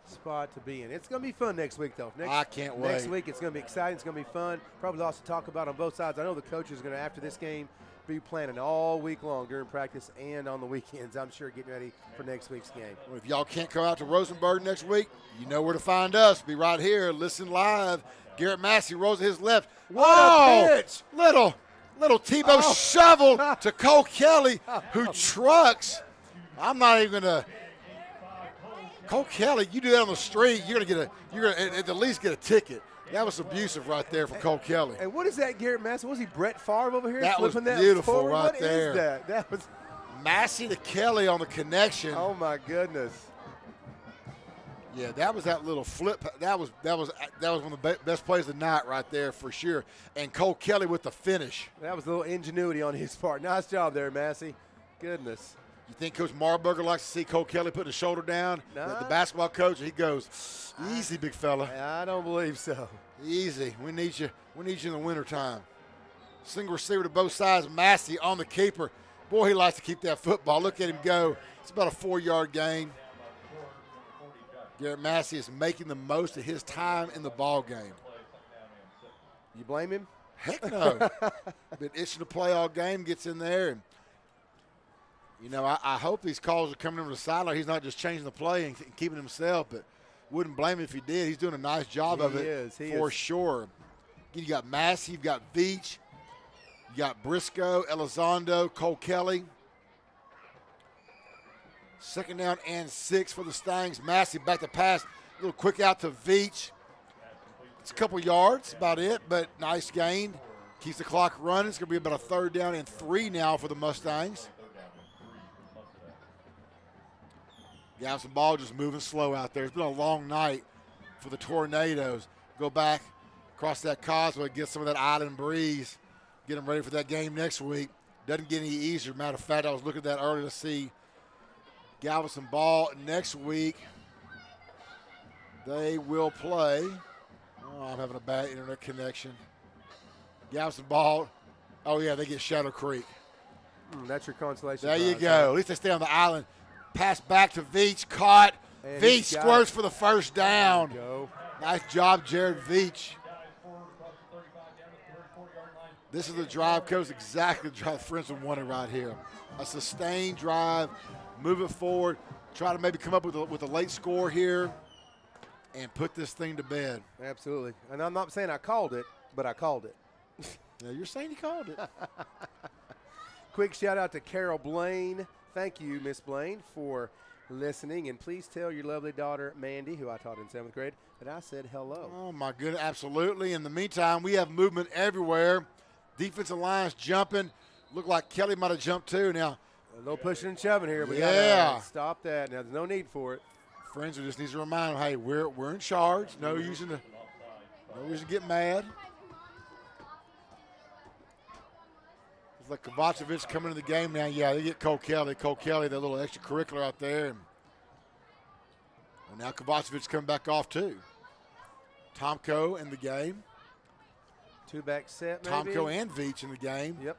spot to be in. It's going to be fun next week, though. I can't wait. Next week it's going to be exciting. It's going to be fun. Probably lots to talk about on both sides. I know the coaches are going to, after this game, be planning all week long during practice and on the weekends, I'm sure, getting ready for next week's game. Well, if y'all can't come out to Rosenberg next week, you know where to find us. Be right here. Listen live. Garrett Massey rolls to his left. What a pitch! Little Tebow shovel to Cole Kelly, who trucks. I'm not even gonna. Cole Kelly, you do that on the street, you're gonna at least get a ticket. That was abusive right there for Cole Kelly. And what is that, Garrett Massey? Was he Brett Favre over here? That was beautiful forward? right what there. What is that? That was Massey to Kelly on the connection. Oh my goodness. Yeah, that was that little flip. That was one of the best plays of the night right there for sure. And Cole Kelly with the finish. That was a little ingenuity on his part. Nice job there, Massey. Goodness. You think Coach Marburger likes to see Cole Kelly put his shoulder down? The basketball coach, he goes, easy, big fella. I don't believe so. Easy. We need you. We need you in the wintertime. Single receiver to both sides. Massey on the keeper. Boy, he likes to keep that football. Look at him go. It's about a 4-yard gain. Garrett Massey is making the most of his time in the ball game. You blame him? Heck no. Been itching to play all game, gets in there. And, you know, I hope these calls are coming over the sideline. He's not just changing the play and keeping himself, but wouldn't blame him if he did. He's doing a nice job of it for sure. Again, you got Massey, you've got Veach, you got Briscoe, Elizondo, Cole Kelly. 2nd down and 6 for the Stangs. Massey back to pass. A little quick out to Veach. It's a couple yards, about it, but nice gain. Keeps the clock running. It's going to be about a 3rd down and 3 now for the Mustangs. Galveston Ball just moving slow out there. It's been a long night for the Tornadoes. Go back across that causeway, get some of that island breeze, get them ready for that game next week. Doesn't get any easier. Matter of fact, I was looking at that earlier to see Galveston Ball next week. They will play. Oh, I'm having a bad internet connection. Galveston Ball. Oh, yeah, they get Shadow Creek. That's your consolation There you prize, go. huh? At least they stay on the island. Pass back to Veach. Caught. And Veach he's got squirts it. for the 1st down. Go. Nice job, Jared Veach. This is the drive, Coach. Exactly the drive Friendswood wanted right here. A sustained drive. Move it forward. Try to maybe come up with a late score here and put this thing to bed. Absolutely. And I'm not saying I called it, but I called it. Yeah, you're saying you called it. Quick shout out to Carol Blaine. Thank you, Miss Blaine, for listening. And please tell your lovely daughter, Mandy, who I taught in 7th grade, that I said hello. Oh, my goodness, absolutely. In the meantime, we have movement everywhere. Defensive line's jumping. Look like Kelly might have jumped too now. A little pushing and shoving here. We Yeah. gotta stop that. Now, there's no need for it. Friendswood just needs to remind them, hey, we're in charge. No reason to get mad. It's like Kovacevic coming into the game now. Yeah, they get Cole Kelly. Cole Kelly, that little extracurricular out there. And well, now Kovacevic coming back off too. Tomko in the game. 2-back set, maybe. Tomko and Veach in the game. Yep.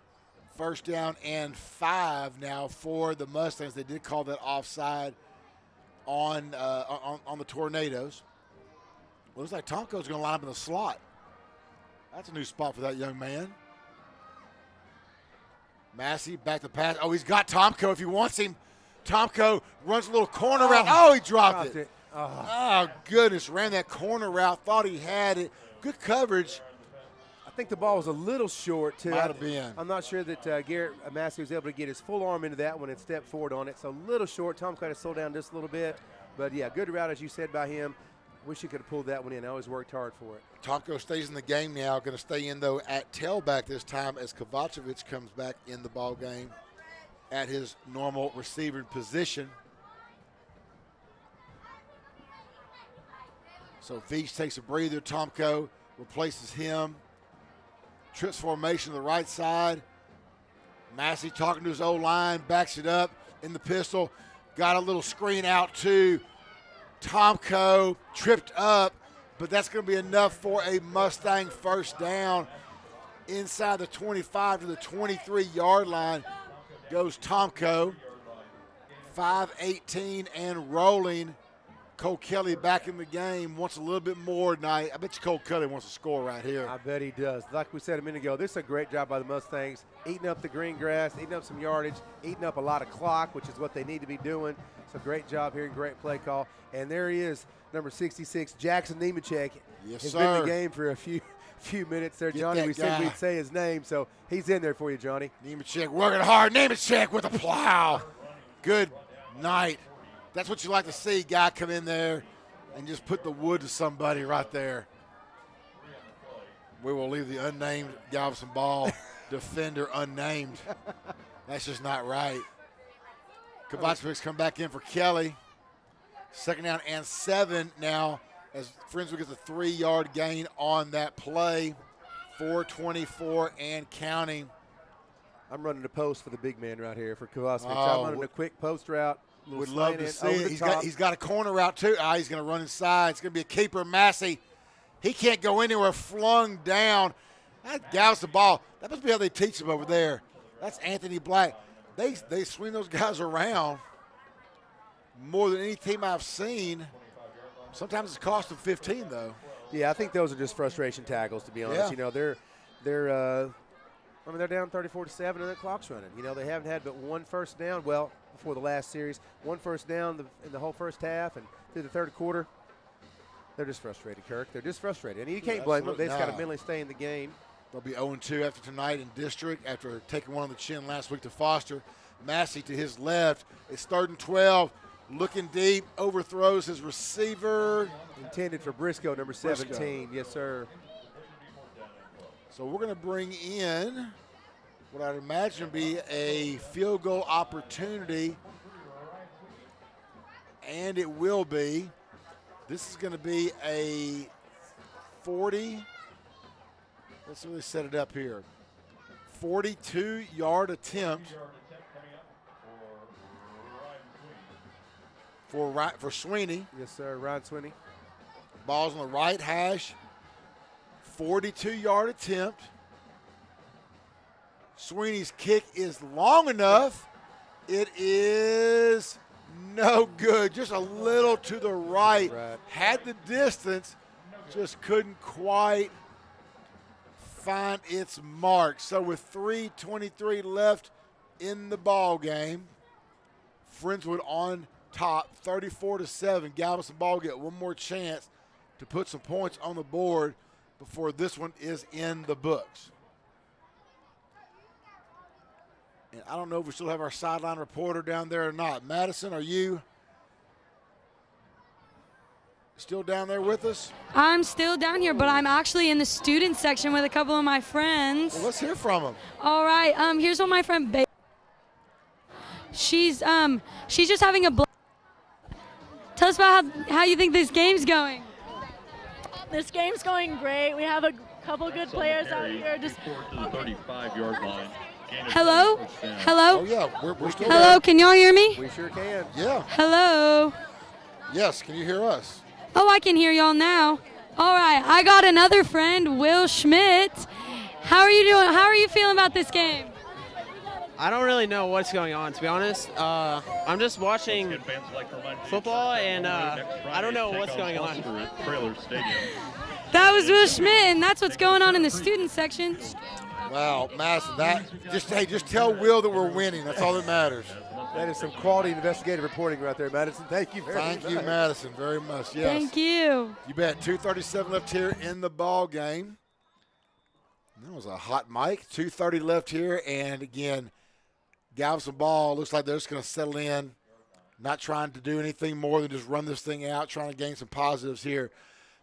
1st down and 5 now for the Mustangs. They did call that offside on the Tornadoes. Looks like Tomko's going to line up in the slot. That's a new spot for that young man. Massey back to pass. Oh, he's got Tomko if he wants him. Tomko runs a little corner route. Oh, he dropped it. Oh, goodness. Ran that corner route. Thought he had it. Good coverage. I think the ball was a little short, too. Might have been. I'm not sure that Garrett Massey was able to get his full arm into that one and step forward on it. So a little short. Tom kind of slowed down just a little bit. But, yeah, good route, as you said, by him. Wish he could have pulled that one in. Always worked hard for it. Tomko stays in the game now. Going to stay in, though, at tailback this time as Kovacevic comes back in the ball game at his normal receiver position. So Veach takes a breather. Tomko replaces him. Trips formation to the right side. Massey talking to his O-line, backs it up in the pistol. Got a little screen out to Tomko, tripped up, but that's going to be enough for a Mustang first down. Inside the 25 to the 23-yard line goes Tomko. 5:18 and rolling. Cole Kelly back in the game, wants a little bit more tonight. I bet you Cole Kelly wants to score right here. I bet he does. Like we said a minute ago, this is a great job by the Mustangs, eating up the green grass, eating up some yardage, eating up a lot of clock, which is what they need to be doing. So great job here, great play call. And there he is, number 66, Jackson Nemechek. Yes, has sir. been in the game for a few minutes there, Johnny. We said we'd say his name, so he's in there for you, Johnny. Nemechek working hard. Nemechek with a plow. Good night. That's what you like to see, guy come in there and just put the wood to somebody right there. We will leave the unnamed Galveston Ball defender unnamed. That's just not right. Kovacevic's come back in for Kelly. Second down and 7 now as Friendswood gets a 3-yard gain on that play. 4:24 and counting. I'm running a post for the big man right here for Kovacevic. Oh, I'm running a quick post route. Would love to see it. He's got a corner route too. He's going to run inside. It's going to be a keeper. Massey, he can't go anywhere. Flung down. That Galveston Ball. That must be how they teach him over there. That's Anthony Black. They swing those guys around more than any team I've seen. Sometimes it's cost them 15 though. Yeah, I think those are just frustration tackles, to be honest. Yeah. You know, they're down 34-7 and the clock's running. You know, they haven't had but one first down. Well, before the last series, one first down in the whole first half and through the third quarter. They're just frustrated, Kirk. They're just frustrated. And you can't blame them. They just got to mentally stay in the game. They'll be 0-2 after tonight in district after taking one on the chin last week to Foster. Massey to his left. It's 3rd and 12. Looking deep. Overthrows his receiver. Intended for Briscoe, number 17. Yes, sir. So we're going to bring in what I'd imagine would be a field goal opportunity. And it will be. This is going to be a 40. Let's really set it up here. 42-yard attempt for Sweeney. Yes, sir. Ryan Sweeney. Ball's on the right hash. 42-yard attempt. Sweeney's kick is long enough. It is no good. Just a little to the right. Had the distance, just couldn't quite find its mark. So with 3:23 left in the ball game, Friendswood on top, 34-7. Galveston Ball get one more chance to put some points on the board before this one is in the books. And I don't know if we still have our sideline reporter down there or not. Madison, are you still down there with us? I'm still down here, but I'm actually in the student section with a couple of my friends. Well, let's hear from them. All right. Here's what my friend she's just having a Tell us about how you think this game's going. This game's going great. We have a couple good players out here. Just to the 35-yard line. Hello? Hello? Oh, yeah, we're still Hello, there. can y'all hear me? We sure can. Yeah. Hello? Yes, can you hear us? Oh, I can hear y'all now. All right, I got another friend, Will Schmidt. How are you doing? How are you feeling about this game? I don't really know what's going on, to be honest. I'm just watching football, and I don't know what's going on. That was Will Schmidt, and that's what's going on in the student section. Wow, Madison, just tell Will that we're winning. That's all that matters. That is some quality investigative reporting right there, Madison. Thank you very much. Thank you, Madison, very much. Yes. Thank you. You bet. 2:37 left here in the ball game. That was a hot mic. 2:30 left here, and again, Galveston Ball looks like they're just going to settle in. not trying to do anything more than just run this thing out, trying to gain some positives here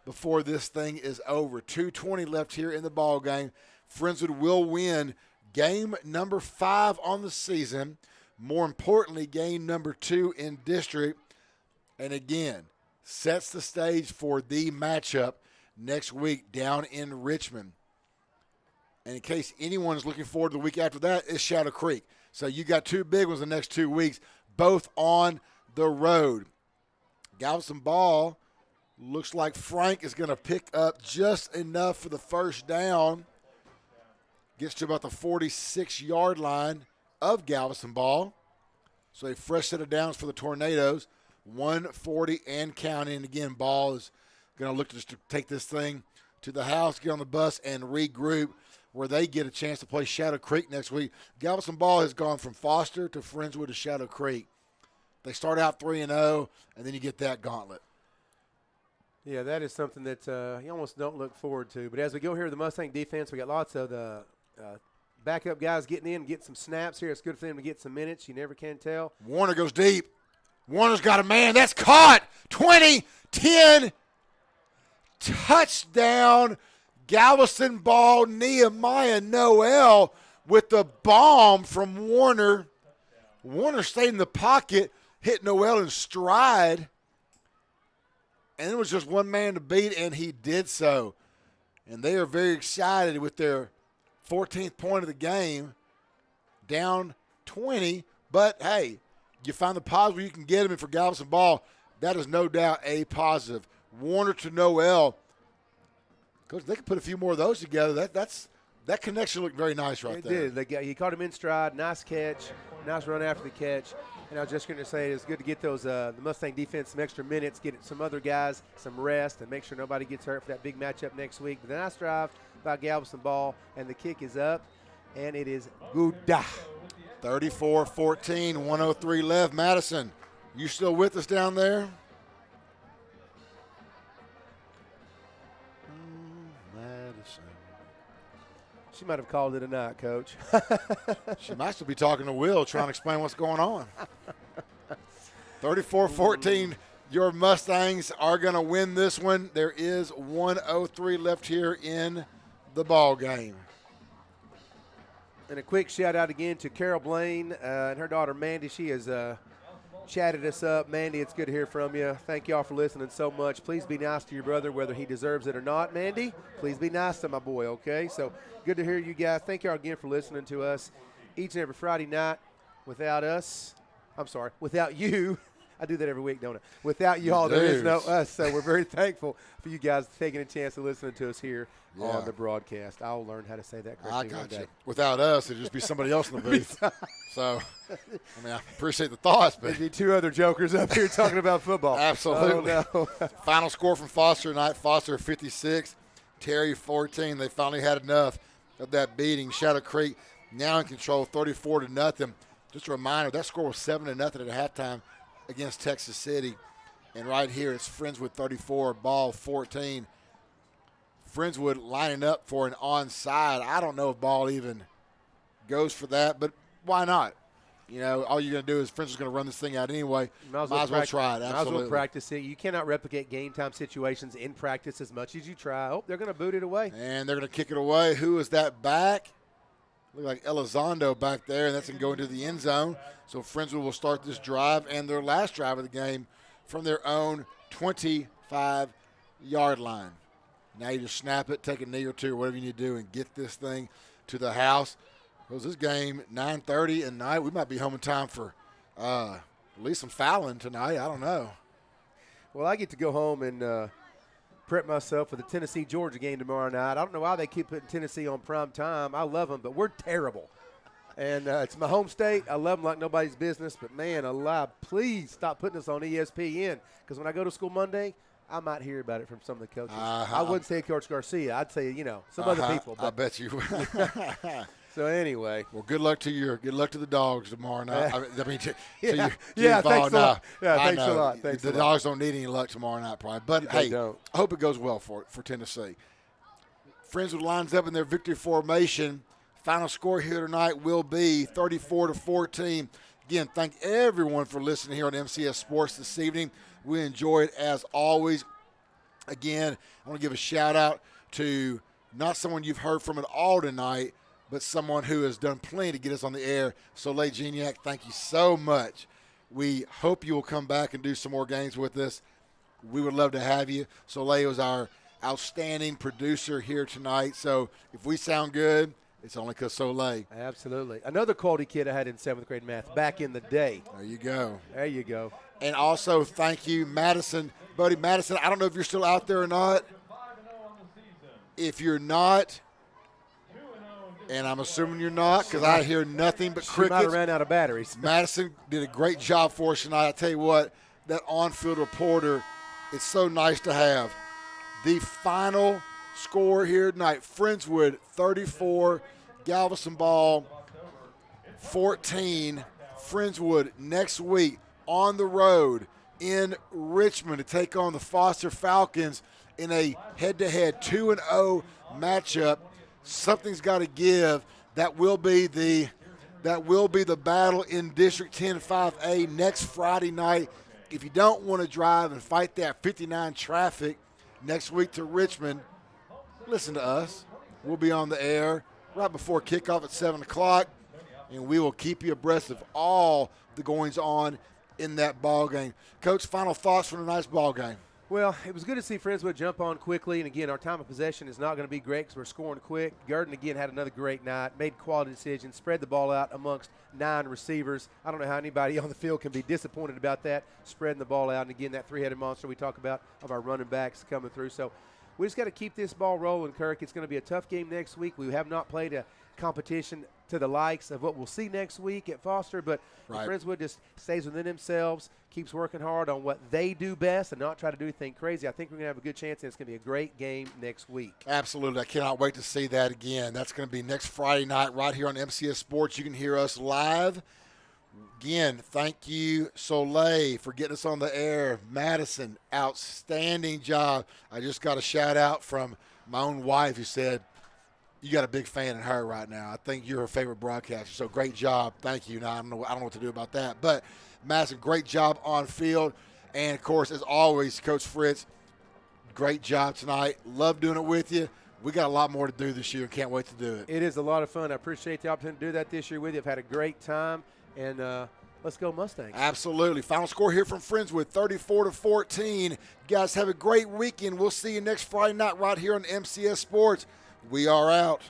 before this thing is over. 2:20 left here in the ball game. Friendswood will win game number 5 on the season. More importantly, game number 2 in district. And again, sets the stage for the matchup next week down in Richmond. And in case anyone's looking forward to the week after that, it's Shadow Creek. So you got 2 big ones the next 2 weeks, both on the road. Galveston Ball looks like Frank is going to pick up just enough for the first down. Gets to about the 46-yard line of Galveston Ball. So a fresh set of downs for the Tornadoes. 140 and counting. And again, Ball is going to look to just take this thing to the house, get on the bus, and regroup where they get a chance to play Shadow Creek next week. Galveston Ball has gone from Foster to Friendswood to Shadow Creek. They start out 3-0, and then you get that gauntlet. Yeah, that is something that you almost don't look forward to. But as we go here to the Mustang defense, we got lots of the backup guys getting in, getting some snaps here. It's good for them to get some minutes. You never can tell. Warner goes deep. Warner's got a man. That's caught. 20-10. Touchdown. Galveston Ball. Nehemiah Noel with the bomb from Warner. Warner stayed in the pocket, hit Noel in stride. And it was just one man to beat, and he did so. And they are very excited with their 14th point of the game, down 20. But, hey, you find the positive you can get them, and for Galveston Ball, that is no doubt a positive. Warner to Noel. Coach, they could put a few more of those together. That connection looked very nice right there. It did. He caught him in stride. Nice catch. Nice run after the catch. And I was just going to say it's good to get those the Mustang defense some extra minutes, get some other guys some rest, and make sure nobody gets hurt for that big matchup next week. But the nice drive by Galveston Ball, and the kick is up, and it is good. 34-14, 103 left. Madison, you still with us down there? Madison. She might have called it a night, Coach. She might still be talking to Will, trying to explain what's going on. 34-14, your Mustangs are going to win this one. There is 103 left here in the ball game. And a quick shout out again to Carol Blaine and her daughter Mandy. She has chatted us up. Mandy, it's good to hear from you. Thank you all for listening so much. Please be nice to your brother, whether he deserves it or not. Mandy, please be nice to my boy, okay? So good to hear you guys. Thank you all again for listening to us each and every Friday night. Without you. I do that every week, don't I? Without you all, there is no us. So we're very thankful for you guys taking a chance to listen to us here on the broadcast. I'll learn how to say that correctly. I got you. Without us, it'd just be somebody else in the booth. So, I appreciate the thoughts. But there'd be 2 other jokers up here talking about football. Absolutely. Oh, no. Final score from Foster tonight, Foster 56, Terry 14. They finally had enough of that beating. Shadow Creek now in control, 34-0. Just a reminder, that score was 7-0 at halftime against Texas City. And right here, it's Friendswood 34, Ball 14. Friendswood lining up for an onside. I don't know if Ball even goes for that, but why not? You know, all you're going to do is Friendswood's going to run this thing out anyway. Might as well try it, absolutely. Might as well practice it. You cannot replicate game-time situations in practice as much as you try. Oh, they're going to boot it away. And they're going to kick it away. Who is that back? Look like Elizondo back there, and that's going to go into the end zone. So Friendswood will start this drive and their last drive of the game from their own 25-yard line. Now you just snap it, take a knee or two, whatever you need to do, and get this thing to the house. Because this game, 9:30 at night, we might be home in time for at least some fouling tonight. I don't know. Well, I get to go home and prep myself for the Tennessee-Georgia game tomorrow night. I don't know why they keep putting Tennessee on prime time. I love them, but we're terrible. And it's my home state. I love them like nobody's business. But, man, alive, please stop putting us on ESPN. Because when I go to school Monday, I might hear about it from some of the coaches. I wouldn't say Coach Garcia. I'd say, some other people. I bet you. So anyway, well, good luck to the dogs tomorrow night. Thanks a lot. Thanks a lot. The dogs don't need any luck tomorrow night, probably. But hey, I hope it goes well for Tennessee. Friendswood lines up in their victory formation. Final score here tonight will be 34-14. Again, thank everyone for listening here on MCS Sports this evening. We enjoy it as always. Again, I want to give a shout-out to not someone you've heard from at all tonight, but someone who has done plenty to get us on the air. Soleil Gignac, thank you so much. We hope you will come back and do some more games with us. We would love to have you. Soleil was our outstanding producer here tonight. So if we sound good, it's only because Soleil. Absolutely. Another quality kid I had in 7th grade math back in the day. There you go. There you go. And also thank you, Madison. Buddy, Madison, I don't know if you're still out there or not. If you're not, and I'm assuming you're not because I hear nothing but crickets. She might have ran out of batteries. Madison did a great job for us tonight. I tell you what, that on-field reporter, it's so nice to have. The final score here tonight, Friendswood 34, Galveston Ball 14. Friendswood next week on the road in Richmond to take on the Foster Falcons in a head-to-head 2-0 matchup. Something's got to give. That will be the battle in District 10 5A next Friday night. If you don't want to drive and fight that 59 traffic next week to Richmond, listen to us. We'll be on the air right before kickoff at 7 o'clock, and we will keep you abreast of all the goings on in that ball game. Coach, final thoughts from tonight's ball game. Well, it was good to see Friendswood jump on quickly, and again, our time of possession is not going to be great because we're scoring quick. Gurdon, again, had another great night, made quality decisions, spread the ball out amongst 9 receivers. I don't know how anybody on the field can be disappointed about that, spreading the ball out, and again, that three-headed monster we talk about of our running backs coming through. So we just got to keep this ball rolling, Kirk. It's going to be a tough game next week. We have not played a competition to the likes of what we'll see next week at Foster, but Friendswood just stays within themselves, keeps working hard on what they do best and not try to do anything crazy. I think we're going to have a good chance, and it's going to be a great game next week. Absolutely. I cannot wait to see that again. That's going to be next Friday night right here on MCS Sports. You can hear us live. Again, thank you, Soleil, for getting us on the air. Madison, outstanding job. I just got a shout-out from my own wife who said, you got a big fan in her right now. I think you're her favorite broadcaster, so great job. Thank you. Now, I don't know what to do about that. But, Madison, great job on field. And, of course, as always, Coach Fritz, great job tonight. Love doing it with you. We got a lot more to do this year. Can't wait to do it. It is a lot of fun. I appreciate the opportunity to do that this year with you. I've had a great time. And let's go Mustangs. Absolutely. Final score here from Friendswood, 34-14. You guys have a great weekend. We'll see you next Friday night right here on MCS Sports. We are out.